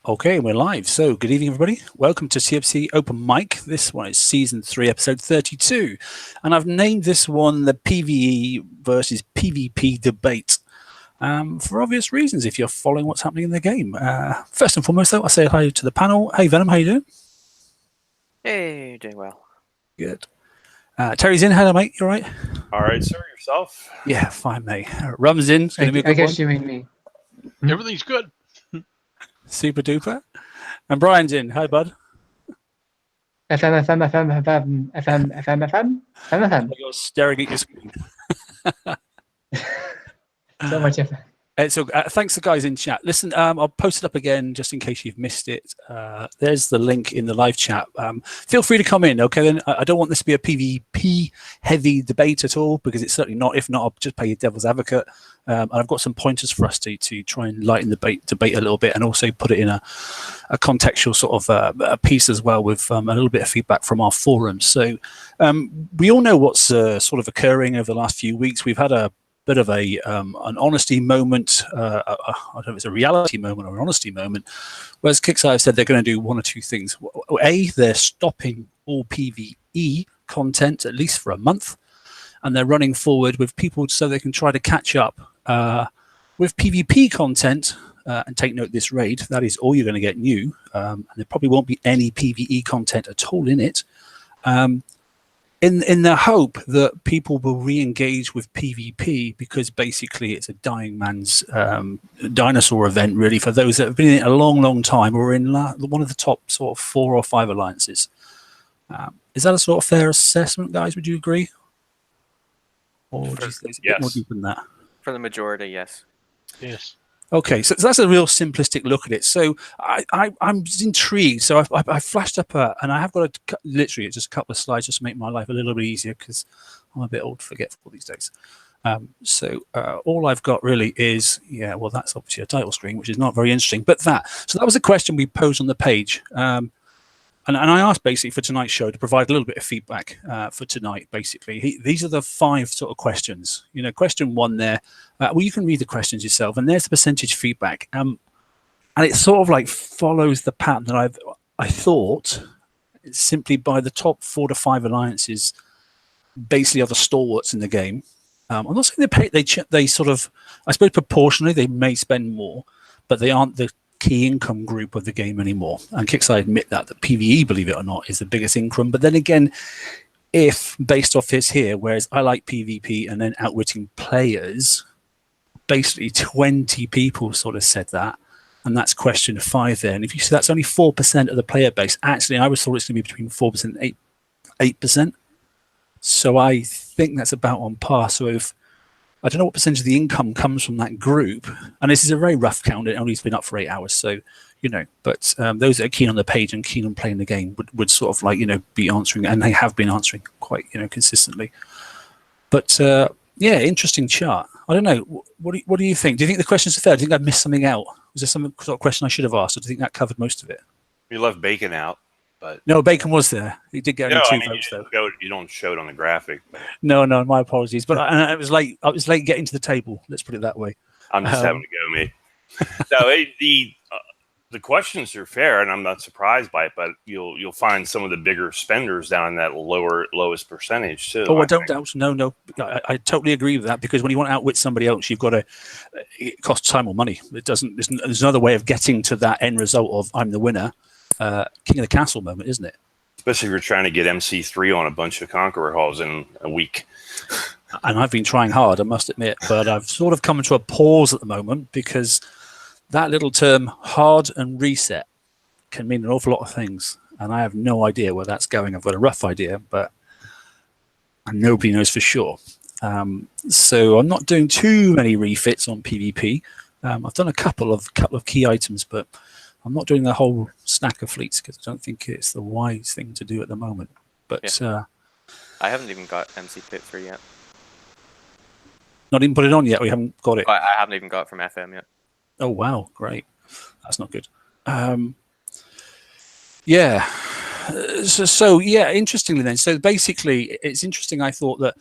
Okay, we're live. So, good evening, everybody. Welcome to TFC Open Mic. This one is Season 3, Episode 32. And I've named this one the PvE versus PvP debate for obvious reasons if you're following what's happening in the game. First and foremost, though, I'll say hi to the panel. Hey, Venom, how you doing? Hey, doing well. Good. Terry's in. Hello, mate. You all right? All right, sir. Yourself? Yeah, fine, mate. Rum's in. It's going to be a good I guess one. you mean me. Everything's good. Super duper. And Brian's in. Hi, bud. FM. You're staring at your screen. So much FM. So thanks to guys in chat. Listen, I'll post it up again just in case you've missed it. There's the link in the live chat. Feel free to come in, okay? Then I don't want this to be a PvP heavy debate at all because it's certainly not. If not, I'll just play devil's advocate. And I've got some pointers for us to try and lighten the debate a little bit and also put it in a contextual sort of a piece as well with a little bit of feedback from our forums. So we all know what's sort of occurring over the last few weeks. We've had a bit of an honesty moment. I don't know if it's a reality moment or an honesty moment. Whereas Kickstarter said they're going to do one or two things. A, they're stopping all PvE content, at least for a month. And they're running forward with people so they can try to catch up with PvP content. And take note, this raid, that is all you're going to get new. And there probably won't be any PvE content at all in it. In the hope that people will re-engage with PvP because basically it's a dying man's dinosaur event, really, for those that have been in it a long, long time or in one of the top sort of 4 or 5 alliances. Is that a sort of fair assessment, guys? Would you agree? Or do you think it's a bit more deep than that? For the majority, yes. Yes. Okay, so that's a real simplistic look at it. So I'm intrigued. So I flashed up and I have got literally just a couple of slides just to make my life a little bit easier because I'm a bit old, forgetful these days. So all I've got really is, yeah, well, that's obviously a title screen, which is not very interesting. But so that was a question we posed on the page. And I asked basically for tonight's show to provide a little bit of feedback for tonight, basically. These are the 5 sort of questions. You know, question 1 there. Well, you can read the questions yourself, and there's the percentage feedback. And it sort of like follows the pattern that I thought simply by the top 4 to 5 alliances basically are the stalwarts in the game. I'm not saying they sort of, I suppose proportionally they may spend more, but they aren't the key income group of the game anymore. And Kickstarter admit that PvE, believe it or not, is the biggest income. But then again, if based off this here, whereas I like PvP and then outwitting players, basically 20 people sort of said that, and that's question 5 there. And if you see that's only 4% of the player base, actually I was thought it's going to be between 4% and 8%. So I think that's about on par. So if I don't know what percentage of the income comes from that group, and this is a very rough count. It only has been up for 8 hours, so you know. But those that are keen on the page and keen on playing the game would sort of like be answering, and they have been answering quite consistently. But yeah, interesting chart. I don't know. What do you think? Do you think the questions are fair? Do you think I missed something out? Was there some sort of question I should have asked, or do you think that covered most of it? You left Bacon out, but no, Bacon was there. He did get only 2 votes though. You don't show it on the graphic. But No, my apologies. But I was late getting to the table. Let's put it that way. I'm just having to go, mate. No, the questions are fair, and I'm not surprised by it. But you'll find some of the bigger spenders down in that lowest percentage too. Oh, I don't doubt. No, I totally agree with that because when you want to outwit somebody else, you've got to. It costs time or money. It doesn't. There's another way of getting to that end result of I'm the winner, king of the castle moment, isn't it? Especially if you're trying to get MC3 on a bunch of Conqueror halls in a week. And I've been trying hard, I must admit, but I've sort of come to a pause at the moment because that little term hard and reset can mean an awful lot of things. And I have no idea where that's going. I've got a rough idea, but nobody knows for sure. So I'm not doing too many refits on PvP. I've done a couple of key items, but I'm not doing the whole stack of fleets because I don't think it's the wise thing to do at the moment. But yeah. I haven't even got MC Pit 3 yet. Not even put it on yet. We haven't got it. I haven't even got it from FM yet. Oh wow, great. That's not good. Yeah. So yeah, interestingly then. So basically, it's interesting. I thought that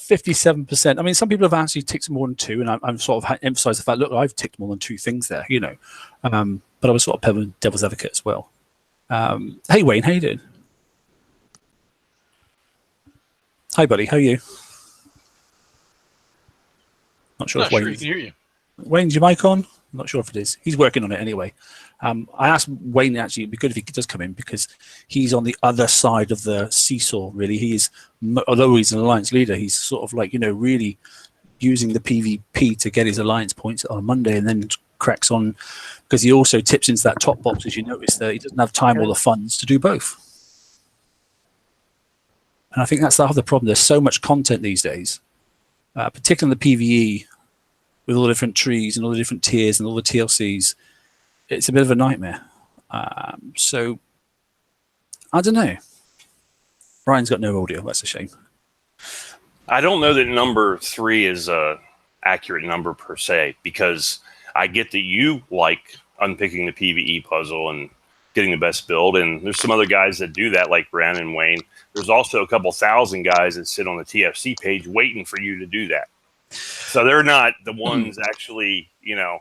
57%. I mean, some people have actually ticked more than 2, and I'm sort of emphasised the fact, look, I've ticked more than 2 things there, you know. But I was sort of playing devil's advocate as well. Hey, Wayne, how you doing? Hi, buddy. How are you? Not sure if Sure, Wayne he can hear you. Wayne's your mic on? I'm not sure if it is. He's working on it anyway. I asked Wayne, actually, it'd be good if he does come in, because he's on the other side of the seesaw, really. He is, although he's an alliance leader, he's sort of like, you know, really using the PvP to get his alliance points on a Monday, and then cracks on, because he also tips into that top box, as you notice, that he doesn't have time or the funds to do both. And I think that's the other problem. There's so much content these days, particularly in the PvE, with all the different trees and all the different tiers and all the TLCs. It's a bit of a nightmare. So, I don't know. Brian's got no audio. That's a shame. I don't know that number 3 is a accurate number per se, because I get that you like unpicking the PvE puzzle and getting the best build, and there's some other guys that do that, like Bren and Wayne. There's also a couple thousand guys that sit on the TFC page waiting for you to do that. So they're not the ones actually, you know,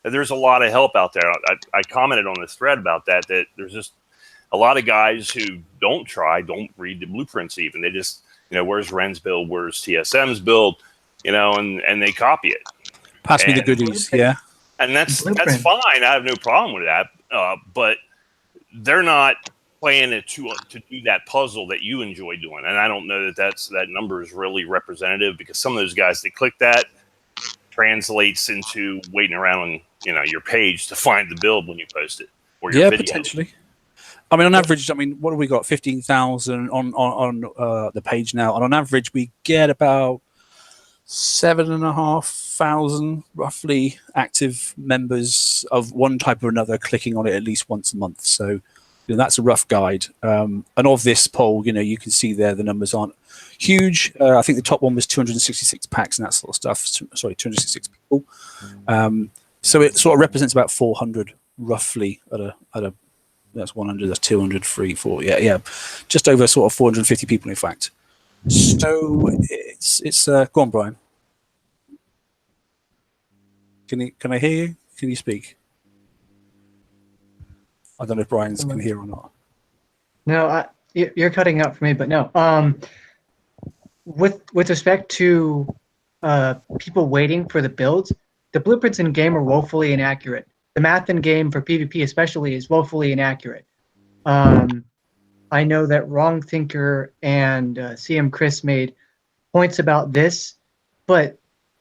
there's a lot of help out there. I commented on this thread about that there's just a lot of guys who don't read the blueprints even. They just, you know, where's Ren's build, where's TSM's build, you know, and they copy it. Pass me the goodies, yeah. And that's fine. I have no problem with that. But they're not playing it to do that puzzle that you enjoy doing. And I don't know that number is really representative, because some of those guys that click that translates into waiting around on, you know, your page to find the build when you post it, or your video. Potentially. I mean, on average, I mean, what have we got? 15,000 on the page now, and on average, we get about 7,500 roughly active members of one type or another clicking on it at least once a month. So, you know, that's a rough guide. And of this poll, you know, you can see there the numbers aren't huge. I think the top one was 266 packs and that sort of stuff. Sorry, 266 people. So it sort of represents about 400 roughly at a that's 100, that's 200, 3, 4, yeah, just over sort of 450 people in fact. So it's go on, Brian. Can I hear you? Can you speak? I don't know if Brian's can hear or not. No, you're cutting out for me, but no. With respect to people waiting for the builds, the blueprints in game are woefully inaccurate. The math in game for PvP especially is woefully inaccurate. I know that Wrong Thinker and CM Chris made points about this, but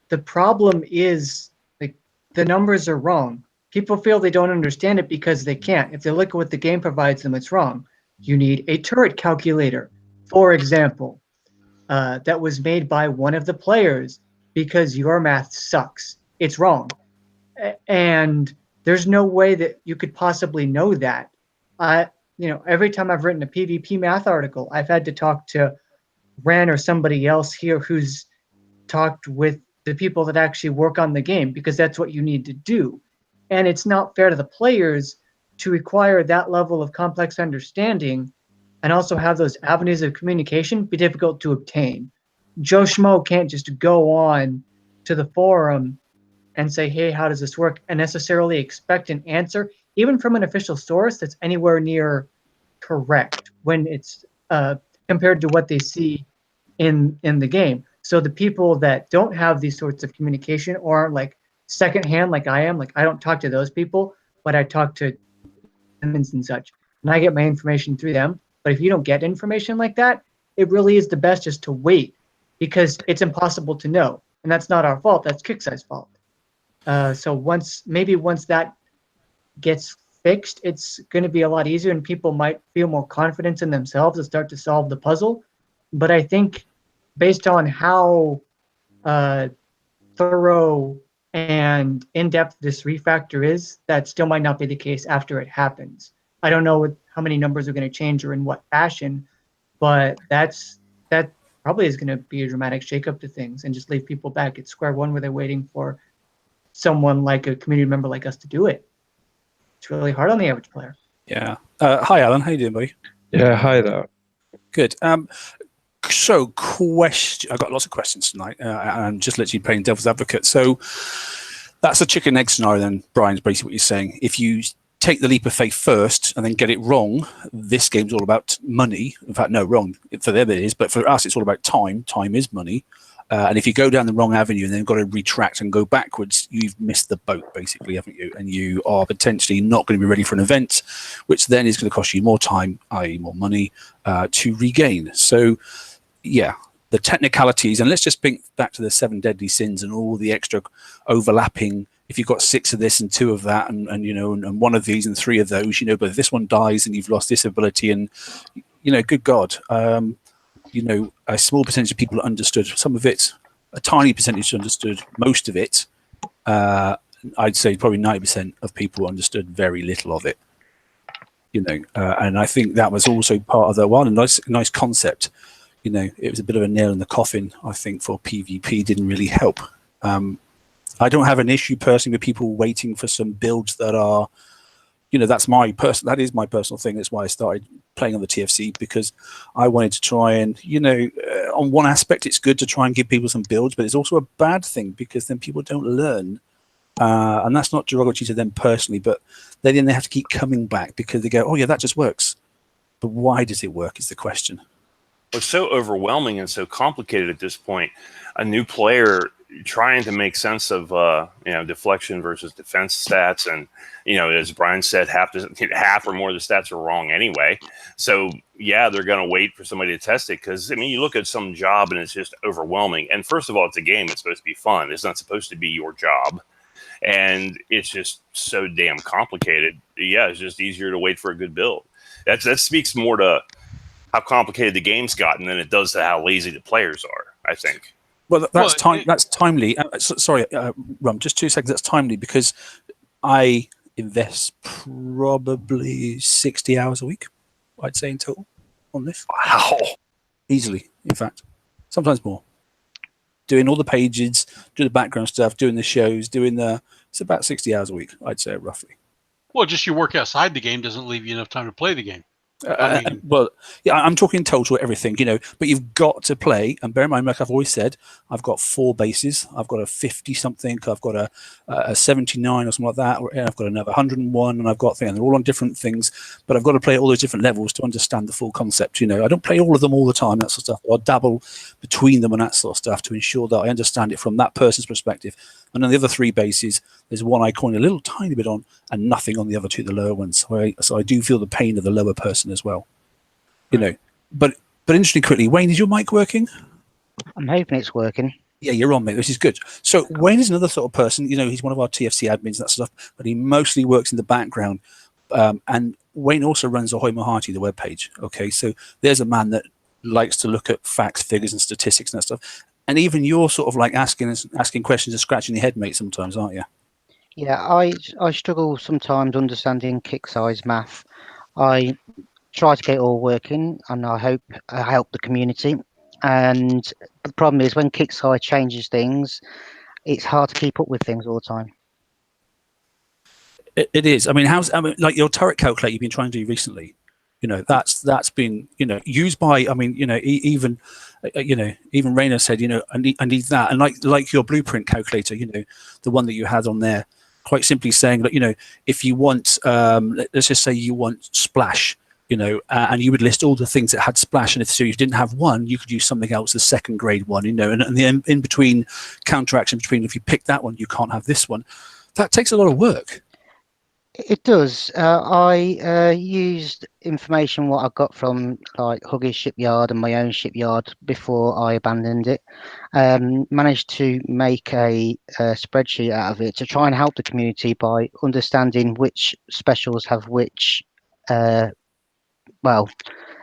the problem is like the numbers are wrong. People feel they don't understand it because they can't. If they look at what the game provides them, it's wrong. You need a turret calculator, for example, that was made by one of the players because your math sucks. It's wrong. And there's no way that you could possibly know that. You know, every time I've written a PvP math article, I've had to talk to Ren or somebody else here who's talked with the people that actually work on the game, because that's what you need to do. And it's not fair to the players to require that level of complex understanding and also have those avenues of communication be difficult to obtain. Joe Schmo can't just go on to the forum and say, hey, how does this work? And necessarily expect an answer, even from an official source, that's anywhere near correct when it's compared to what they see in the game. So the people that don't have these sorts of communication or aren't like secondhand like I am, like I don't talk to those people, but I talk to admins and such, and I get my information through them. But if you don't get information like that, it really is the best just to wait, because it's impossible to know. And that's not our fault, that's Kicksai's fault. So once that gets fixed, it's going to be a lot easier and people might feel more confidence in themselves to start to solve the puzzle. But I think based on how thorough and in-depth this refactor is, that still might not be the case after it happens. I don't know how many numbers are going to change or in what fashion, but that probably is going to be a dramatic shakeup to things and just leave people back at square one where they're waiting for someone like a community member like us to do it. It's really hard on the average player. Yeah. Hi, Alan. How you doing, buddy? Yeah, hi there. Good. So, question. I've got lots of questions tonight. I'm just literally playing devil's advocate. So, that's a chicken egg scenario. Then, Brian's basically what you're saying. If you take the leap of faith first and then get it wrong, this game's all about money. In fact, no, wrong. For them it is, but for us, it's all about time. Time is money. And if you go down the wrong avenue and then got to retract and go backwards, you've missed the boat, basically, haven't you? And you are potentially not going to be ready for an event, which then is going to cost you more time, i.e. more money, to regain. So, yeah, the technicalities, and let's just think back to the 7 deadly sins and all the extra overlapping. If you've got 6 of this and 2 of that, and you know, and 1 of these and 3 of those, you know, but if this one dies and you've lost this ability, and you know, good God, you know, a small percentage of people understood some of it, a tiny percentage understood most of it. I'd say probably 90% of people understood very little of it. You know, and I think that was also part of the a nice concept. You know, it was a bit of a nail in the coffin, I think, for PvP. Didn't really help. I don't have an issue personally with people waiting for some builds that are, you know, that is my personal thing. That's why I started playing on the TFC, because I wanted to try and, you know, on one aspect, it's good to try and give people some builds, but it's also a bad thing because then people don't learn. And that's not derogatory to them personally, but then they have to keep coming back because they go, oh, yeah, that just works. But why does it work is the question. It's so overwhelming and so complicated at this point. A new player trying to make sense of you know, deflection versus defense stats, and you know, as Brian said, half or more of the stats are wrong anyway. So yeah, they're going to wait for somebody to test it, because I mean, you look at some job and it's just overwhelming. And first of all, it's a game; it's supposed to be fun. It's not supposed to be your job, and it's just so damn complicated. Yeah, it's just easier to wait for a good build. That speaks more to how complicated the game's gotten than it does to how lazy the players are, I think. Well, that's timely. Sorry, Rum, just 2 seconds. That's timely because I invest probably 60 hours a week, I'd say, in total on this. Wow. Easily, in fact. Sometimes more. Doing all the pages, doing the background stuff, doing the shows, it's about 60 hours a week, I'd say, roughly. Well, just your work outside the game doesn't leave you enough time to play the game. Well, yeah, I'm talking total everything, you know, but you've got to play, and bear in mind, like I've always said, I've got 4 bases. I've got a 50 something, I've got a 79 or something like that, or I've got another 101, and I've got things, and they're all on different things, but I've got to play at all those different levels to understand the full concept. You know, I don't play all of them all the time, that sort of stuff. I'll dabble between them and that sort of stuff to ensure that I understand it from that person's perspective. And on the other 3 bases, there's one I coin a little tiny bit on and nothing on the other 2, the lower ones. So I do feel the pain of the lower person as well. You know, but interestingly, quickly, Wayne, is your mic working? I'm hoping it's working. Yeah, you're on, mate, which is good. So Wayne is another sort of person, you know, he's one of our TFC admins and that stuff, but he mostly works in the background. And Wayne also runs Ahoy Mahati, the webpage. Okay, so there's a man that likes to look at facts, figures, and statistics and that stuff. And even you're sort of like asking questions and scratching your head, mate, sometimes, aren't you? Yeah, I struggle sometimes understanding kick size math. I try to get it all working, and I hope I help the community. And the problem is when kick size changes things, it's hard to keep up with things all the time. It is. I mean, like your turret calculator you've been trying to do recently, you know, that's been, you know, used by, I mean, you know, even Rainer said, you know, I need that. And like your blueprint calculator, you know, the one that you had on there, quite simply saying that, you know, if you want, let's just say you want splash, you know, and you would list all the things that had splash, and if you didn't have one, you could use something else, the second grade one, you know, and the in between counteraction between, if you pick that one, you can't have this one. That takes a lot of work. It does. I used information what I got from like Huggy's shipyard and my own shipyard before I abandoned it. Managed to make a spreadsheet out of it to try and help the community by understanding which specials have which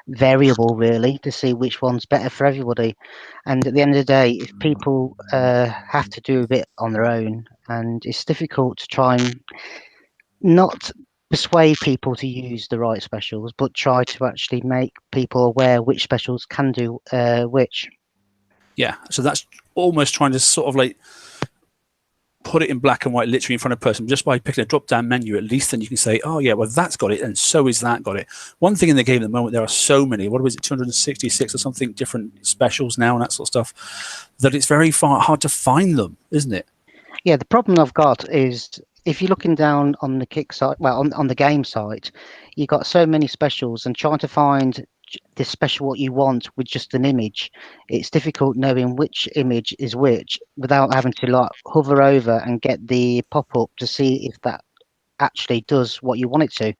variable, really, to see which one's better for everybody. And at the end of the day, if people have to do a bit on their own, and it's difficult to try and not persuade people to use the right specials, but try to actually make people aware which specials can do which. Yeah, so that's almost trying to sort of like put it in black and white, literally in front of a person, just by picking a drop-down menu, at least then you can say, oh yeah, well that's got it, and so is that got it. One thing in the game at the moment, there are so many, what was it, 266 or something different specials now and that sort of stuff, that it's very hard to find them, isn't it? Yeah, the problem I've got is if you're looking down on the kick site, well, on the game site, you've got so many specials, and trying to find the special what you want with just an image, it's difficult knowing which image is which without having to like hover over and get the pop-up to see if that actually does what you want it to.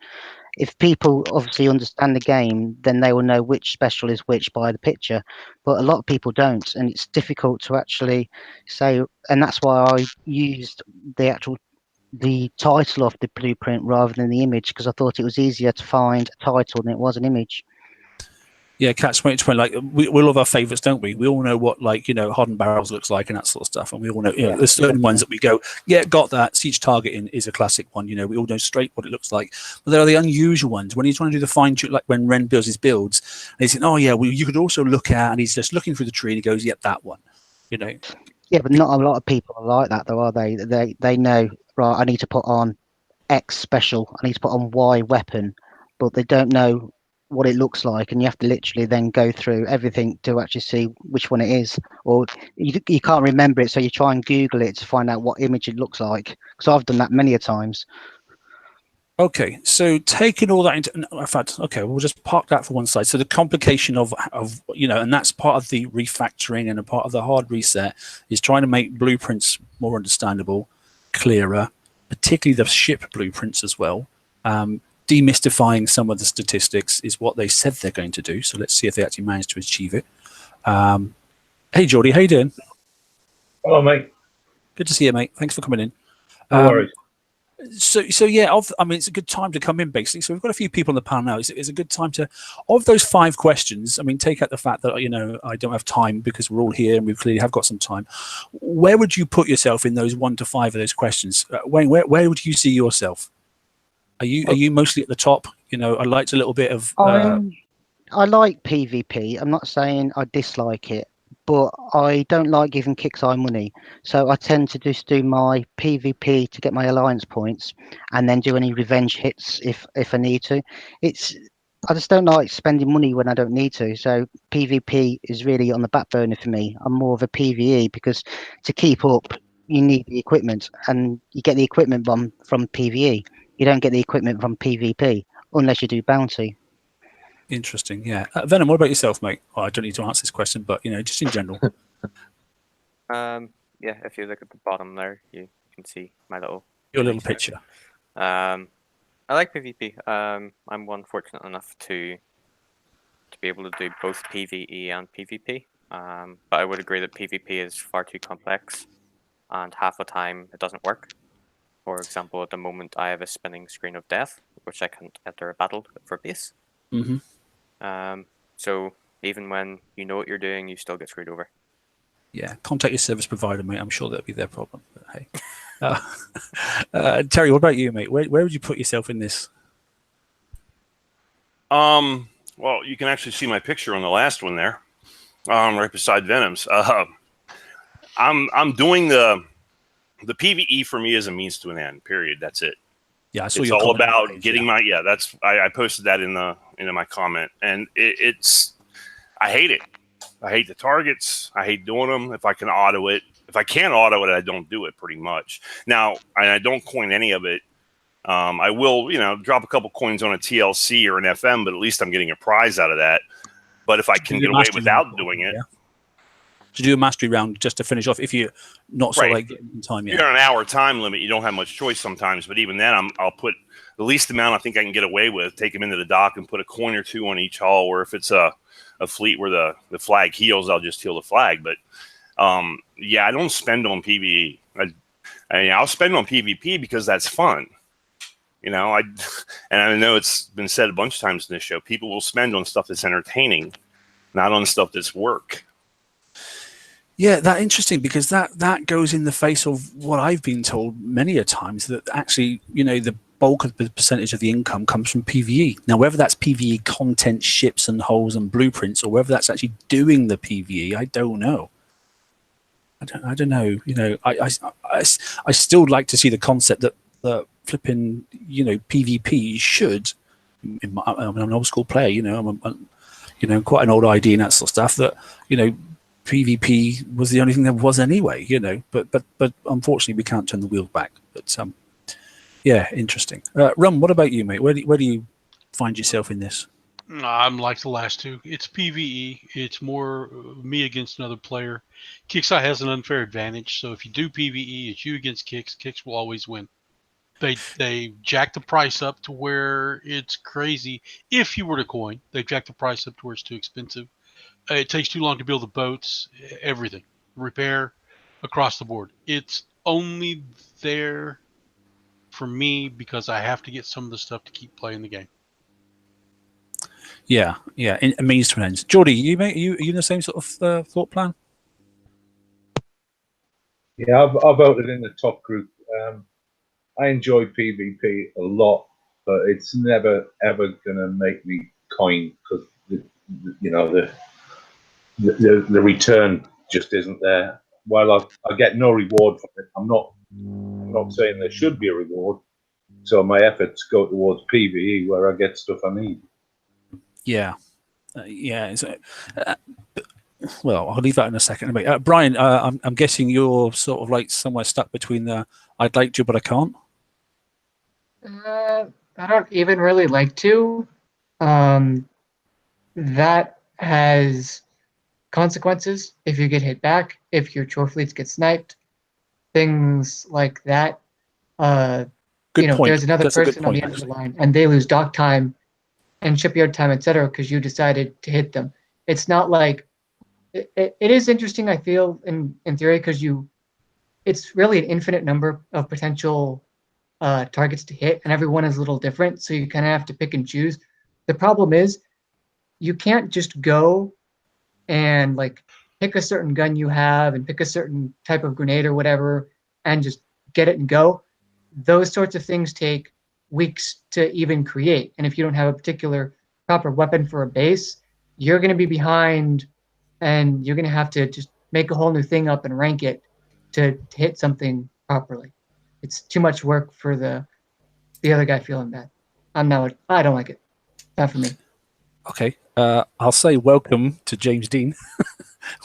If people obviously understand the game, then they will know which special is which by the picture, but a lot of people don't, and it's difficult to actually say. And that's why I used the title of the blueprint rather than the image, because I thought it was easier to find a title than it was an image. Yeah, catch 2020, like we all have our favorites, don't we? We all know what, like, you know, hardened barrels looks like and that sort of stuff, and we all know, you know, there's certain ones that we go, yeah, got that. Siege targeting is a classic one, you know, we all know straight what it looks like. But there are the unusual ones when you're trying to do the fine tune, like when Ren builds his builds, and he's saying, oh yeah, well you could also look at, and he's just looking through the tree and he goes, yep, that one, you know. Yeah, but not a lot of people are like that, though, are they? They know, right, I need to put on X special, I need to put on Y weapon, but they don't know what it looks like, and you have to literally then go through everything to actually see which one it is, or you can't remember it, so you try and Google it to find out what image it looks like, because I've done that many a times. Okay, so taking all that into, in fact, okay, we'll just park that for one side. So the complication of you know, and that's part of the refactoring and a part of the hard reset, is trying to make blueprints more understandable, clearer, particularly the ship blueprints as well. Demystifying some of the statistics is what they said they're going to do. So let's see if they actually manage to achieve it. Hey, Geordie, how you doing? Hello, mate. Good to see you, mate. Thanks for coming in. No worries. So yeah, I mean, it's a good time to come in, basically. So we've got a few people on the panel now. It's a good time to, of those 5 questions, I mean, take out the fact that, you know, I don't have time because we're all here and we clearly have got some time. Where would you put yourself in those 1 to 5 of those questions? Wayne, where would you see yourself? Are you mostly at the top? You know, I liked a little bit of. I like PvP. I'm not saying I dislike it, but I don't like giving Kixeye money. So I tend to just do my PvP to get my alliance points, and then do any revenge hits if I need to. I just don't like spending money when I don't need to. So PvP is really on the back burner for me. I'm more of a PvE, because to keep up, you need the equipment, and you get the equipment from PvE. You don't get the equipment from PvP unless you do bounty. Interesting, yeah. Venom, what about yourself, mate? Well, I don't need to answer this question, but, you know, just in general. Yeah, if you look at the bottom there, you can see my little picture. I like PvP. I'm one fortunate enough to be able to do both PvE and PvP. But I would agree that PvP is far too complex, and half the time it doesn't work. For example, at the moment I have a spinning screen of death, which I can't enter a battle for base. Mm-hmm. So even when you know what you're doing, you still get screwed over. Yeah, contact your service provider, mate. I'm sure that'll be their problem. But hey, Terry, what about you, mate? Where would you put yourself in this? Well, you can actually see my picture on the last one there, right beside Venom's. I'm doing the PvE for me is a means to an end. Period. That's it. Yeah, I saw it's your all comment about page, getting my That's I posted that into my comment, and it's I hate it. I hate the targets. I hate doing them. If I can auto it, if I can't auto it, I don't do it. Pretty much. Now, I don't coin any of it. I will, you know, drop a couple coins on a TLC or an FM, but at least I'm getting a prize out of that. But if I can get away without doing it. To do a mastery round just to finish off, if you're not so like in time yet. You're on an hour time limit. You don't have much choice sometimes, but even then, I'll put the least amount I think I can get away with. Take them into the dock and put a coin or 2 on each hull. Or if it's a fleet where the flag heals, I'll just heal the flag. But yeah, I don't spend on PvE. I'll spend on PvP because that's fun. You know, and I know it's been said a bunch of times in this show. People will spend on stuff that's entertaining, not on stuff that's work. Yeah, that's interesting, because that goes in the face of what I've been told many a times, that actually, you know, the bulk of the percentage of the income comes from PvE. Now, whether that's PvE content, ships and hulls and blueprints, or whether that's actually doing the PvE, I don't know. I don't know. You know, I still like to see the concept that flipping, you know, PvP should. I'm an old school player. You know, you know, quite an old ID and that sort of stuff. That, you know, PvP was the only thing there was anyway. You know, but unfortunately we can't turn the wheel back. But yeah, interesting. Rum, what about you, mate? Where do you find yourself in this? I'm like the last two. It's PvE. It's more me against another player. Kixeye has an unfair advantage, so if you do PvE, it's you against Kix. Kix will always win. They jack the price up to where it's crazy. If you were to coin, they jack the price up to where it's too expensive. It takes too long to build the boats, everything, repair, across the board. It's only there for me because I have to get some of the stuff to keep playing the game. Yeah, a means to an end. Geordie, you mate, you in the same sort of thought plan? Yeah, I voted in the top group. I enjoy PvP a lot, but it's never ever gonna make me coin because you know the return just isn't there. While I get no reward from it, I'm not saying there should be a reward. So my efforts go towards PvE where I get stuff I need. Yeah, yeah. Well, I'll leave that in a second. Brian, I'm guessing you're sort of like somewhere stuck between the I'd like to, but I can't. I don't even really like to. That has consequences if you get hit back, if your chore fleets get sniped, things like that. Good point. There's another That's a good person on the point, end of the actually. line, and they lose dock time and shipyard time, etc., because you decided to hit them. It's not like it is interesting. I feel in theory because it's really an infinite number of potential targets to hit, and everyone is a little different, so you kind of have to pick and choose. The problem is you can't just go and like pick a certain gun you have and pick a certain type of grenade or whatever and just get it and go. Those sorts of things take weeks to even create. And if you don't have a particular proper weapon for a base, you're going to be behind and you're going to have to just make a whole new thing up and rank it to hit something properly. It's too much work for the other guy feeling bad. I don't like it. Not for me. Okay. I'll say welcome to James Dean.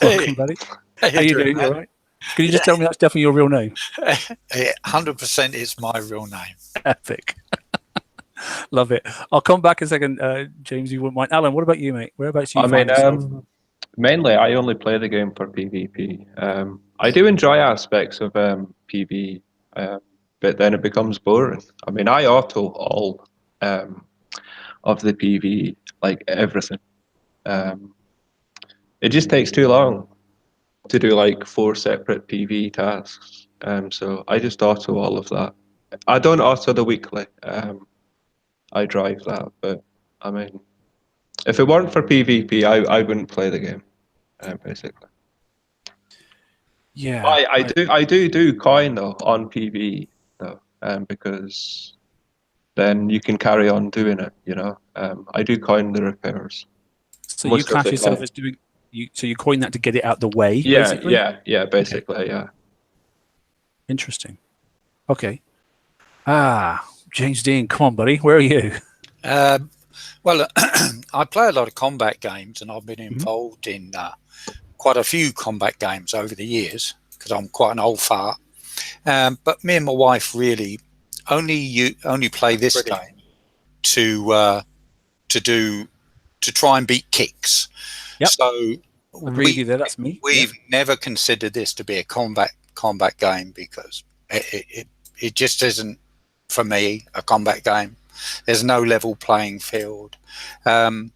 Welcome, buddy. How you doing? All right. Can you just tell me that's definitely your real name? 100% is my real name. Epic. Love it. I'll come back in a second, James. You wouldn't mind. Alan, what about you, mate? Whereabouts you find yourself? Mainly I only play the game for PvP. I do enjoy aspects of PvE, but then it becomes boring. I mean, I auto all of the PvE, like everything. It just takes too long to do like 4 separate PvE tasks. So I just auto all of that. I don't auto the weekly. I drive that, but I mean, if it weren't for PvP, I wouldn't play the game, basically. Yeah. I do coin though on PvE though, because then you can carry on doing it. You know, I do coin the repairs. So you class yourself as doing so you coin that to get it out the way, basically? Yeah, basically, okay. Yeah. Interesting. Okay. James Dean, come on, buddy. Where are you? Well, I play a lot of combat games, and I've been involved in quite a few combat games over the years because I'm quite an old fart. But me and my wife really only play this game to try and beat Kix. Yep. So that's me. We've never considered this to be a combat game because it just isn't for me a combat game. There's no level playing field. So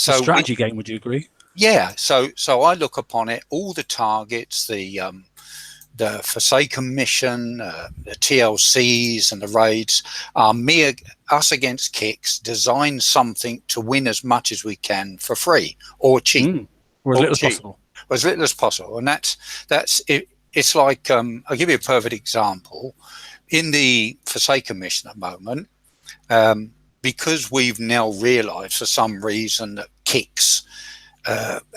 a strategy game, would you agree? Yeah. So I look upon it, all the targets, the Forsaken mission, the TLCs and the raids are us against Kix, design something to win as much as we can for free or cheap. Or as little as possible. Or as little as possible. And that's it. It's like, I'll give you a perfect example. In the Forsaken mission at the moment, because we've now realized for some reason that Kix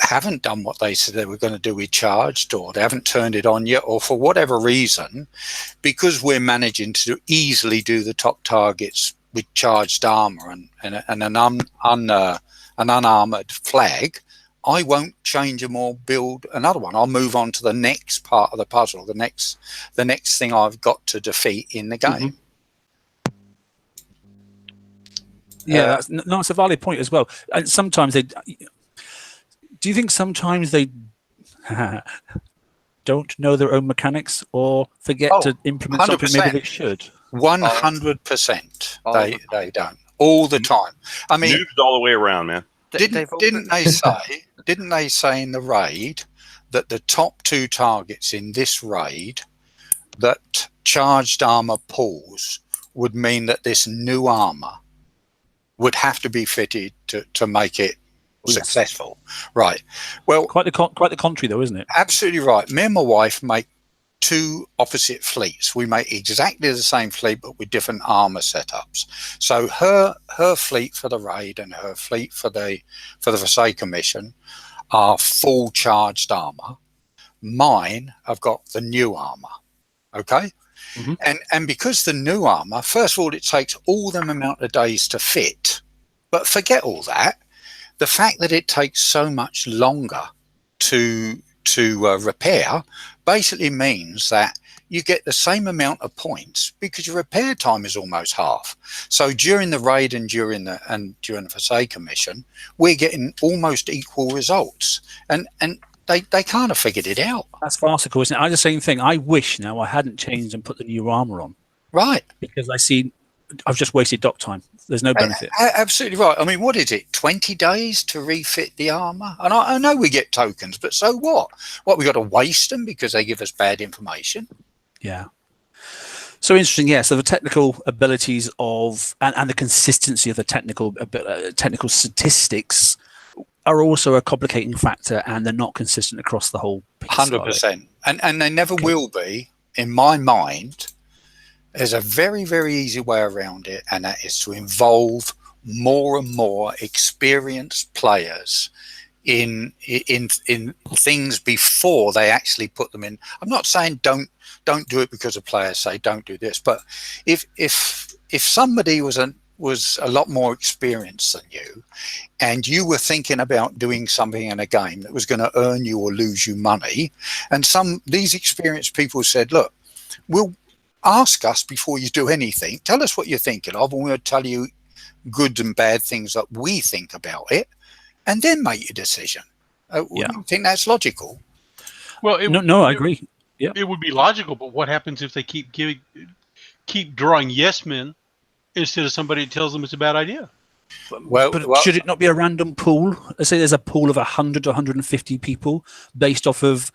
haven't done what they said they were going to do with charged, or they haven't turned it on yet, or for whatever reason, because we're managing to easily do the top targets with charged armor and an unarmored flag, I won't change them or build another one. I'll move on to the next part of the puzzle, the next thing I've got to defeat in the game. Yeah, that's a valid point as well. And sometimes they. Do you think sometimes they don't know their own mechanics or forget to implement 100%. something maybe they should? 100%. They don't all the time. I mean, noobs all the way around, man. Didn't they say in the raid that the top 2 targets in this raid that charged armor pulls would mean that this new armor would have to be fitted to make it successful? Right. Well, quite the contrary, though, isn't it? Absolutely right. Me and my wife make 2 opposite fleets. We make exactly the same fleet, but with different armor setups. So her fleet for the raid and her fleet for the Forsaken mission are full charged armor. Mine have got the new armor. Okay. And because the new armor, first of all, it takes all them amount of days to fit, but forget all that. The fact that it takes so much longer to repair basically means that you get the same amount of points because your repair time is almost half. So during the raid and during the Forsaken mission, we're getting almost equal results, and they kind of figured it out. That's farcical, isn't it? I the same thing. I wish now I hadn't changed and put the new armor on. Right. Because I see I've just wasted dock time. There's no benefit. Absolutely right. I mean, what is it? 20 days to refit the armor? And I know we get tokens, but so what? What, we got to waste them because they give us bad information? Yeah. So interesting, yeah. So the technical abilities of and the consistency of the technical statistics are also a complicating factor, and they're not consistent across the whole piece. 100%, and they never will be, in my mind. There's a very, very easy way around it, and that is to involve more and more experienced players in things before they actually put them in. I'm not saying don't do it because the players say don't do this, but if somebody was a lot more experienced than you, and you were thinking about doing something in a game that was going to earn you or lose you money, and these experienced people said, look, we'll ask us before you do anything, tell us what you're thinking of, and we'll tell you good and bad things that we think about it, and then make your decision. You think that's logical? Well, I agree. Yeah, it would be logical, but what happens if they keep drawing yes men instead of somebody that tells them it's a bad idea? But should it not be a random pool? Let's say there's a pool of 100 to 150 people based off of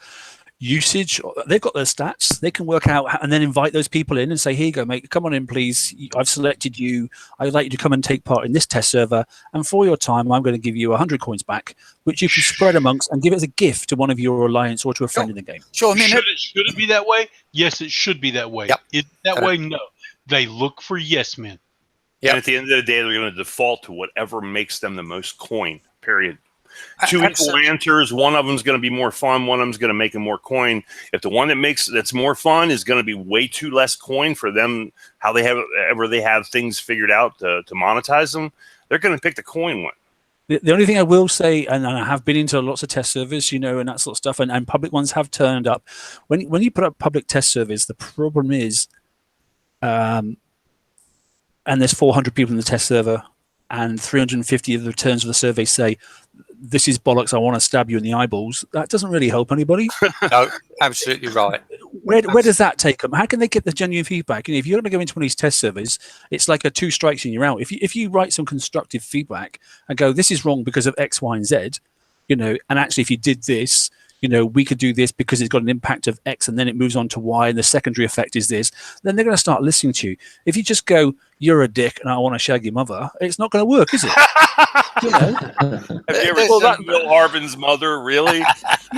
usage. They've got their stats. They can work out and then invite those people in and say, here you go, mate, come on in, please. I've selected you. I'd like you to come and take part in this test server. And for your time, I'm going to give you 100 coins back, which you can spread amongst and give it as a gift to one of your alliance or to a friend in the game. Sure. I mean, should it be that way? Yes, it should be that way. Yep. Is it that way? No. They look for yes men. Yep. And at the end of the day, they're going to default to whatever makes them the most coin, period. 2 equal answers. One of them is going to be more fun. One of them is going to make them more coin. If the one that's more fun is going to be way too less coin for them, how they have things figured out to monetize them, they're going to pick the coin one. The only thing I will say, and I have been into lots of test servers, and that sort of stuff, and public ones have turned up. When you put up public test servers, the problem is, and there's 400 people in the test server, and 350 of the returns of the survey say, this is bollocks, I want to stab you in the eyeballs. That doesn't really help anybody. No, absolutely right. Where does that take them? How can they get the genuine feedback? If you're going to go into one of these test servers, it's like a 2 strikes and you're out. If you write some constructive feedback and go, this is wrong because of X, Y, and Z, and actually if you did this, we could do this because it's got an impact of X, and then it moves on to Y, and the secondary effect is this, then they're going to start listening to you. If you just go, you're a dick and I want to shag your mother, it's not going to work, is it? Have you ever seen Will Harvin's mother, really?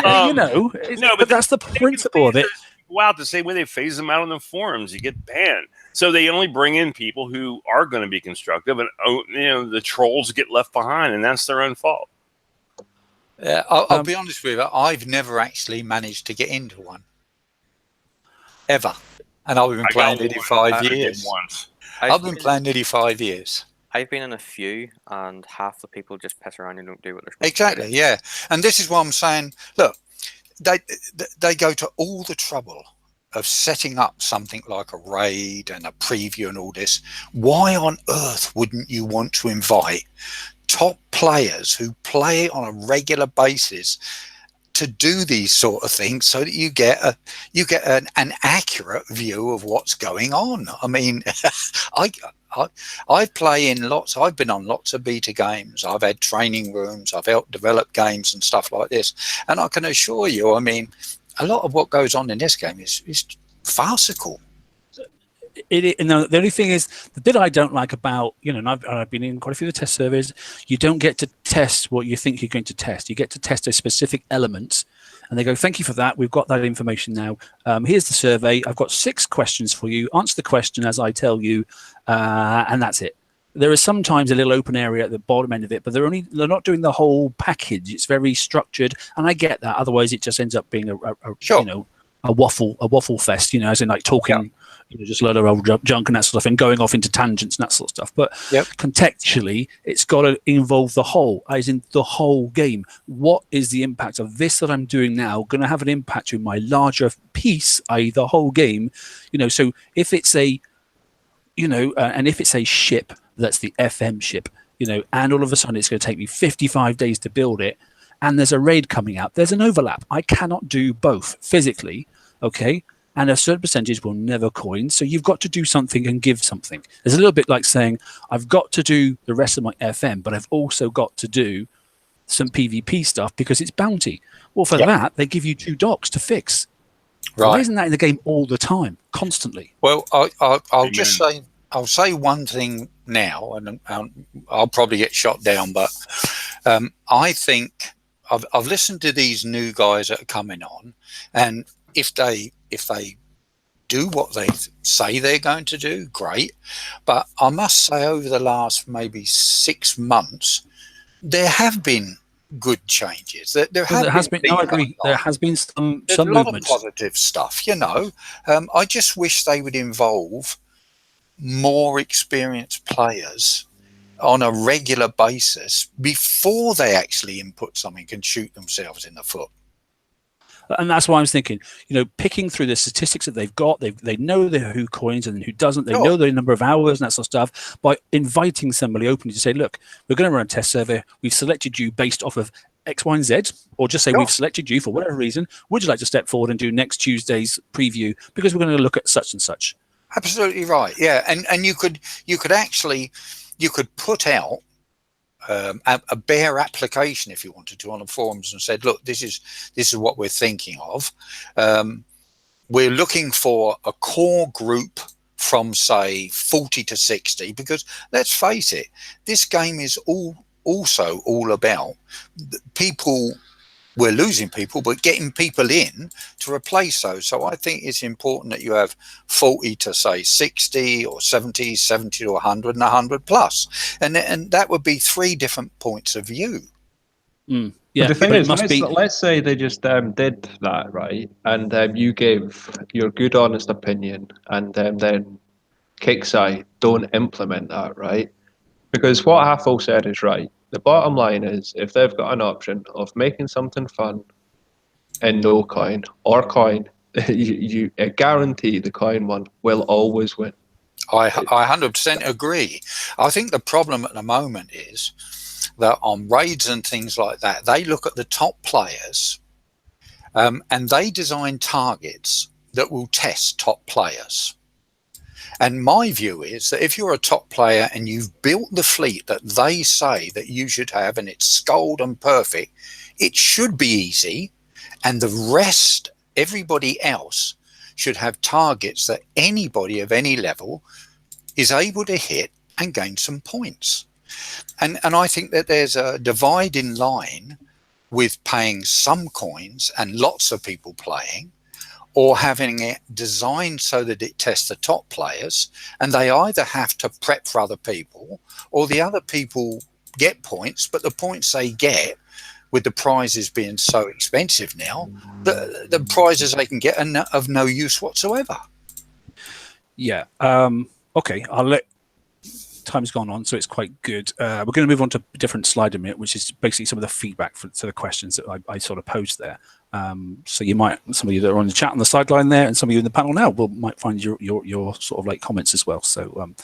But that's the principle of it. Go out the same way they phase them out on the forums, you get banned. So they only bring in people who are going to be constructive, and the trolls get left behind, and that's their own fault. I'll be honest with you. I've never actually managed to get into one ever, and I've been playing nearly 5 years. I've been playing nearly 5 years. I've been in a few, and half the people just piss around and don't do what they're supposed to do. Exactly, yeah. And this is what I'm saying. Look, they go to all the trouble of setting up something like a raid and a preview and all this. Why on earth wouldn't you want to invite top players who play on a regular basis to do these sort of things, so that you get an accurate view of what's going on? I mean, I play in lots. I've been on lots of beta games. I've had training rooms. I've helped develop games and stuff like this. And I can assure you, I mean, a lot of what goes on in this game is farcical. And the only thing is, the bit I don't like about, and I've been in quite a few of the test surveys, you don't get to test what you think you're going to test. You get to test a specific element, and they go, thank you for that. We've got that information now. Here's the survey. I've got 6 questions for you. Answer the question as I tell you, and that's it. There is sometimes a little open area at the bottom end of it, but they're not doing the whole package. It's very structured, and I get that. Otherwise, it just ends up being a waffle fest, as in like talking, just a load of old junk and that sort of thing, going off into tangents and that sort of stuff. But contextually, it's got to involve the whole, as in the whole game. What is the impact of this that I'm doing now going to have an impact to my larger piece, i.e. the whole game? So if it's a, and if it's a ship that's the FM ship, and all of a sudden it's going to take me 55 days to build it, and there's a raid coming out, there's an overlap. I cannot do both physically, okay? And a certain percentage will never coin. So you've got to do something and give something. It's a little bit like saying, I've got to do the rest of my FM, but I've also got to do some PvP stuff because it's bounty. Well, for that, they give you 2 docks to fix. Right. Why isn't that in the game all the time, constantly? Well, I'll just say, I'll say one thing now, and I'll probably get shot down, but I think I've listened to these new guys that are coming on, and if they do what they say they're going to do, great. But I must say, over the last maybe 6 months, there have been good changes. There has been. No, I agree. There has been some a lot movement. of positive stuff. I just wish they would involve more experienced players on a regular basis before they actually input something and shoot themselves in the foot. And that's why I was thinking, picking through the statistics that they've got, they know who coins and who doesn't, they know the number of hours and that sort of stuff, by inviting somebody openly to say, look, we're going to run a test survey. We've selected you based off of X, Y, and Z, or just say we've selected you for whatever reason. Would you like to step forward and do next Tuesday's preview? Because we're going to look at such and such. Absolutely right. Yeah. And you could put out a bare application if you wanted to on the forums and said, look, this is what we're thinking of. We're looking for a core group from, say, 40 to 60, because let's face it, this game is also all about people. We're losing people, but getting people in to replace those. So I think it's important that you have 40 to, say, 60 or 70, 70 to 100 and 100 plus. And that would be 3 different points of view. Yeah, but the thing is, let's say they just did that, right? And you gave your good, honest opinion, and then Kickside don't implement that, right? Because what Haffel said is right. The bottom line is, if they've got an option of making something fun in no coin or coin, you guarantee the coin one will always win. I 100% agree. I think the problem at the moment is that on raids and things like that, they look at the top players and they design targets that will test top players. And my view is that if you're a top player and you've built the fleet that they say that you should have, and it's sculled and perfect, it should be easy. And the rest, everybody else, should have targets that anybody of any level is able to hit and gain some points. And I think that there's a dividing line with paying some coins and lots of people playing, or having it designed so that it tests the top players, and they either have to prep for other people, or the other people get points, but the points they get with the prizes being so expensive now, the prizes they can get are of no use whatsoever. Yeah. Okay. I'll let. Time's gone on, so it's quite good. We're going to move on to a different slide in a minute, which is basically some of the feedback to the questions that I sort of posed there. So you might, some of you that are on the chat on the sideline there, and some of you in the panel now might find your sort of like comments as well. So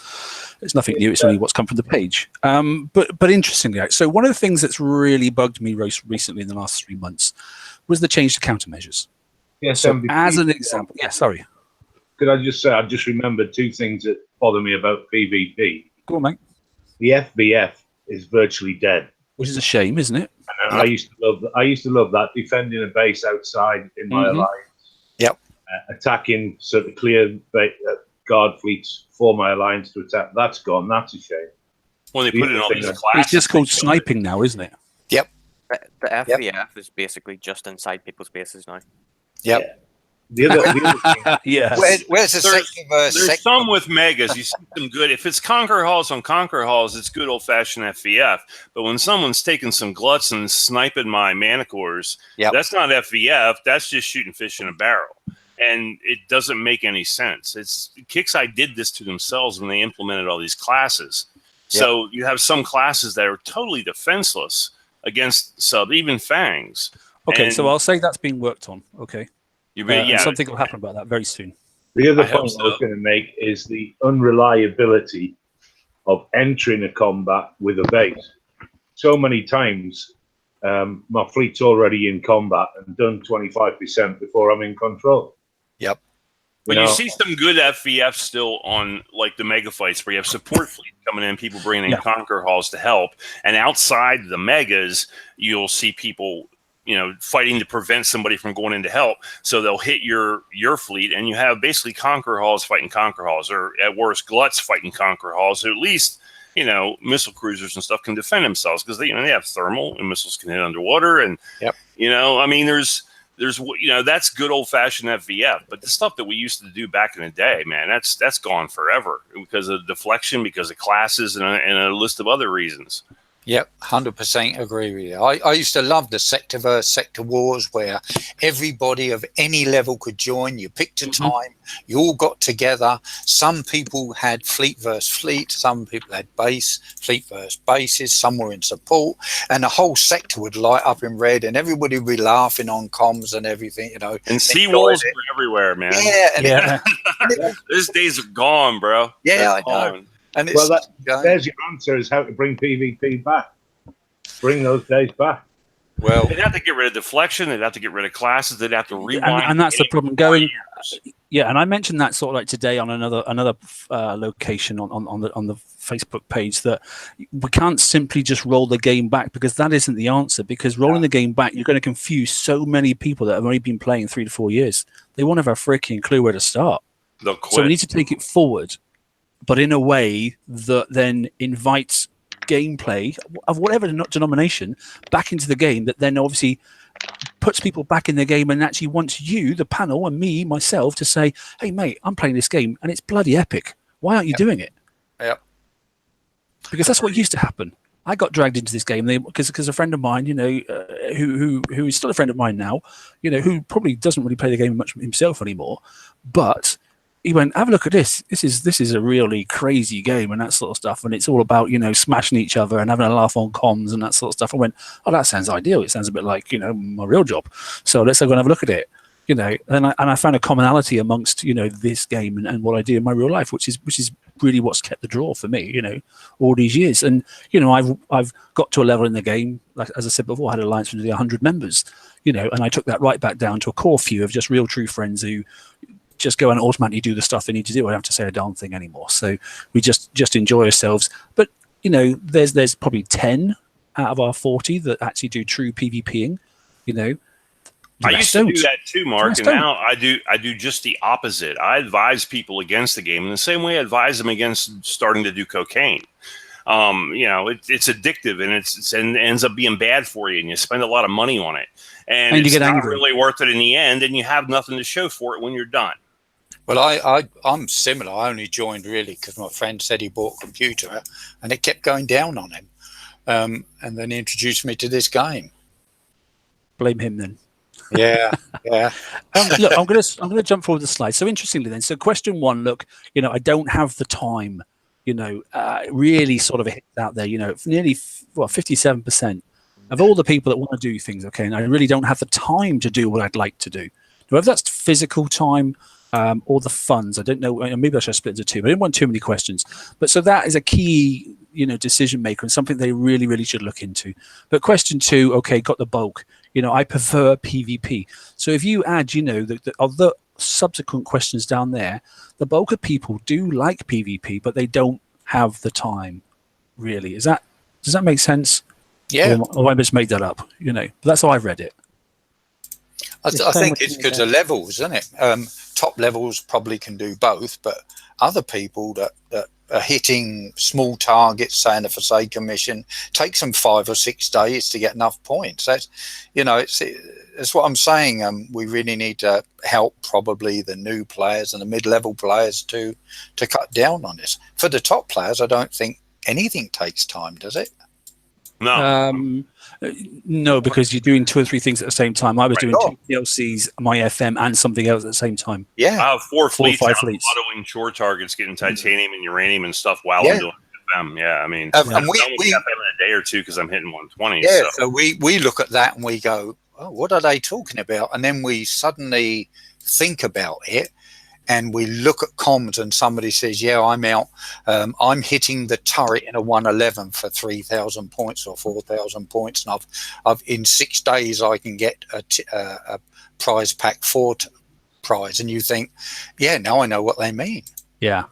it's nothing new; it's only what's come from the page. But interestingly, so one of the things that's really bugged me recently in the last 3 months was the change to countermeasures. Yes, so as an example, yeah, sorry. Could I just say, I've just remembered 2 things that bother me about PvP. Go on, mate. The FBF is virtually dead, Which is a shame, isn't it? and I used to love that, defending a base outside in my alliance. Yep. Attacking sort of clear guard fleets for my alliance to attack. That's gone. That's a shame. When they put it on these classes, It's just called sniping now, isn't it? Yep. The FVF is basically just inside people's bases now. Yep. Yeah. The other thing, Yes. Where's the There's some with megas. You see some good. If it's Conquer Halls on Conquer Halls, it's good old-fashioned FVF. But when someone's taking some gluts and sniping my Manicores, that's not FVF. That's just shooting fish in a barrel. And it doesn't make any sense. It's Kixeye did this to themselves when they implemented all these classes. So you have some classes that are totally defenseless against sub, even Fangs. Okay, so I'll say that's being worked on. Okay. Yeah, something will happen about that very soon. the other point I was going to make is the unreliability of entering a combat with a base. So many times, my fleet's already in combat and done 25% before I'm in control. Yep. But you see some good FVF still on like the mega fights where you have support fleet coming in, people bringing in Conquer Halls to help. And outside the megas, you'll see people, fighting to prevent somebody from going in to help. So they'll hit your fleet, and you have basically Conquer Halls fighting Conquer Halls, or at worst, Gluts fighting Conquer Halls. So at least, missile cruisers and stuff can defend themselves because they have thermal and missiles can hit underwater. And, that's good old fashioned FVF. But the stuff that we used to do back in the day, man, that's gone forever because of deflection, because of classes, and a list of other reasons. Yep, 100% agree with you. I used to love the sector versus sector wars where everybody of any level could join. You picked a time, you all got together. Some people had fleet versus fleet, some people had fleet versus bases, some were in support, and the whole sector would light up in red and everybody would be laughing on comms and everything, And sea walls were everywhere, man. Yeah. Those days are gone, bro. Yeah, I know. And it's, there's your answer: is how to bring PvP back. Bring those days back. Well, they'd have to get rid of deflection. They'd have to get rid of classes. They'd have to rewind. And that's the problem. Going, and I mentioned that sort of like today on another location on the Facebook page, that we can't simply just roll the game back, because that isn't the answer. Because rolling the game back, you're going to confuse so many people that have only been playing 3 to 4 years. They won't have a freaking clue where to start. They'll quit. So we need to take it forward, but in a way that then invites gameplay of whatever denomination back into the game, that then obviously puts people back in the game and actually wants you, the panel, and myself, to say, hey, mate, I'm playing this game and it's bloody epic. Why aren't you doing it? Yep. Because that's what used to happen. I got dragged into this game because a friend of mine, who is still a friend of mine now, who probably doesn't really play the game much himself anymore, but he went, have a look at this. This is a really crazy game and that sort of stuff. And it's all about, smashing each other and having a laugh on comms and that sort of stuff. I went, oh, that sounds ideal. It sounds a bit like, my real job. So let's go and have a look at it. And I found a commonality amongst, this game and what I do in my real life, which is really what's kept the draw for me, all these years. And, I've got to a level in the game, like, as I said before, I had an alliance with nearly 100 members, and I took that right back down to a core few of just real true friends who just go and automatically do the stuff they need to do. I don't have to say a darn thing anymore. So we just enjoy ourselves. But, there's probably 10 out of our 40 that actually do true PvPing, I used to do that too, Mark, and now I do just the opposite. I advise people against the game in the same way I advise them against starting to do cocaine. It's addictive, and it ends up being bad for you, and you spend a lot of money on it, and it's not really worth it in the end, and you have nothing to show for it when you're done. Well, I'm similar. I only joined really because my friend said he bought a computer and it kept going down on him. And then he introduced me to this game. Blame him then. Yeah, yeah. Look, I'm gonna jump forward the slide. So interestingly, then, so question one. Look, I don't have the time. Really sort of hits out there. Nearly 57% of all the people that want to do things. Okay, and I really don't have the time to do what I'd like to do. Whether that's physical time or the funds, I don't know. Maybe I should split into two. But I didn't want too many questions. But so that is a key, decision maker and something they really, really should look into. But question two, okay, got the bulk. I prefer PvP. So if you add, the other subsequent questions down there, the bulk of people do like PvP, but they don't have the time. Really, does that make sense? Yeah. Or I just made that up. But that's how I've read it. I think it's because of levels, isn't it? Top levels probably can do both, but other people that are hitting small targets, say in the Forsaken mission, takes them 5 or 6 days to get enough points. That's, it's what I'm saying. We really need to help probably the new players and the mid-level players to cut down on this. For the top players, I don't think anything takes time, does it? No. No, because you're doing 2 or 3 things at the same time. I was doing 2 PLCs, my FM, and something else at the same time. I have 4 fleets, 4 or 5 fleets. autoing shore targets, getting titanium and uranium and stuff while I'm doing FM. Yeah, I mean, and I only got them in a day or two because I'm hitting 120. Yeah, so we look at that and we go, oh, what are they talking about? And then we suddenly think about it. And we look at comms and somebody says, yeah, I'm out. I'm hitting the turret in a 111 for 3,000 points or 4,000 points. And I've in 6 days, I can get a prize pack 4 prize. And you think, yeah, now I know what they mean. Yeah.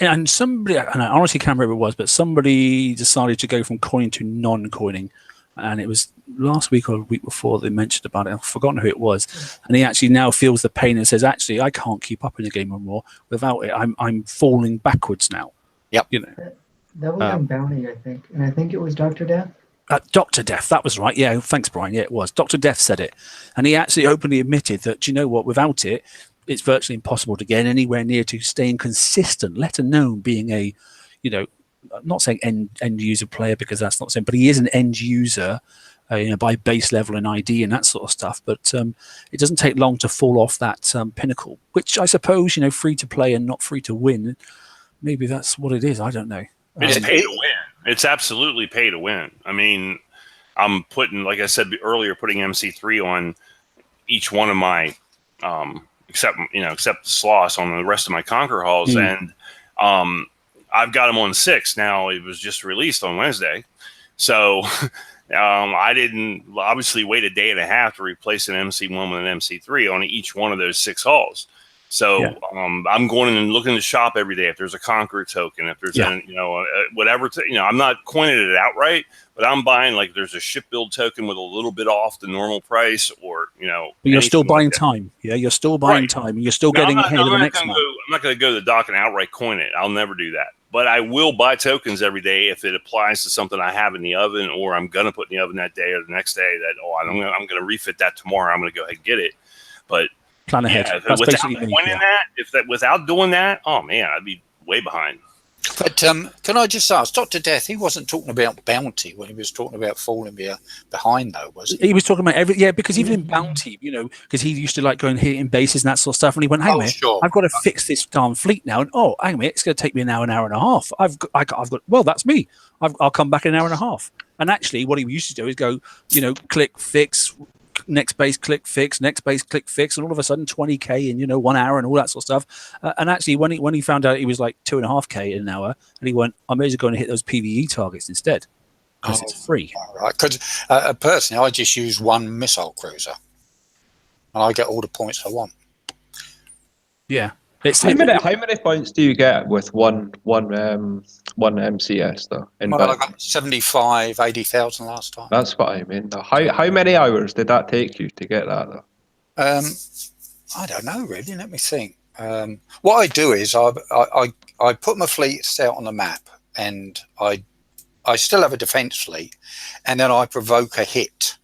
And somebody, and I honestly can't remember who it was, but somebody decided to go from coining to non-coining. And it was last week or the week before they mentioned about it. I've forgotten who it was. And he actually now feels the pain and says, actually, I can't keep up in the game anymore. Without it, I'm falling backwards now. Yep. That was on Bounty, I think. And I think it was Dr. Death. Dr. Death, that was right. Yeah, thanks, Brian. Yeah, it was. Dr. Death said it. And he actually openly admitted that, do you know what, without it, it's virtually impossible to get anywhere near to staying consistent, let alone being a, I'm not saying end user player because that's not the same, but he is an end user, by base level and ID and that sort of stuff. But it doesn't take long to fall off that pinnacle, which I suppose, free to play and not free to win. Maybe that's what it is. I don't know. It's pay to win. It's absolutely pay to win. I mean, I'm putting, like I said earlier, putting MC3 on each one of my, except the Sloss on the rest of my Conquer halls, and I've got them on 6 now. It was just released on Wednesday, so I didn't obviously wait a day and a half to replace an MC1 with an MC3 on each one of those 6 halls. So I'm going in and looking in the shop every day if there's a Conqueror token, if there's whatever. I'm not coining it outright, but I'm buying like there's a shipbuild token with a little bit off the normal price, or But you're still buying time. Yeah, you're still buying time. You're still getting ahead of the next one. I'm not going to go to the dock and outright coin it. I'll never do that. But I will buy tokens every day if it applies to something I have in the oven, or I'm going to put in the oven that day or the next day. That I'm going to refit that tomorrow. I'm going to go ahead and get it. But plan ahead. That's without doing that, oh man, I'd be way behind. But can I just ask, Dr. Death, he wasn't talking about bounty when he was talking about falling behind, though, was he? He was talking about because even in bounty, because he used to like going hitting bases and that sort of stuff, and he went, hang on a minute, I've got to fix this darn fleet now, and hang on a minute, it's going to take me an hour and a half. I've got well, that's me. I'll come back in an hour and a half. And actually, what he used to do is go, click, fix, next base, click, fix, next base, click, fix, and all of a sudden 20k in 1 hour and all that sort of stuff. And actually, when he found out he was like 2.5k in an hour, and he went, I may as well go and hit those PvE targets instead because it's free. Right, because personally, I just use 1 missile cruiser, and I get all the points I want. Yeah. How many points do you get with one MCS though? Well, I got 75, 80,000 last time. That's what I mean. Though. How many hours did that take you to get that though? I don't know really. Let me think. What I do is I put my fleets out on the map, and I still have a defense fleet, and then I provoke a hit,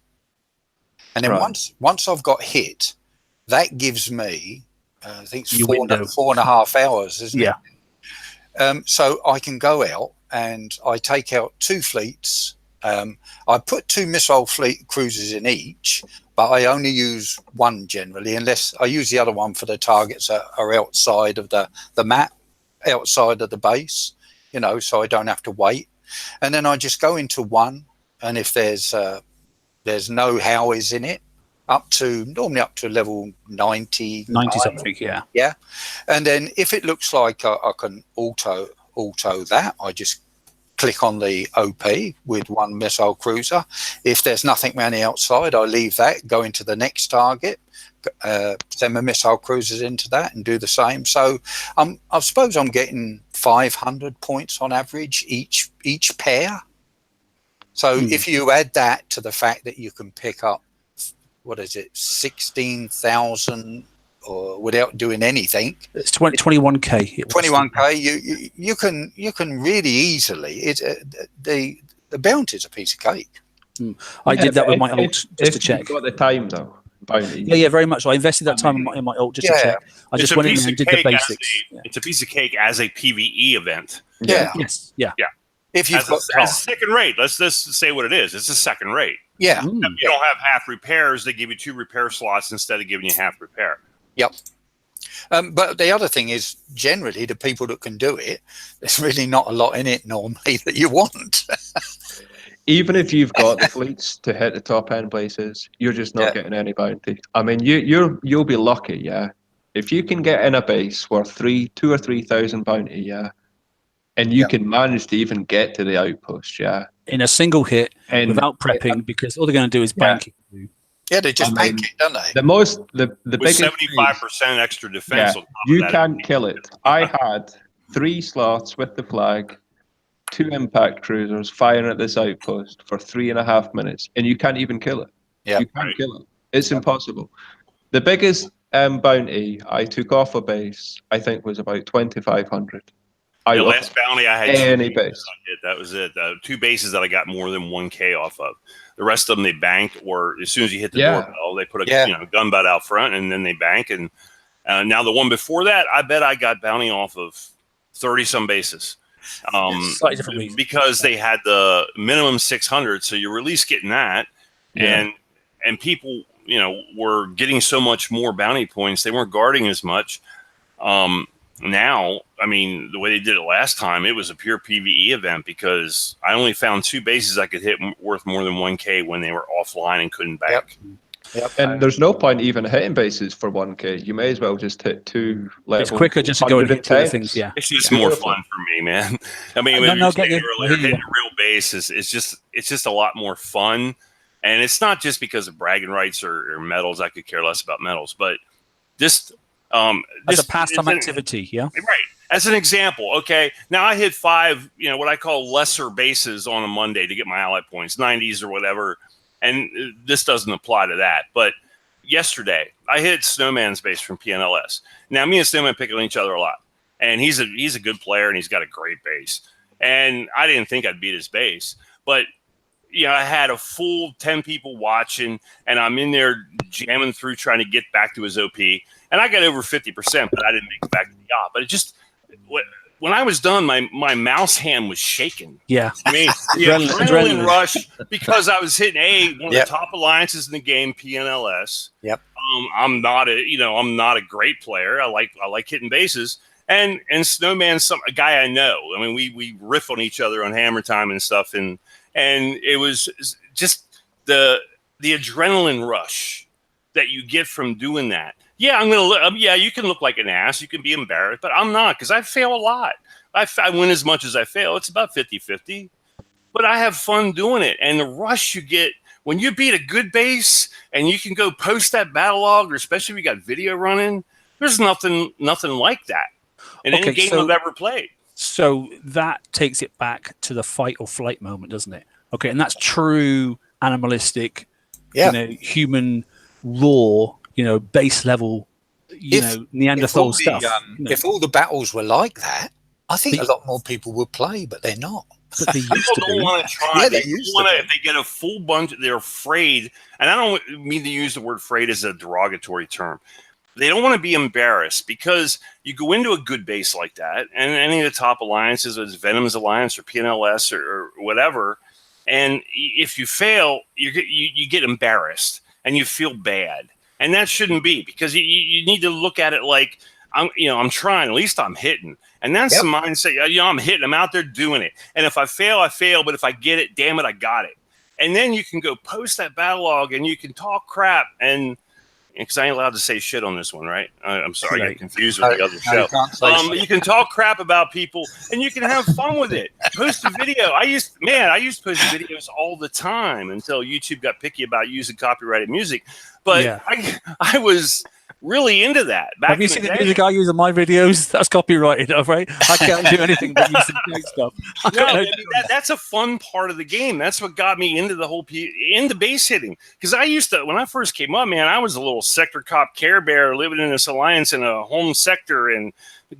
and then once I've got hit, that gives me. I think it's 4.5 hours, isn't it? So I can go out and I take out 2 fleets, I put 2 missile fleet cruisers in each, but I only use one generally, unless I use the other one for the targets that are outside of the map, outside of the base, you know, so I don't have to wait. And then I just go into one, and if there's no howies in it, normally up to level 90 something, yeah. Yeah. And then if it looks like I can auto that, I just click on the OP with 1 missile cruiser. If there's nothing around the outside, I leave that, go into the next target, send my missile cruisers into that and do the same. So I suppose I'm getting 500 points on average each pair. So if you add that to the fact that you can pick up, what is it, 16,000 or without doing anything, it's 21k. 21k. You can really easily. The bounty's a piece of cake. I did that with my ult just to check. You've got the time though. Bounty. Yeah, very much. I invested that time in my ult just to check. I just went in there and did the basics. It's a piece of cake as a PvE event. Yeah. Yes. Yeah. If you've got as a second rate, let's just say what it is. It's a second rate. Yeah. You don't have half repairs. They give you 2 repair slots instead of giving you half repair. Yep. But the other thing is, generally, the people that can do it, there's really not a lot in it normally that you want. Even if you've got the fleets to hit the top end places, you're just not getting any bounty. I mean, you'll be lucky, yeah. If you can get in a base worth 2,000 or 3,000 bounty, yeah, and you can manage to even get to the outpost, yeah, in a single hit and without prepping, because all they're going to do is bank it. Yeah, they just bank it, don't they? The biggest 75% extra defense. Yeah, you can't kill it. I had 3 slots with the flag, 2 impact cruisers firing at this outpost for 3.5 minutes, and you can't even kill it. Yeah, you can't kill it. It's impossible. The biggest bounty I took off a base, I think, was about 2,500. The last bounty I had any 2 base. That was it. 2 bases that I got more than 1K off of. The rest of them they banked, or as soon as you hit the doorbell, they put a gun butt out front, and then they bank. And now the one before that, I bet I got bounty off of 30 some bases. Slightly different reason. Because they had the minimum 600, so you're at least getting that, and people, you know, were getting so much more bounty points. They weren't guarding as much. Now, I mean, the way they did it last time, it was a pure PvE event because I only found 2 bases I could hit worth more than 1K when they were offline and couldn't bank. Yep. And there's no point even hitting bases for 1K. You may as well just hit 2 levels. It's quicker just to go and hit 2 things. Yeah, it's just more fun for me, man. I mean, hitting a real base is just a lot more fun, and it's not just because of bragging rights or medals. I could care less about medals, but just as a pastime activity. Yeah, right. As an example, okay. Now I hit 5, you know, what I call lesser bases on a Monday to get my ally points, 90s or whatever. And this doesn't apply to that. But yesterday, I hit Snowman's base from PNLS. Now, me and Snowman pick on each other a lot. And he's a good player, and he's got a great base. And I didn't think I'd beat his base. But, you know, I had a full 10 people watching, and I'm in there jamming through trying to get back to his OP. And I got over 50%, but I didn't make it back to the op. But it just... when I was done, my mouse hand was shaking. Yeah. I mean, the adrenaline rush, because I was hitting one of the top alliances in the game, PNLS. Yep. I'm not a great player. I like hitting bases. And Snowman's a guy I know. I mean, we riff on each other on Hammer Time and stuff, and it was just the adrenaline rush that you get from doing that. Yeah, you can look like an ass. You can be embarrassed, but I'm not, because I fail a lot. I win as much as I fail. It's about 50-50, but I have fun doing it. And the rush you get when you beat a good base and you can go post that battle log, or especially if you got video running, there's nothing like that in any game I've ever played. So that takes it back to the fight or flight moment, doesn't it? Okay, and that's true animalistic, human, raw, base level, Neanderthal stuff. If all the battles were like that, I think a lot more people would play, but they're not. But they used people to don't be. want to try. If they get a full bunch, they're afraid. And I don't mean to use the word afraid as a derogatory term. They don't want to be embarrassed, because you go into a good base like that, and any of the top alliances, whether it's Venom's Alliance or PNLS or whatever, And if you fail, you get embarrassed and you feel bad. And that shouldn't be, because you need to look at it like, I'm trying, at least I'm hitting. And that's the mindset, I'm hitting, I'm out there doing it. And if I fail, I fail. But if I get it, damn it, I got it. And then you can go post that battle log and you can talk crap. And because I ain't allowed to say shit on this one, right? I'm sorry, I get confused with the other show. You can talk crap about people and you can have fun with it. Post a video. I used to post videos all the time until YouTube got picky about using copyrighted music. But I was really into that. Have you seen the music I use in my videos? That's copyrighted, right? I can't do anything but use some great stuff. That's a fun part of the game. That's what got me into the whole into base hitting. Because I used to, when I first came up, man, I was a little sector cop Care Bear living in this alliance in a home sector and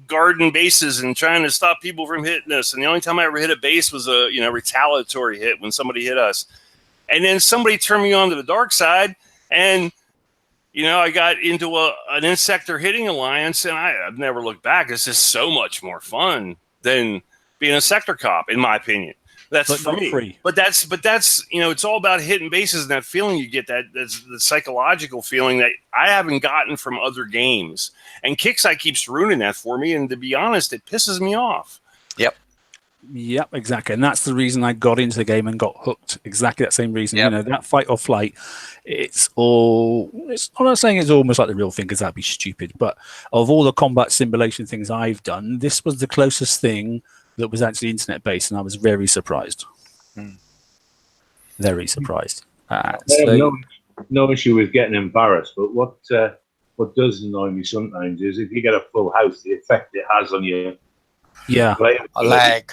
guarding bases and trying to stop people from hitting us. And the only time I ever hit a base was a retaliatory hit when somebody hit us. And then somebody turned me on to the dark side, and I got into an insector hitting alliance, and I've never looked back. It's just so much more fun than being a sector cop, in my opinion. That's for me. Free. But that's it's all about hitting bases and that feeling you get. That's the psychological feeling that I haven't gotten from other games. And Kixeye keeps ruining that for me. And to be honest, it pisses me off. Yep, exactly. And that's the reason I got into the game and got hooked. Exactly that same reason. That fight or flight, I'm not saying it's almost like the real thing, because that'd be stupid. But of all the combat simulation things I've done, this was the closest thing that was actually internet based, and I was very surprised. Very surprised. No issue with getting embarrassed, but what does annoy me sometimes is if you get a full house, the effect it has on you. A lag.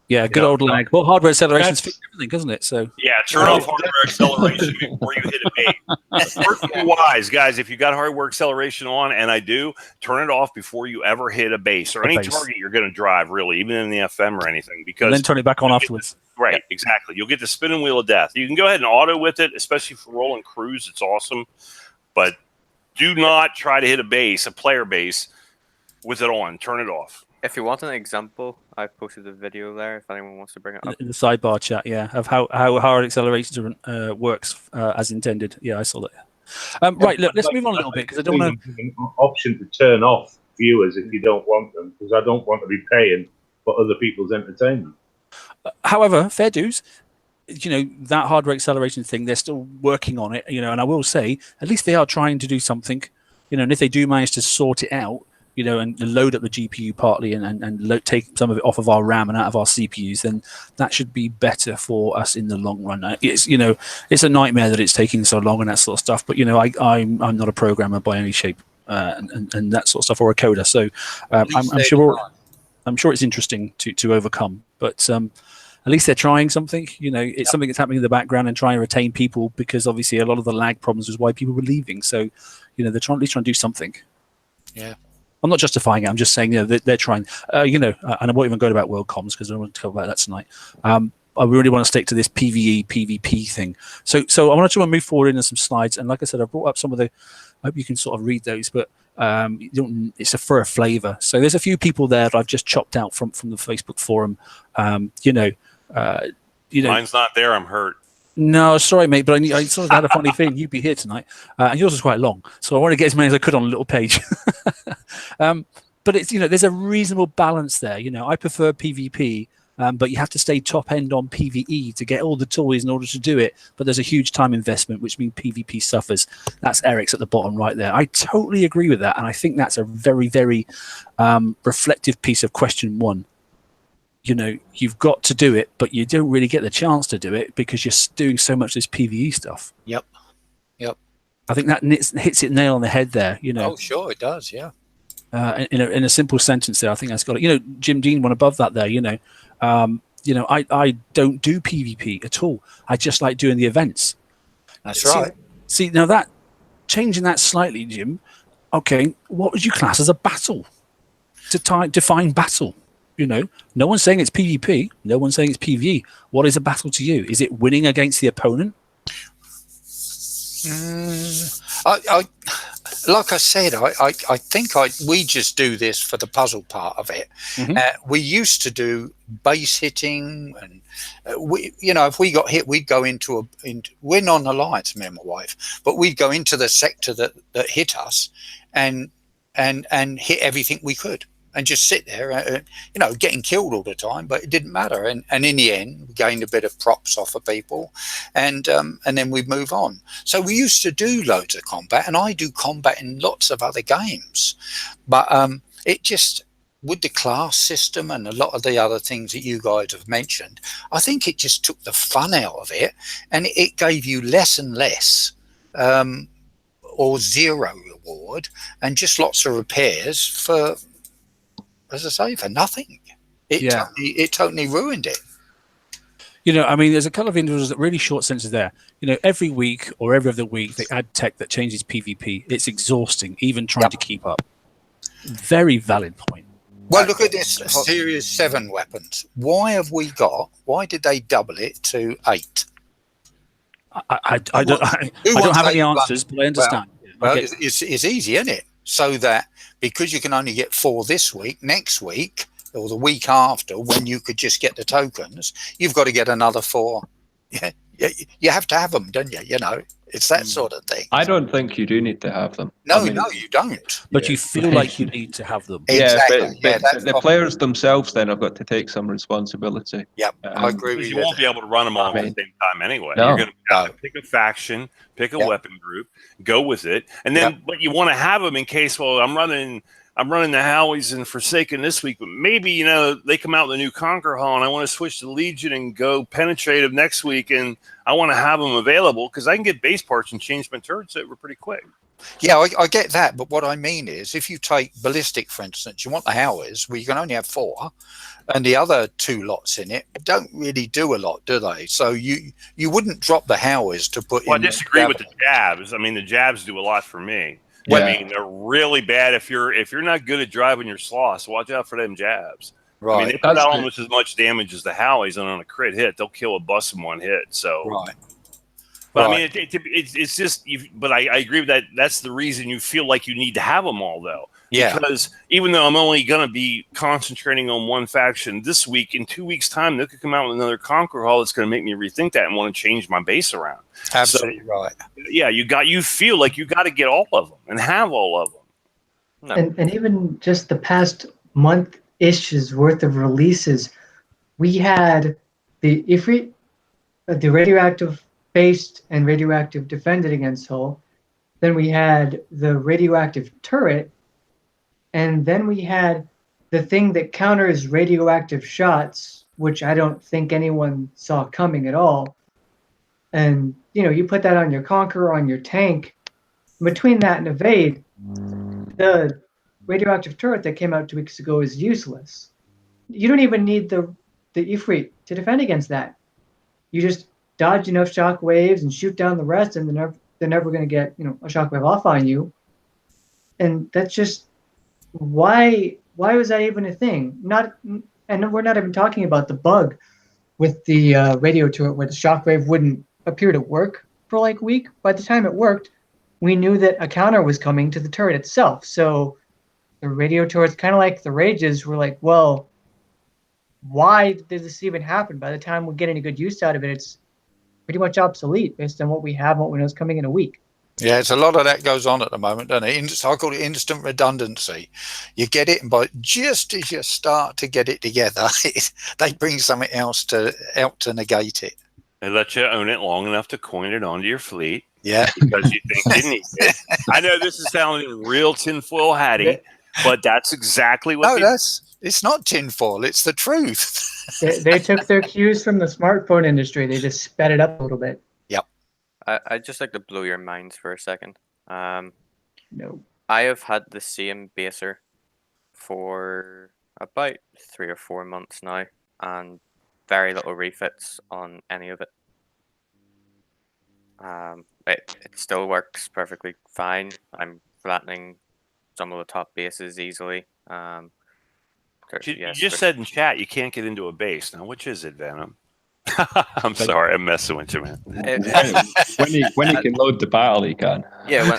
Yeah, good old lag. Well, hardware acceleration's fixed everything, doesn't it? So turn off hardware acceleration before you hit a base. First, be wise, guys. If you got hardware acceleration on, and I do, turn it off before you ever hit a base or any target you're going to drive, really, even in the FM or anything. Because and then turn it back on afterwards. Right, exactly. You'll get the spinning wheel of death. You can go ahead and auto with it, especially for rolling crews. It's awesome, but do not try to hit a player base, with it on. Turn it off. If you want an example, I posted a video there if anyone wants to bring it up. In the sidebar chat, of how hard acceleration works as intended. Yeah, I saw that. Right, look, let's move on a little bit, because I don't want to... An option to turn off viewers if you don't want them, because I don't want to be paying for other people's entertainment. However, fair dues, that hardware acceleration thing, they're still working on it, and I will say, at least they are trying to do something, and if they do manage to sort it out, and load up the GPU partly and take some of it off of our RAM and out of our CPUs, then that should be better for us in the long run. It's it's a nightmare that it's taking so long and that sort of stuff. But I'm not a programmer by any shape and that sort of stuff, or a coder. So I'm sure it's interesting to overcome. But at least they're trying something. It's something that's happening in the background and trying to retain people, because obviously a lot of the lag problems was why people were leaving. So they're at least trying to do something. Yeah. I'm not justifying it. I'm just saying, they're trying, and I won't even go about world comms, because I don't want to talk about that tonight. I really want to stick to this PvE, PvP thing. So I want to move forward into some slides. And like I said, I brought up some of the, I hope you can sort of read those, but it's for a flavor. So there's a few people there that I've just chopped out from the Facebook forum. Mine's not there. I'm hurt. No, sorry, mate, but I sort of had a funny feeling you'd be here tonight, and yours was quite long, so I want to get as many as I could on a little page. But it's there's a reasonable balance there. I prefer PvP, but you have to stay top end on PvE to get all the toys in order to do it. But there's a huge time investment, which means PvP suffers. That's Eric's at the bottom right there. I totally agree with that, and I think that's a very, very reflective piece of question one. You've got to do it, but you don't really get the chance to do it because you're doing so much of this PvE stuff. Yep. I think that hits it nail on the head there. Oh, sure, it does. Yeah. In a simple sentence there, I think that's got it. Jim Dean one above that there. I don't do PvP at all. I just like doing the events. That's right. See now that changing that slightly, Jim. Okay, what would you class as a battle? Define battle. No one's saying it's PvP. No one's saying it's PvE. What is a battle to you? Is it winning against the opponent? like I said, I think we just do this for the puzzle part of it. Mhm. We used to do base hitting, and if we got hit, we'd go we're non-alliance, me and my wife, but we'd go into the sector that hit us, and hit everything we could, and just sit there, getting killed all the time, but it didn't matter. And in the end, we gained a bit of props off of people, and then we'd move on. So we used to do loads of combat, and I do combat in lots of other games. But it just, with the class system and a lot of the other things that you guys have mentioned, I think it just took the fun out of it, and it gave you less and less. Or zero reward, and just lots of repairs for, as I say, for nothing. It totally ruined it. There's a couple of individuals that really short sentences there. Every week or every other week they add tech that changes PvP. It's exhausting, even trying to keep up. Very valid point. Well, look at this Series 7 weapons. Why did they double it to 8? I don't have any answers, but I understand. Well, it's easy, isn't it? So that because you can only get 4 this week, next week or the week after, when you could just get the tokens, you've got to get another 4. Yeah, you have to have them, don't you? It's that sort of thing. I don't think you do need to have them. No, no, you don't. But you feel like you need to have them. Exactly. Yeah, but the players themselves then have got to take some responsibility. Yep, I agree with you. You won't be able to run them all at the same time anyway. No. You're going to have to pick a faction, pick a weapon group, go with it, and then but you want to have them in case. Well, I'm running the Howies and Forsaken this week, but maybe they come out with a new Conquer Hall, and I want to switch to Legion and go Penetrative next week, and I want to have them available because I can get base parts and change my turrets over pretty quick. Yeah, I get that, but what I mean is, if you take Ballistic, for instance, you want the Howies, well, you can only have 4, and the other 2 lots in it don't really do a lot, do they? So you wouldn't drop the Howies to put in. I disagree with the jabs. The jabs do a lot for me. Yeah. They're really bad if you're not good at driving your sloths. Watch out for them jabs. Right. They put out almost as much damage as the Howies, and on a crit hit, they'll kill a bus in 1 hit. So right. But it's just. But I agree with that. That's the reason you feel like you need to have them all, though. Yeah. Because even though I'm only going to be concentrating on one faction this week, in 2 weeks' time, they could come out with another Conquer Hall that's going to make me rethink that and want to change my base around. Absolutely right. Yeah, you feel like you got to get all of them and have all of them. No. And even just the past month-ish's worth of releases, we had the Ifrit, the radioactive based and radioactive defended against hull. Then we had the radioactive turret. And then we had the thing that counters radioactive shots, which I don't think anyone saw coming at all. And, you put that on your Conqueror, on your tank. Between that and Evade, the radioactive turret that came out 2 weeks ago is useless. You don't even need the Ifrit to defend against that. You just dodge enough shock waves and shoot down the rest, and they're never going to get a shockwave off on you. And that's just why was that even a thing? And we're not even talking about the bug with the radio turret where the shockwave wouldn't appear to work for like a week. By the time it worked, we knew that a counter was coming to the turret itself. So the radio turrets, kind of like the rages, were like, well, why did this even happen? By the time we get any good use out of it, it's pretty much obsolete based on what we have, what we know is coming in a week. Yeah, it's a lot of that goes on at the moment, doesn't it? I call it instant redundancy. You get it, but just as you start to get it together, they bring something else out to negate it. They let you own it long enough to coin it onto your fleet. Yeah. Because you think you need it. I know this is sounding real tinfoil hatty, but that's exactly what it's not tinfoil, it's the truth. They took their cues from the smartphone industry. They just sped it up a little bit. Yep. I'd just like to blow your minds for a second. No. I have had the same baser for about 3 or 4 months now, and very little refits on any of it. It still works perfectly fine. I'm flattening some of the top bases easily. You just said in chat you can't get into a base. Now, which is it, Venom? I'm sorry, I'm messing with you, man. When he can load the battle, he can. Yeah,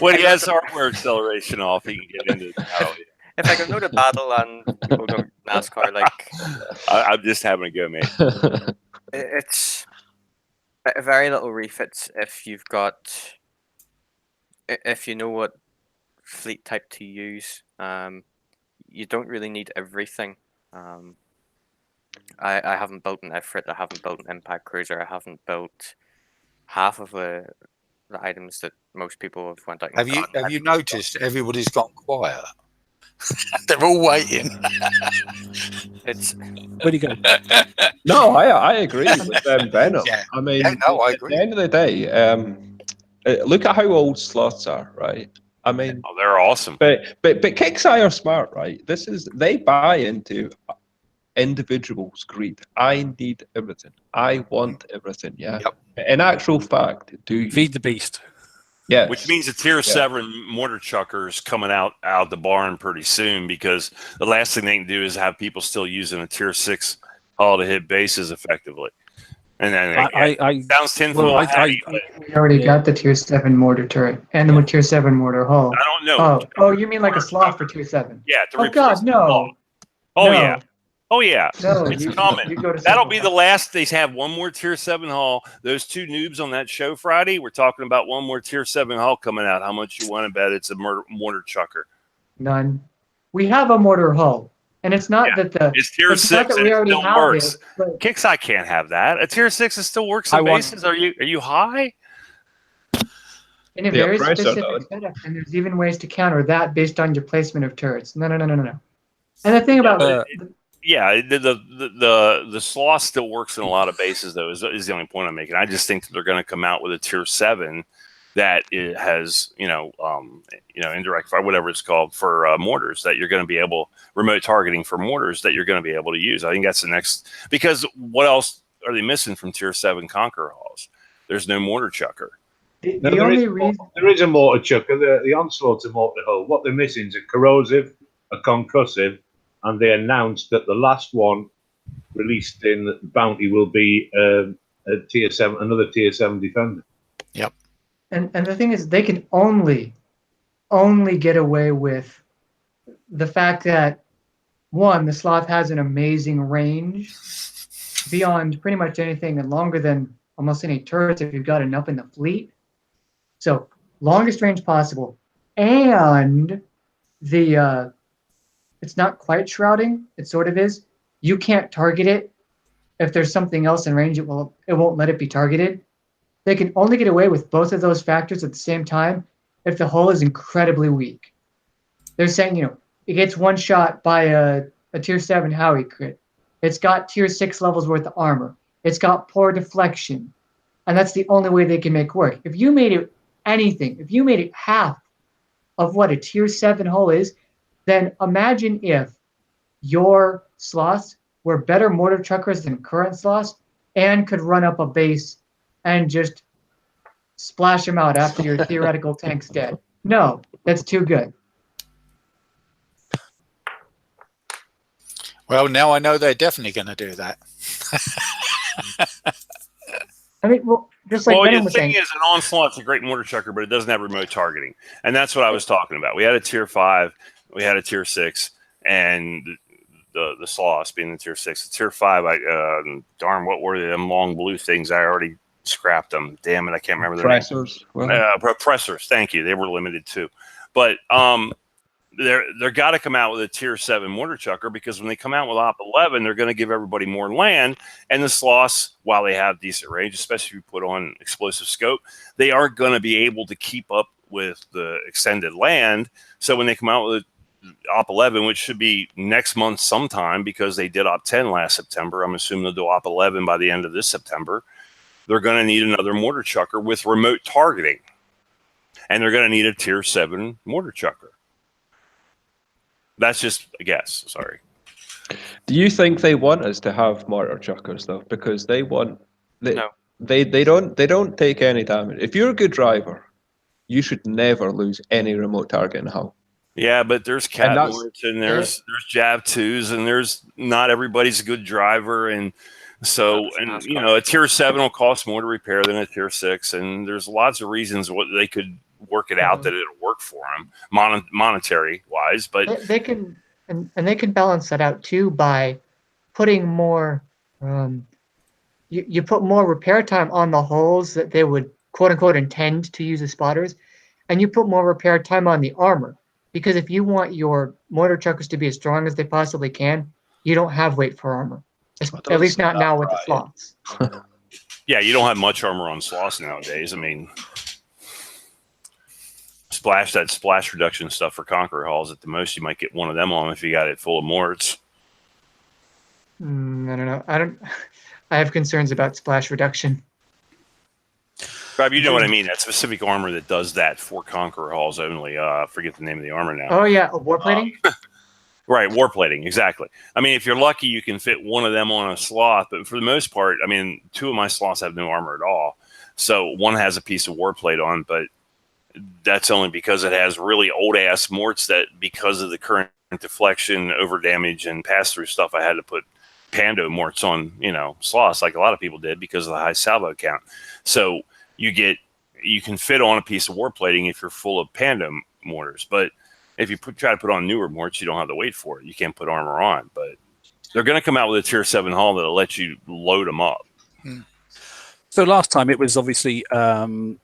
When he has hardware acceleration off, he can get into the battle. if I can know the battle and people go NASCAR, like I'm just having a go, mate. it's very little refits if you know what fleet type to use. You don't really need everything. I haven't built an Ifrit, I haven't built an Impact Cruiser, I haven't built half of the items that most people have went out and Have you noticed everybody's gone quiet? They're all waiting. It's Where do you go? No, I agree with Venom. Yeah. I mean, Yeah, no, I agree. At the end of the day, look at how old slots are, right? I mean, Oh, they're awesome. but Kickseye are smart, right? They buy into individuals' greed. I need everything. I want everything. Yeah. Yep. In actual fact, do you? Feed the beast. Yeah. Which means the tier 7 mortar chuckers coming out the barn pretty soon, because the last thing they can do is have people still using a tier 6 hull to hit bases effectively. And then sounds tinfoil hatty, but We already got the tier 7 mortar turret and the tier 7 mortar hull. I don't know. Oh, you mean like a slot for tier 7? Yeah. To Oh replace God, the no. hull. Oh No. yeah. Oh yeah. No, It's you coming. go to That'll simple. be the last. They have one more tier 7 hull. Those two noobs on that show Friday, we're talking about one more tier 7 hull coming out. How much you want to bet it's a mortar chucker? None. We have a mortar hull, and it's not Yeah. that It's tier it's 6 not that and we it already still have works. it. But Kickseye can't have that. A tier 6 it still works in bases. Are you high? in a The very oppressor, specific though. setup, and there's even ways to counter that based on your placement of turrets. No. And the thing about Yeah, the sloth still works in a lot of bases, though, is the only point I'm making. I just think that they're going to come out with a tier 7 that it has, indirect fire, whatever it's called, for mortars, that you're going to be able, remote targeting for mortars that you're going to be able to use. I think that's the next, because what else are they missing from tier 7 Conqueror hulls? There's no mortar chucker. the only reason there is a mortar chucker. The Onslaught's a mortar hull. What they're missing is a corrosive, a concussive, and they announced that the last one released in Bounty will be a tier 7, another tier 7 defender. Yep. and the thing is, they can only get away with the fact that, one, the sloth has an amazing range beyond pretty much anything, and longer than almost any turrets if you've got enough in the fleet. So longest range possible, and the it's not quite shrouding. It sort of is. You can't target it. If there's something else in range, it won't let it be targeted. They can only get away with both of those factors at the same time if the hull is incredibly weak. They're saying, it gets one shot by a tier 7 Howie crit. It's got tier 6 levels worth of armor. It's got poor deflection. And that's the only way they can make work. If you made it anything, if you made it half of what a tier 7 hull is, then imagine if your sloths were better mortar chuckers than current sloths and could run up a base and just splash them out after your theoretical tank's dead. No, that's too good. Well, now I know they're definitely going to do that. I mean, well, just like Venom The was thing saying, is, an Onslaught's a great mortar chucker, but it doesn't have remote targeting. And that's what I was talking about. We had a tier 5, we had a tier 6, and the sloths being the tier 6. The tier 5, darn, what were they? Them long blue things. I already scrapped them. Damn it, I can't remember their names. Pressers, thank you. They were limited too. But they're got to come out with a tier 7 mortar chucker, because when they come out with Op 11, they're going to give everybody more land. And the sloths, while they have decent range, especially if you put on explosive scope, they aren't going to be able to keep up with the extended land. So when they come out with Op 11, which should be next month sometime, because they did Op 10 last September, I'm assuming they'll do Op 11 by the end of this September, they're going to need another mortar chucker with remote targeting. And they're going to need a tier 7 mortar chucker. That's just a guess. Sorry. Do you think they want us to have mortar chuckers though? Because they want No. they don't take any damage. If you're a good driver, you should never lose any remote target in hull. Yeah, but there's Catmorts and there's Jav 2s, and there's not everybody's a good driver. And So, That's and NASCAR. a tier 7 will cost more to repair than a tier 6, and there's lots of reasons what they could work it out that it'll work for them, monetary wise. But They can and they can balance that out too by putting more. You put more repair time on the holes that they would quote unquote intend to use as spotters, and you put more repair time on the armor. Because if you want your mortar chuckers to be as strong as they possibly can, you don't have weight for armor. At least not now with the slots. yeah, you don't have much armor on sloths nowadays. I mean, that splash reduction stuff for Conqueror Halls, at the most you might get one of them on if you got it full of morts. I don't know. I have concerns about splash reduction. Rob, you know what I mean? That specific armor that does that for Conqueror Halls only. I forget the name of the armor now. Oh yeah, warplating. Right, warplating, exactly. I mean, if you're lucky, you can fit one of them on a sloth, but for the most part, I mean, 2 of my sloths have no armor at all. So one has a piece of warplate on, but that's only because it has really old-ass morts that, because of the current deflection, over damage, and pass-through stuff, I had to put Pando morts on, sloths, like a lot of people did, because of the high salvo count. So you can fit on a piece of warplating if you're full of Pando mortars, but if you try to put on newer morts, you don't have to wait for it. You can't put armor on, but they're going to come out with a tier 7 hull that'll let you load them up. So last time it was obviously, the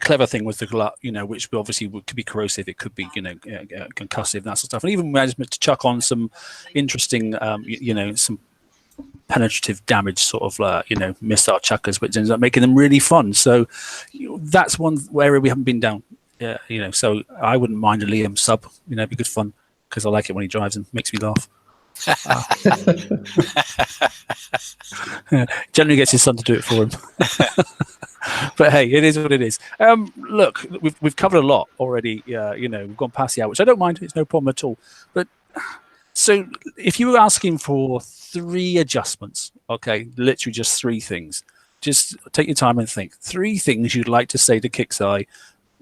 clever thing was the glut, which obviously could be corrosive. It could be, concussive, that sort of stuff. And even managed to chuck on some interesting, some penetrative damage sort of, missile chuckers, which ends up making them really fun. So that's one area we haven't been down. Yeah, so I wouldn't mind a Liam sub. It'd be good fun because I like it when he drives and makes me laugh. Generally gets his son to do it for him. But hey, it is what it is. Look, we've covered a lot already. We've gone past the hour, which I don't mind. It's no problem at all. But so if you were asking for 3 adjustments, okay, literally just 3 things, just take your time and think. 3 things you'd like to say to Kixeye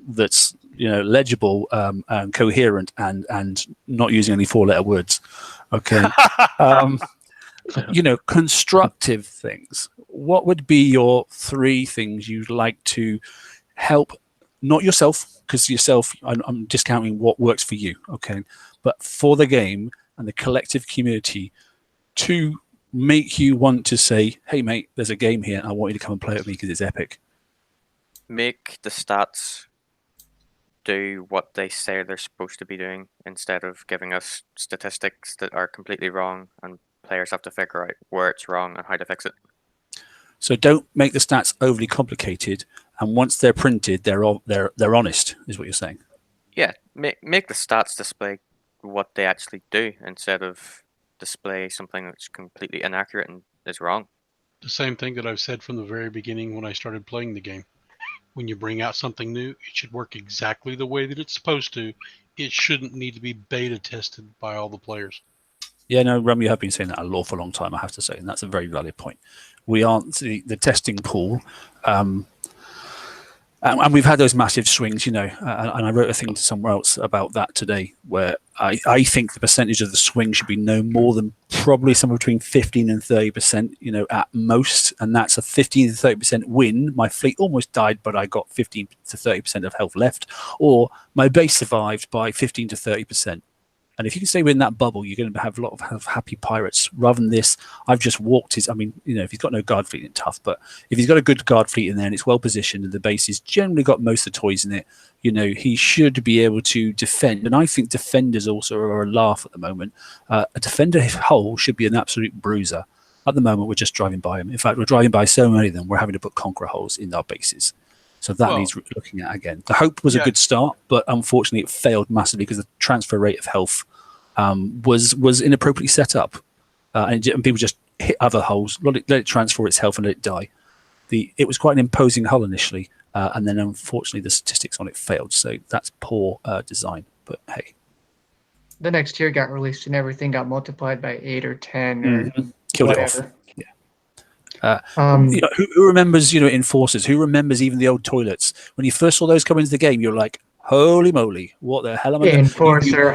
that's legible and coherent and not using any 4-letter words. Okay. Constructive things. What would be your 3 things you'd like to help, not yourself, because yourself, I'm discounting what works for you, okay, but for the game and the collective community to make you want to say, hey mate, there's a game here and I want you to come and play with me because it's epic? Make the stats do what they say they're supposed to be doing instead of giving us statistics that are completely wrong and players have to figure out where it's wrong and how to fix it. So don't make the stats overly complicated, and once they're printed, they're honest, is what you're saying. Yeah, make the stats display what they actually do instead of display something that's completely inaccurate and is wrong. The same thing that I've said from the very beginning when I started playing the game. When you bring out something new, it should work exactly the way that it's supposed to. It shouldn't need to be beta tested by all the players. Yeah, no, Rum, you have been saying that a for a long time, I have to say, and that's a very valid point. We aren't the testing pool, and we've had those massive swings, and I wrote a thing to somewhere else about that today, where I think the percentage of the swing should be no more than probably somewhere between 15 and 30%, at most, and that's a 15 to 30% win. My fleet almost died, but I got 15 to 30% of health left, or my base survived by 15 to 30%. And if you can stay within that bubble, you're going to have a lot of happy pirates. Rather than this, I've just walked his. I mean, if he's got no guard fleet, it's tough. But if he's got a good guard fleet in there and it's well positioned and the base has generally got most of the toys in it, he should be able to defend. And I think defenders also are a laugh at the moment. A defender hull should be an absolute bruiser. At the moment, we're just driving by them. In fact, we're driving by so many of them, we're having to put Conqueror hulls in our bases. So that needs looking at again. The Hope was a good start, but unfortunately it failed massively because the transfer rate of health was inappropriately set up. And people just hit other hulls, let it transfer its health and let it die. It was quite an imposing hull initially, and then unfortunately the statistics on it failed. So that's poor design, but hey. The next tier got released and everything got multiplied by 8 or 10 or killed whatever. it off. Who remembers, enforcers? Who remembers even the old toilets? When you first saw those come into the game, you're like, holy moly, what the hell am I doing? Enforcer,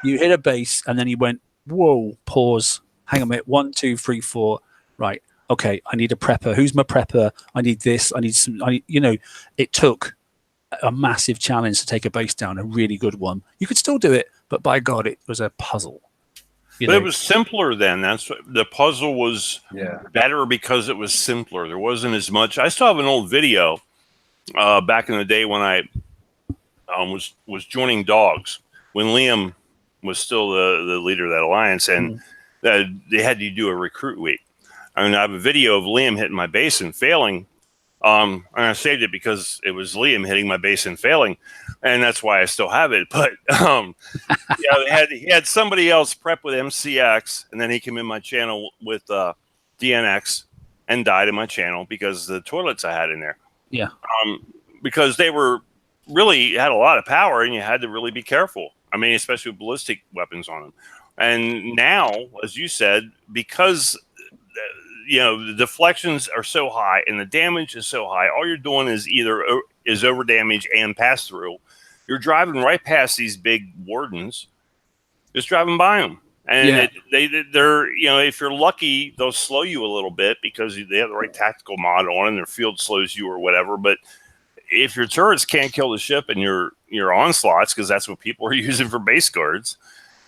you hit a base and then you went, whoa, pause. hang on a minute, 1, 2, 3, 4, right? Okay, I need a prepper. Who's my prepper? I need this. I need some. It took a massive challenge to take a base down, a really good one. You could still do it, but by God, it was a puzzle. But it was simpler then. That's what, the puzzle was better because it was simpler. There wasn't as much. I still have an old video back in the day when I was joining dogs, when Liam was still the leader of that alliance, and they had to do a recruit week. I mean, I have a video of Liam hitting my base and failing. And I saved it because it was Liam hitting my base and failing, and that's why I still have it. But he had somebody else prep with MCX, and then he came in my channel with DNX and died in my channel because the toilets I had in there. Yeah. Because they were really had a lot of power, and you had to really be careful. I mean, especially with ballistic weapons on them. And now, as you said, because the deflections are so high and the damage is so high, all you're doing is either over damage and pass through. You're driving right past these big wardens, just driving by them. And they're if you're lucky, they'll slow you a little bit because they have the right tactical mod on and their field slows you or whatever. But if your turrets can't kill the ship and your onslaughts, because that's what people are using for base guards,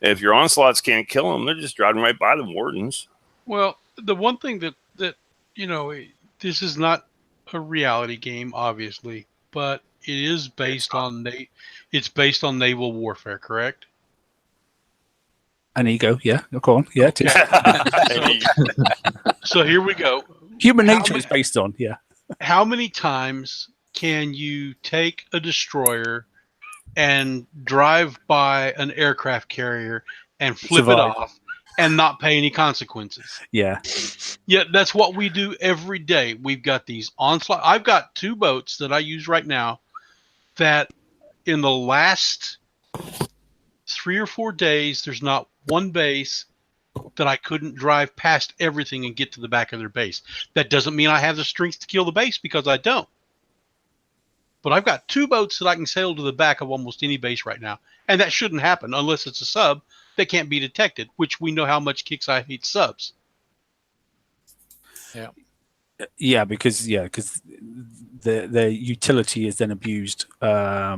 if your onslaughts can't kill them, they're just driving right by the wardens. Well, the one thing that this is not a reality game, obviously, but it is based on naval warfare, correct? An ego, yeah. Go on, yeah. So here we go. Human nature is based on, How many times can you take a destroyer and drive by an aircraft carrier and flip it off and not pay any consequences? Yeah, that's what we do every day. We've got these onslaught. I've got 2 boats that I use right now that in the last 3 or 4 days, there's not one base that I couldn't drive past everything and get to the back of their base. That doesn't mean I have the strength to kill the base, because I don't. But I've got 2 boats that I can sail to the back of almost any base right now. And that shouldn't happen unless it's a sub that can't be detected, which we know how much Kixeye hates subs. Yeah, because their utility is then abused by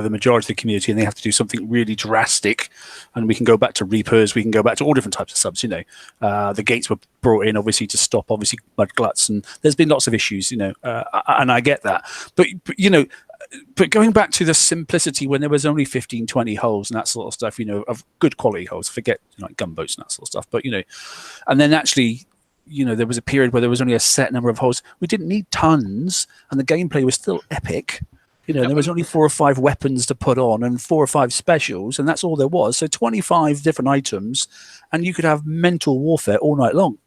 the majority of the community, and they have to do something really drastic. And we can go back to Reapers, we can go back to all different types of subs. The gates were brought in obviously to stop mud gluts, and there's been lots of issues. And I get that, but going back to the simplicity when there was only 15, 20 holes and that sort of stuff, of good quality holes. Forget like gunboats and that sort of stuff, but and then actually. There was a period where there was only a set number of holes. We didn't need tons, and the gameplay was still epic. There was only 4 or 5 weapons to put on and 4 or 5 specials, and that's all there was. So 25 different items, and you could have mental warfare all night long.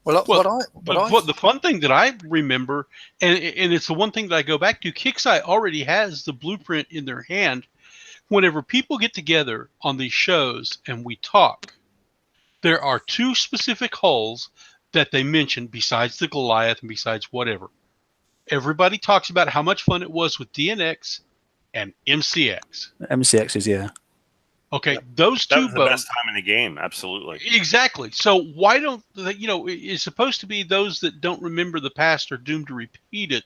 But the fun thing that I remember, and it's the one thing that I go back to, Kixeye already has the blueprint in their hand. Whenever people get together on these shows and we talk, there are 2 specific holes that they mentioned besides the Goliath and besides whatever. Everybody talks about how much fun it was with DNX and MCX. MCXs, yeah. Okay, those 2 boats. That was the best time in the game, absolutely. Exactly. So why don't it's supposed to be those that don't remember the past are doomed to repeat it.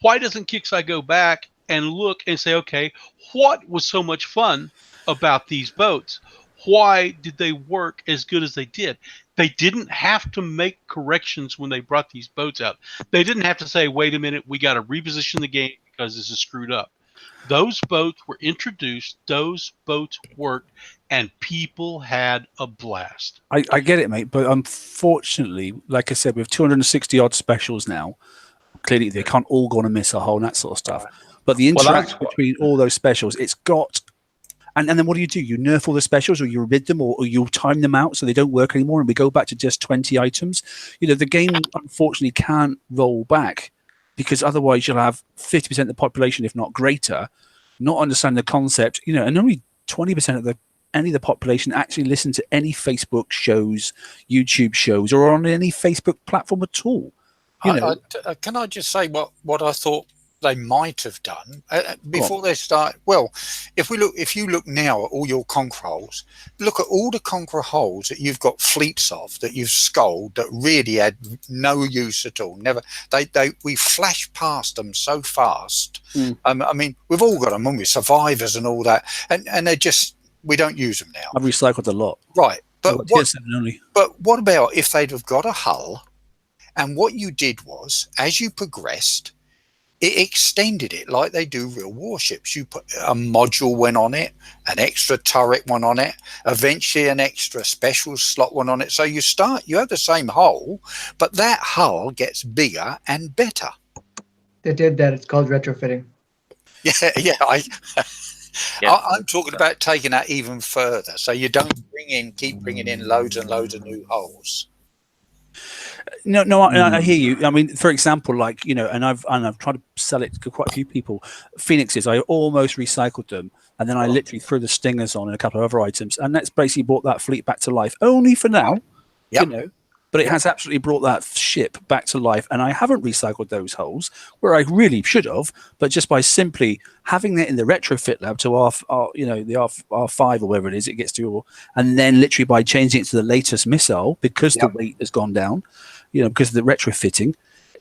Why doesn't Kixeye go back and look and say, okay, what was so much fun about these boats? Why did they work as good as they did? They didn't have to make corrections when they brought these boats out. They didn't have to say, wait a minute, we got to reposition the game because this is screwed up. Those boats were introduced, those boats worked, and people had a blast. I get it, mate, but unfortunately, like I said, with 260 odd specials now, clearly they can't all go on and miss a hole and that sort of stuff. But the interaction between all those specials, it's got... And then what do? You nerf all the specials, or you rid them, or you time them out so they don't work anymore, and we go back to just 20 items. The game unfortunately can't roll back, because otherwise you'll have 50% of the population, if not greater, not understand the concept. And only 20% of any of the population actually listen to any Facebook shows, YouTube shows, or on any Facebook platform at all. Can I just say what I thought they might have done before they start. Well, if you look now at all your conquer holes, look at all the conquer holes that you've got fleets of that you've sculled that really had no use at all. Never, we flash past them so fast. I mean, we've all got them, haven't we? Survivors and all that, and they're just, we don't use them now. I've recycled a lot. Right, but what about if they'd have got a hull, and what you did was, as you progressed, it extended it like they do real warships. You put a module went on it, an extra turret went on it, eventually an extra special slot went on it. So you have the same hull, but that hull gets bigger and better. They did that. It's called retrofitting. Yeah. I'm talking about taking that even further. So you don't keep bringing in loads and loads of new hulls. No, I hear you. I mean, for example, like, you know, and I've tried to sell it to quite a few people. Phoenixes, I almost recycled them, and then I literally threw the stingers on and a couple of other items, and that's basically brought that fleet back to life. Only for now, you know, but it has absolutely brought that ship back to life. And I haven't recycled those holes where I really should have, but just by simply having it in the retrofit lab to our you know, the R5 or whatever it is, it gets to, and then literally by changing it to the latest missile because the weight has gone down, you know, because of the retrofitting,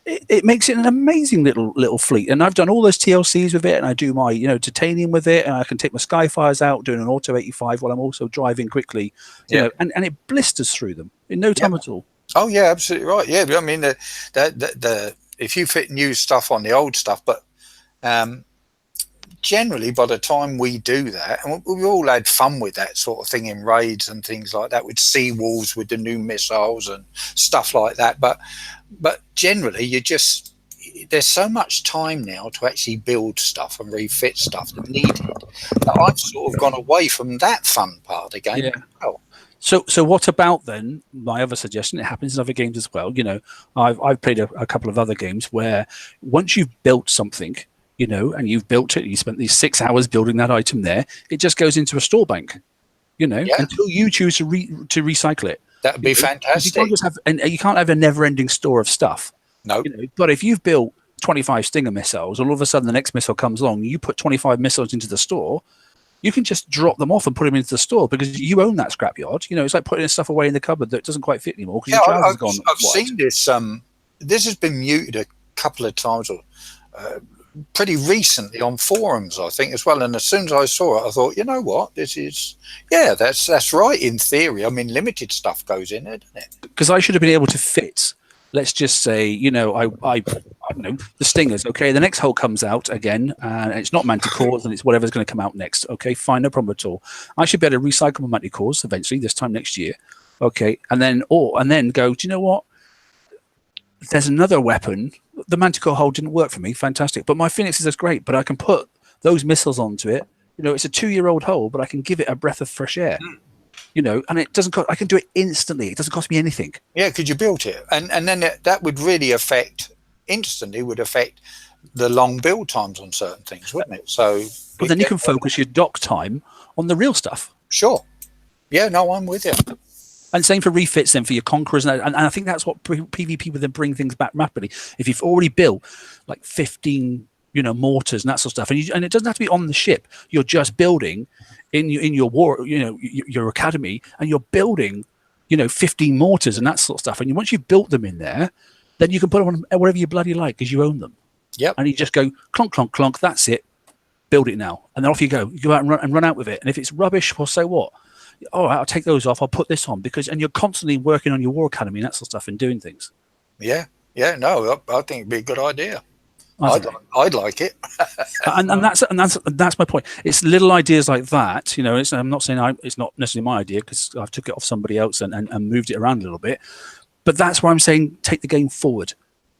it makes it an amazing little fleet. And I've done all those TLCs with it, and I do my, you know, titanium with it, and I can take my Skyfires out doing an auto 85 while I'm also driving quickly, you know, and it blisters through them in no time at all. Oh yeah, absolutely right. Yeah, I mean, the if you fit new stuff on the old stuff, but generally by the time we do that, and we've all had fun with that sort of thing in raids and things like that, with sea walls with the new missiles and stuff like that. But generally, there's so much time now to actually build stuff and refit stuff that needed that I've sort of gone away from that fun part of the game. Yeah. Oh. So what about then my other suggestion? It happens in other games as well. You know, I've played a couple of other games where once you've built something, you know, and you've built it, you spent these 6 hours building that item there, it just goes into a store bank, you know, until you choose to recycle it. That would be fantastic. You can't have a never-ending store of stuff. No. You know, but if you've built 25 Stinger missiles, all of a sudden the next missile comes along, you put 25 missiles into the store, you can just drop them off and put them into the store because you own that scrapyard. You know, it's like putting stuff away in the cupboard that doesn't quite fit anymore because your trousers gone. I've seen this. This has been muted a couple of times, or pretty recently on forums, I think, as well. And as soon as I saw it, I thought, you know what, this is, that's right in theory. I mean, limited stuff goes in there, doesn't it? Because I should have been able to fit. Let's just say, you know, I don't know, the Stingers. Okay, the next hull comes out again, and it's not Manticores, and it's whatever's going to come out next. Okay, fine, no problem at all. I should be able to recycle my Manticores eventually, this time next year. Okay, and then go, do you know what? There's another weapon. The Manticore hull didn't work for me. Fantastic, but my Phoenixes is great. But I can put those missiles onto it. You know, it's a 2-year-old hull, but I can give it a breath of fresh air. You know, and it doesn't cost, I can do it instantly. It doesn't cost me anything. Yeah, because you built it. And then that would really affect the long build times on certain things, wouldn't it? So, but then you can focus your dock time on the real stuff. Sure. Yeah, no, I'm with you. And same for refits then for your Conquerors. And I think that's what PvP would then bring things back rapidly. If you've already built like 15, you know, mortars and that sort of stuff, and it doesn't have to be on the ship. You're just building in your war, you know, your academy, and you're building, you know, 15 mortars and that sort of stuff. And once you've built them in there, then you can put them on whatever you bloody like because you own them. Yep. And you just go clonk, clonk, clonk. That's it. Build it now, and then off you go. You go out and run out with it. And if it's rubbish, well, so what? All right, I'll take those off. I'll put this on and you're constantly working on your war academy and that sort of stuff and doing things. Yeah. No, I think it'd be a good idea. I'd like it. and that's my point. It's little ideas like that, you know. I'm not saying it's not necessarily my idea because I've took it off somebody else and moved it around a little bit. But that's why I'm saying take the game forward.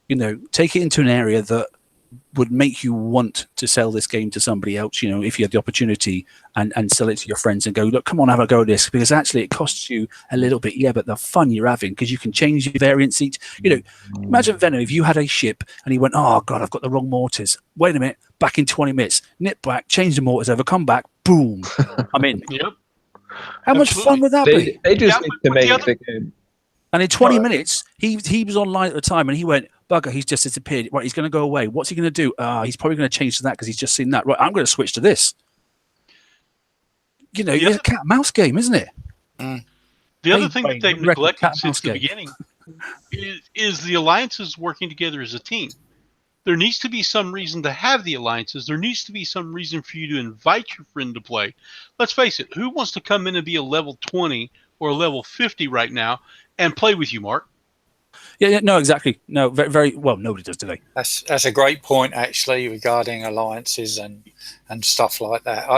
You know, take it into an area that would make you want to sell this game to somebody else, you know, if you had the opportunity, and sell it to your friends and go, look, come on, have a go at this, because actually it costs you a little bit, but the fun you're having, because you can change your variants each, you know. Imagine Venom, if you had a ship and he went, oh god, I've got the wrong mortars, wait a minute, back in 20 minutes, nip back, change the mortars over, come back, boom, I'm in. Yep. How much fun would that be? They just need to make the game. And in 20 minutes, he was online at the time, and he went, bugger, he's just disappeared. Right, he's going to go away. What's he going to do? He's probably going to change to that because he's just seen that. Right, I'm going to switch to this. You know, it's a cat and mouse game, isn't it? The other thing that they've neglected since the game. beginning is the alliances working together as a team. There needs to be some reason to have the alliances. There needs to be some reason for you to invite your friend to play. Let's face it, who wants to come in and be a level 20 or a level 50 right now and play with you, Mark? Yeah, no, exactly. No, very, very well. Nobody does, do they? That's a great point, actually, regarding alliances and stuff like that.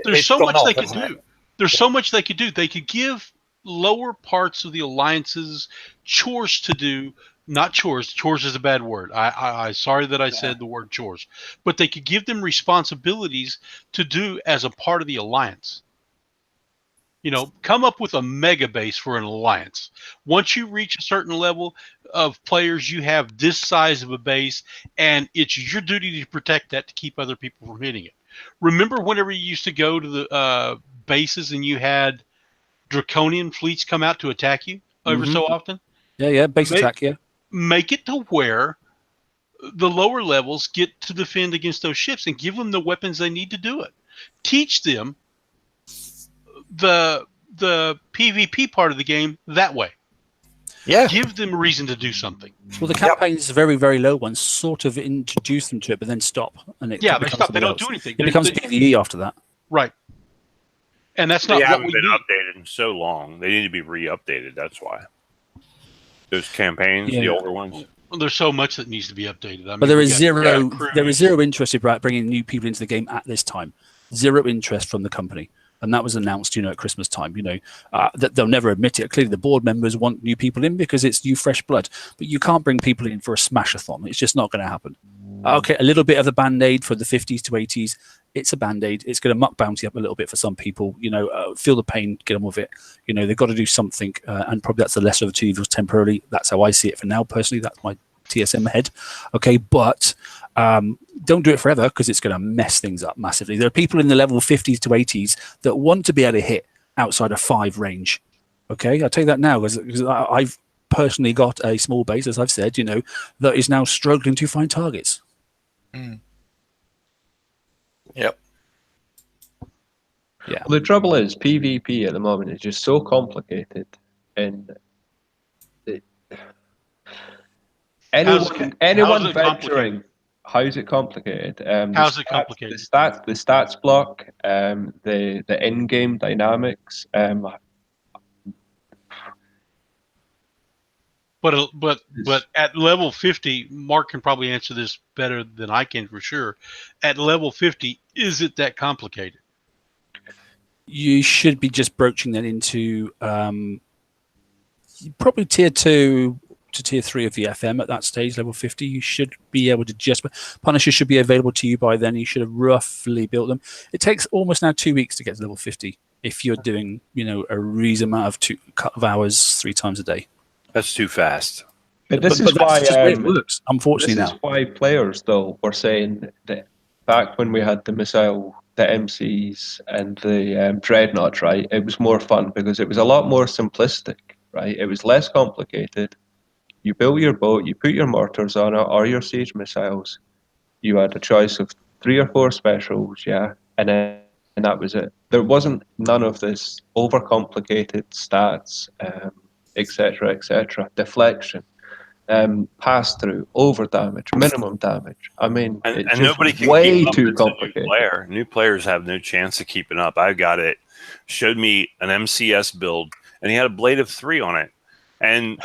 There's so much they could do. There's so much they could do. They could give lower parts of the alliances chores to do. Not chores. Chores is a bad word. I sorry that I said the word chores. But they could give them responsibilities to do as a part of the alliance. You know, come up with a mega base for an alliance. Once you reach a certain level of players, you have this size of a base, and it's your duty to protect that to keep other people from hitting it. Remember whenever you used to go to the bases and you had draconian fleets come out to attack you ever so often? Yeah, base attack, yeah. Make it to where the lower levels get to defend against those ships and give them the weapons they need to do it. Teach them the PvP part of the game that way. Yeah. Give them a reason to do something. Well, the campaign's very, very low ones sort of introduce them to it, but then stop. And it they stop. They don't do anything. It becomes PvE after that. Right. And that's not they what haven't we been need. updated in so long. They need to be re-updated. That's why. Those campaigns, the older ones. Well, there's so much that needs to be updated. I mean, But there is zero interest in bringing new people into the game at this time. Zero interest from the company. And that was announced, at Christmas time, that they'll never admit it. Clearly, the board members want new people in because it's new, fresh blood. But you can't bring people in for a smash-a-thon. It's just not going to happen. Okay, a little bit of a Band-Aid for the 50s to 80s. It's a Band-Aid. It's going to muck bounty up a little bit for some people. Feel the pain, get on with it. They've got to do something. And probably that's the lesser of the two evils temporarily. That's how I see it for now, personally. That's my TSM head. Okay, but don't do it forever because it's going to mess things up massively. There are people in the level 50s to 80s that want to be able to hit outside of 5 range. Okay, I'll tell you that now because I've personally got a small base, as I've said, that is now struggling to find targets. Yep. Yeah. Well, the trouble is, PvP at the moment is just so complicated, and anyone venturing. How's it complicated? How's it complicated? The stats block, the in-game dynamics. But at level 50, Mark can probably answer this better than I can for sure. At level 50, is it that complicated? You should be just broaching that into probably tier 2 to tier 3 of the FM at that stage, level 50. You should be able to Punishers should be available to you by then. You should have roughly built them. It takes almost now 2 weeks to get to level 50 if you're doing, a reasonable amount of hours 3 times a day. That's too fast. But this is why it works. Unfortunately, this is why players though were saying that back when we had the missile, the MCs, and the dreadnoughts, right? It was more fun because it was a lot more simplistic, right? It was less complicated. You built your boat, you put your mortars on it, or your siege missiles. You had a choice of 3 or 4 specials, and that was it. There wasn't none of this overcomplicated stats, etc., deflection, pass through, over damage, minimum damage. I mean, and it's nobody just can way keep up. too complicated. New players have no chance of keeping up. I got it. Showed me an MCS build, and he had a blade of 3 on it, and.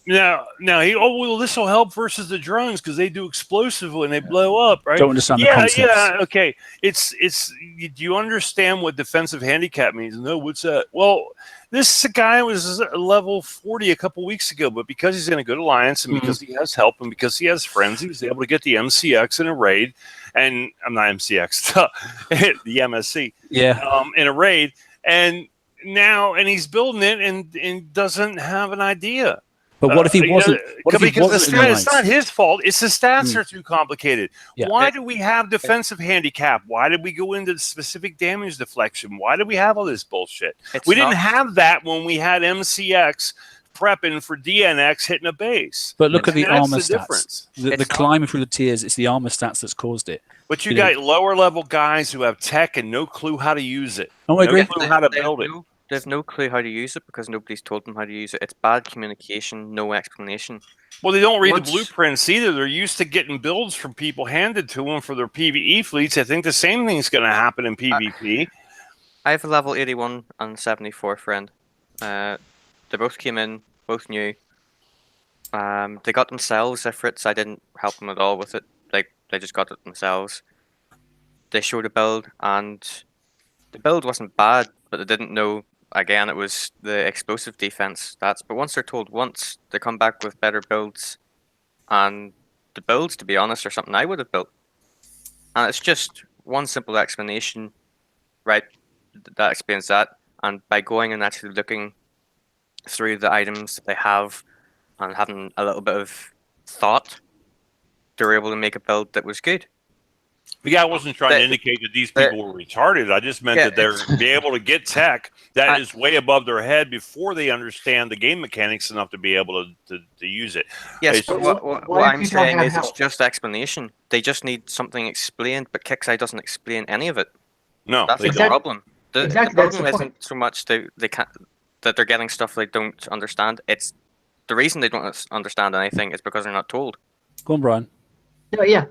Now this will help versus the drones because they do explosive when they blow up, right? Don't understand the concepts. Yeah, okay. It's. Do you understand what defensive handicap means? No, what's that? Well, this guy was level 40 a couple weeks ago, but because he's in a good alliance and because he has help and because he has friends, he was able to get the MCX in a raid, and I'm not MCX, the MSC, in a raid, and he's building it and doesn't have an idea. But what if he wasn't? It's not his fault. It's the stats are too complicated. Yeah. Why do we have defensive handicap? Why did we go into specific damage deflection? Why did we have all this bullshit? We didn't have that when we had MCX prepping for DNX hitting a base. But look at the And that's armor the stats. difference. The climbing through the tiers, it's the armor stats that's caused it. But you got lower level guys who have tech and no clue how to use it. Oh, I agree. No clue how to build it. There's no clue how to use it because nobody's told them how to use it. It's bad communication, no explanation. Well, they don't read the blueprints either. They're used to getting builds from people handed to them for their PvE fleets. I think the same thing's going to happen in PvP. I have a level 81 and 74 friend. They both came in, both new. They got themselves efforts. I didn't help them at all with it. Like, they just got it themselves. They showed a build, and the build wasn't bad, but they didn't know. Again, it was the explosive defense stats. But once they're told once, they come back with better builds. And the builds, to be honest, are something I would have built. And it's just one simple explanation, right? That explains that. And by going and actually looking through the items that they have and having a little bit of thought, they were able to make a build that was good. But yeah, I wasn't trying to indicate that these people were retarded. I just meant that they're be able to get tech that is way above their head before they understand the game mechanics enough to be able to use it. Yes, but what I'm saying is it's just explanation. They just need something explained, but Kixeye doesn't explain any of it. No, that's the problem. The problem isn't so much that they're getting stuff they don't understand. It's the reason they don't understand anything is because they're not told. Go on, Brian. No, yeah.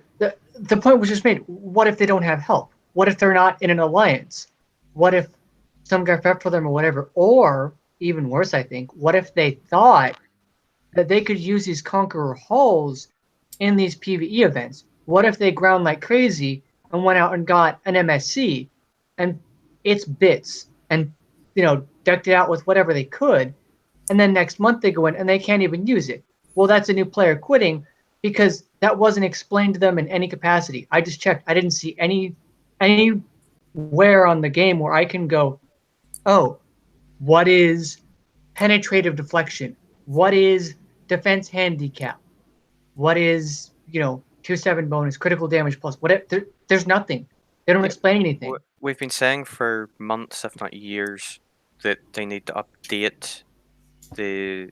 The point was just made. What if they don't have help? What if they're not in an alliance? What if some guy fought for them or whatever? Or, even worse, I think, what if they thought that they could use these Conqueror hulls in these PvE events? What if they ground like crazy and went out and got an MSC and its bits and, decked it out with whatever they could, and then next month they go in and they can't even use it? Well, that's a new player quitting because that wasn't explained to them in any capacity. I just checked. I didn't see anywhere on the game where I can go, oh, what is penetrative deflection? What is defense handicap? What is, 2/7 bonus, critical damage plus? There's nothing. They don't explain anything. We've been saying for months, if not years, that they need to update the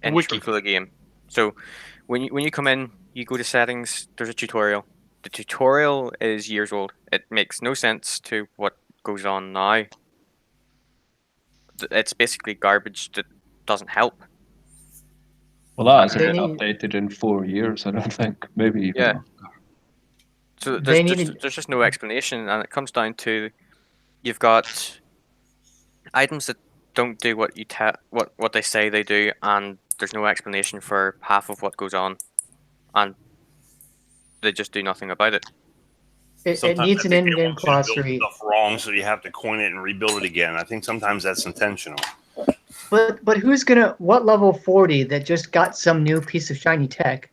intro to the game. So when you come in, you go to settings, there's a tutorial. The tutorial is years old. It makes no sense to what goes on now. It's basically garbage that doesn't help. Well, that hasn't been updated in 4 years, I don't think. Maybe even. Yeah. So there's just no explanation, and it comes down to you've got items that don't do what what they say they do, and there's no explanation for half of what goes on, and they just do nothing about it. It needs an in-game glossary. Stuff wrong, so you have to coin it and rebuild it again. I think sometimes that's intentional. But who's gonna? What level 40 that just got some new piece of shiny tech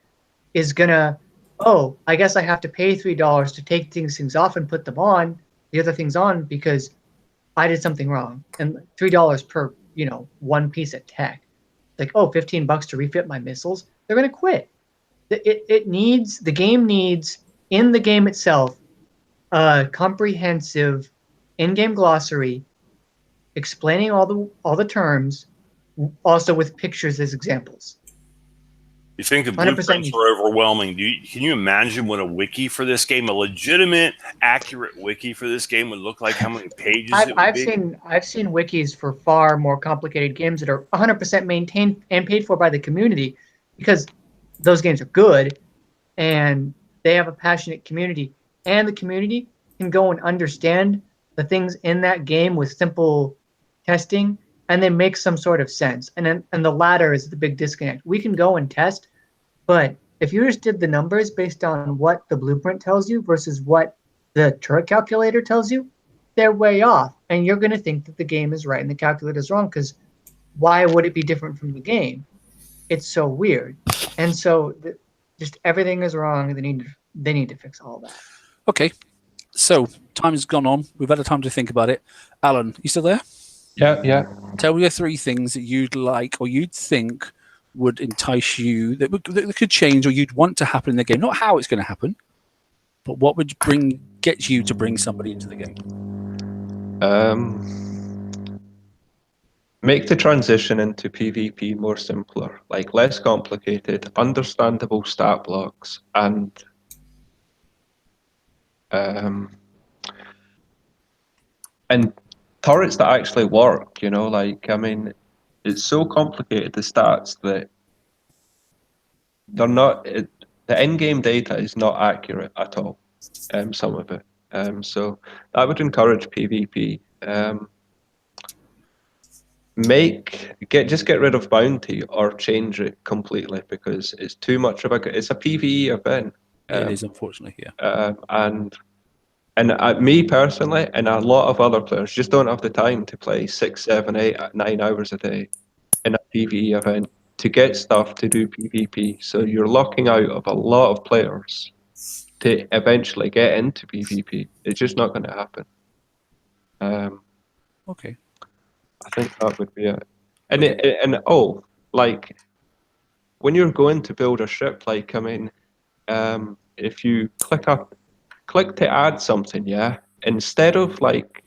is gonna? Oh, I guess I have to pay $3 to take things off and put them on, the other things on, because I did something wrong. And $3 per one piece of tech. Like, oh, $15 to refit my missiles. They're gonna quit. The game needs in the game itself a comprehensive in-game glossary explaining all the terms, also with pictures as examples. You think the blueprints are overwhelming? Can you imagine what a wiki for this game, a legitimate, accurate wiki for this game would look like? How many pages it would be? I've seen wikis for far more complicated games that are 100% maintained and paid for by the community, because those games are good and they have a passionate community, and the community can go and understand the things in that game with simple testing, and they make some sort of sense. And the latter is the big disconnect. We can go and test, but if you just did the numbers based on what the blueprint tells you versus what the turret calculator tells you, they're way off. And you're going to think that the game is right and the calculator is wrong, because why would it be different from the game? It's so weird. And so just everything is wrong. They need to fix all that. Okay. So time has gone on. We've had a time to think about it. Alan, you still there? Yeah. Tell me the 3 things that you'd like or you'd think would entice you, that could change or you'd want to happen in the game. Not how it's going to happen, but what would get you to bring somebody into the game? make the transition into PvP more simpler, like less complicated, understandable stat blocks, and turrets that actually work. You know, like I mean, it's so complicated, the stats, that they're not. The in-game data is not accurate at all. Some of it. So I would encourage PvP. Just get rid of bounty or change it completely, because it's too much of it's a PvE event. It is, unfortunately, yeah. And me personally, and a lot of other players, just don't have the time to play 6, 7, 8, 9 hours a day in a PvE event to get stuff to do PvP. So you're locking out of a lot of players to eventually get into PvP. It's just not going to happen. Okay. I think that would be it. And like when you're going to build a ship, like I mean, if you click to add something, yeah, instead of like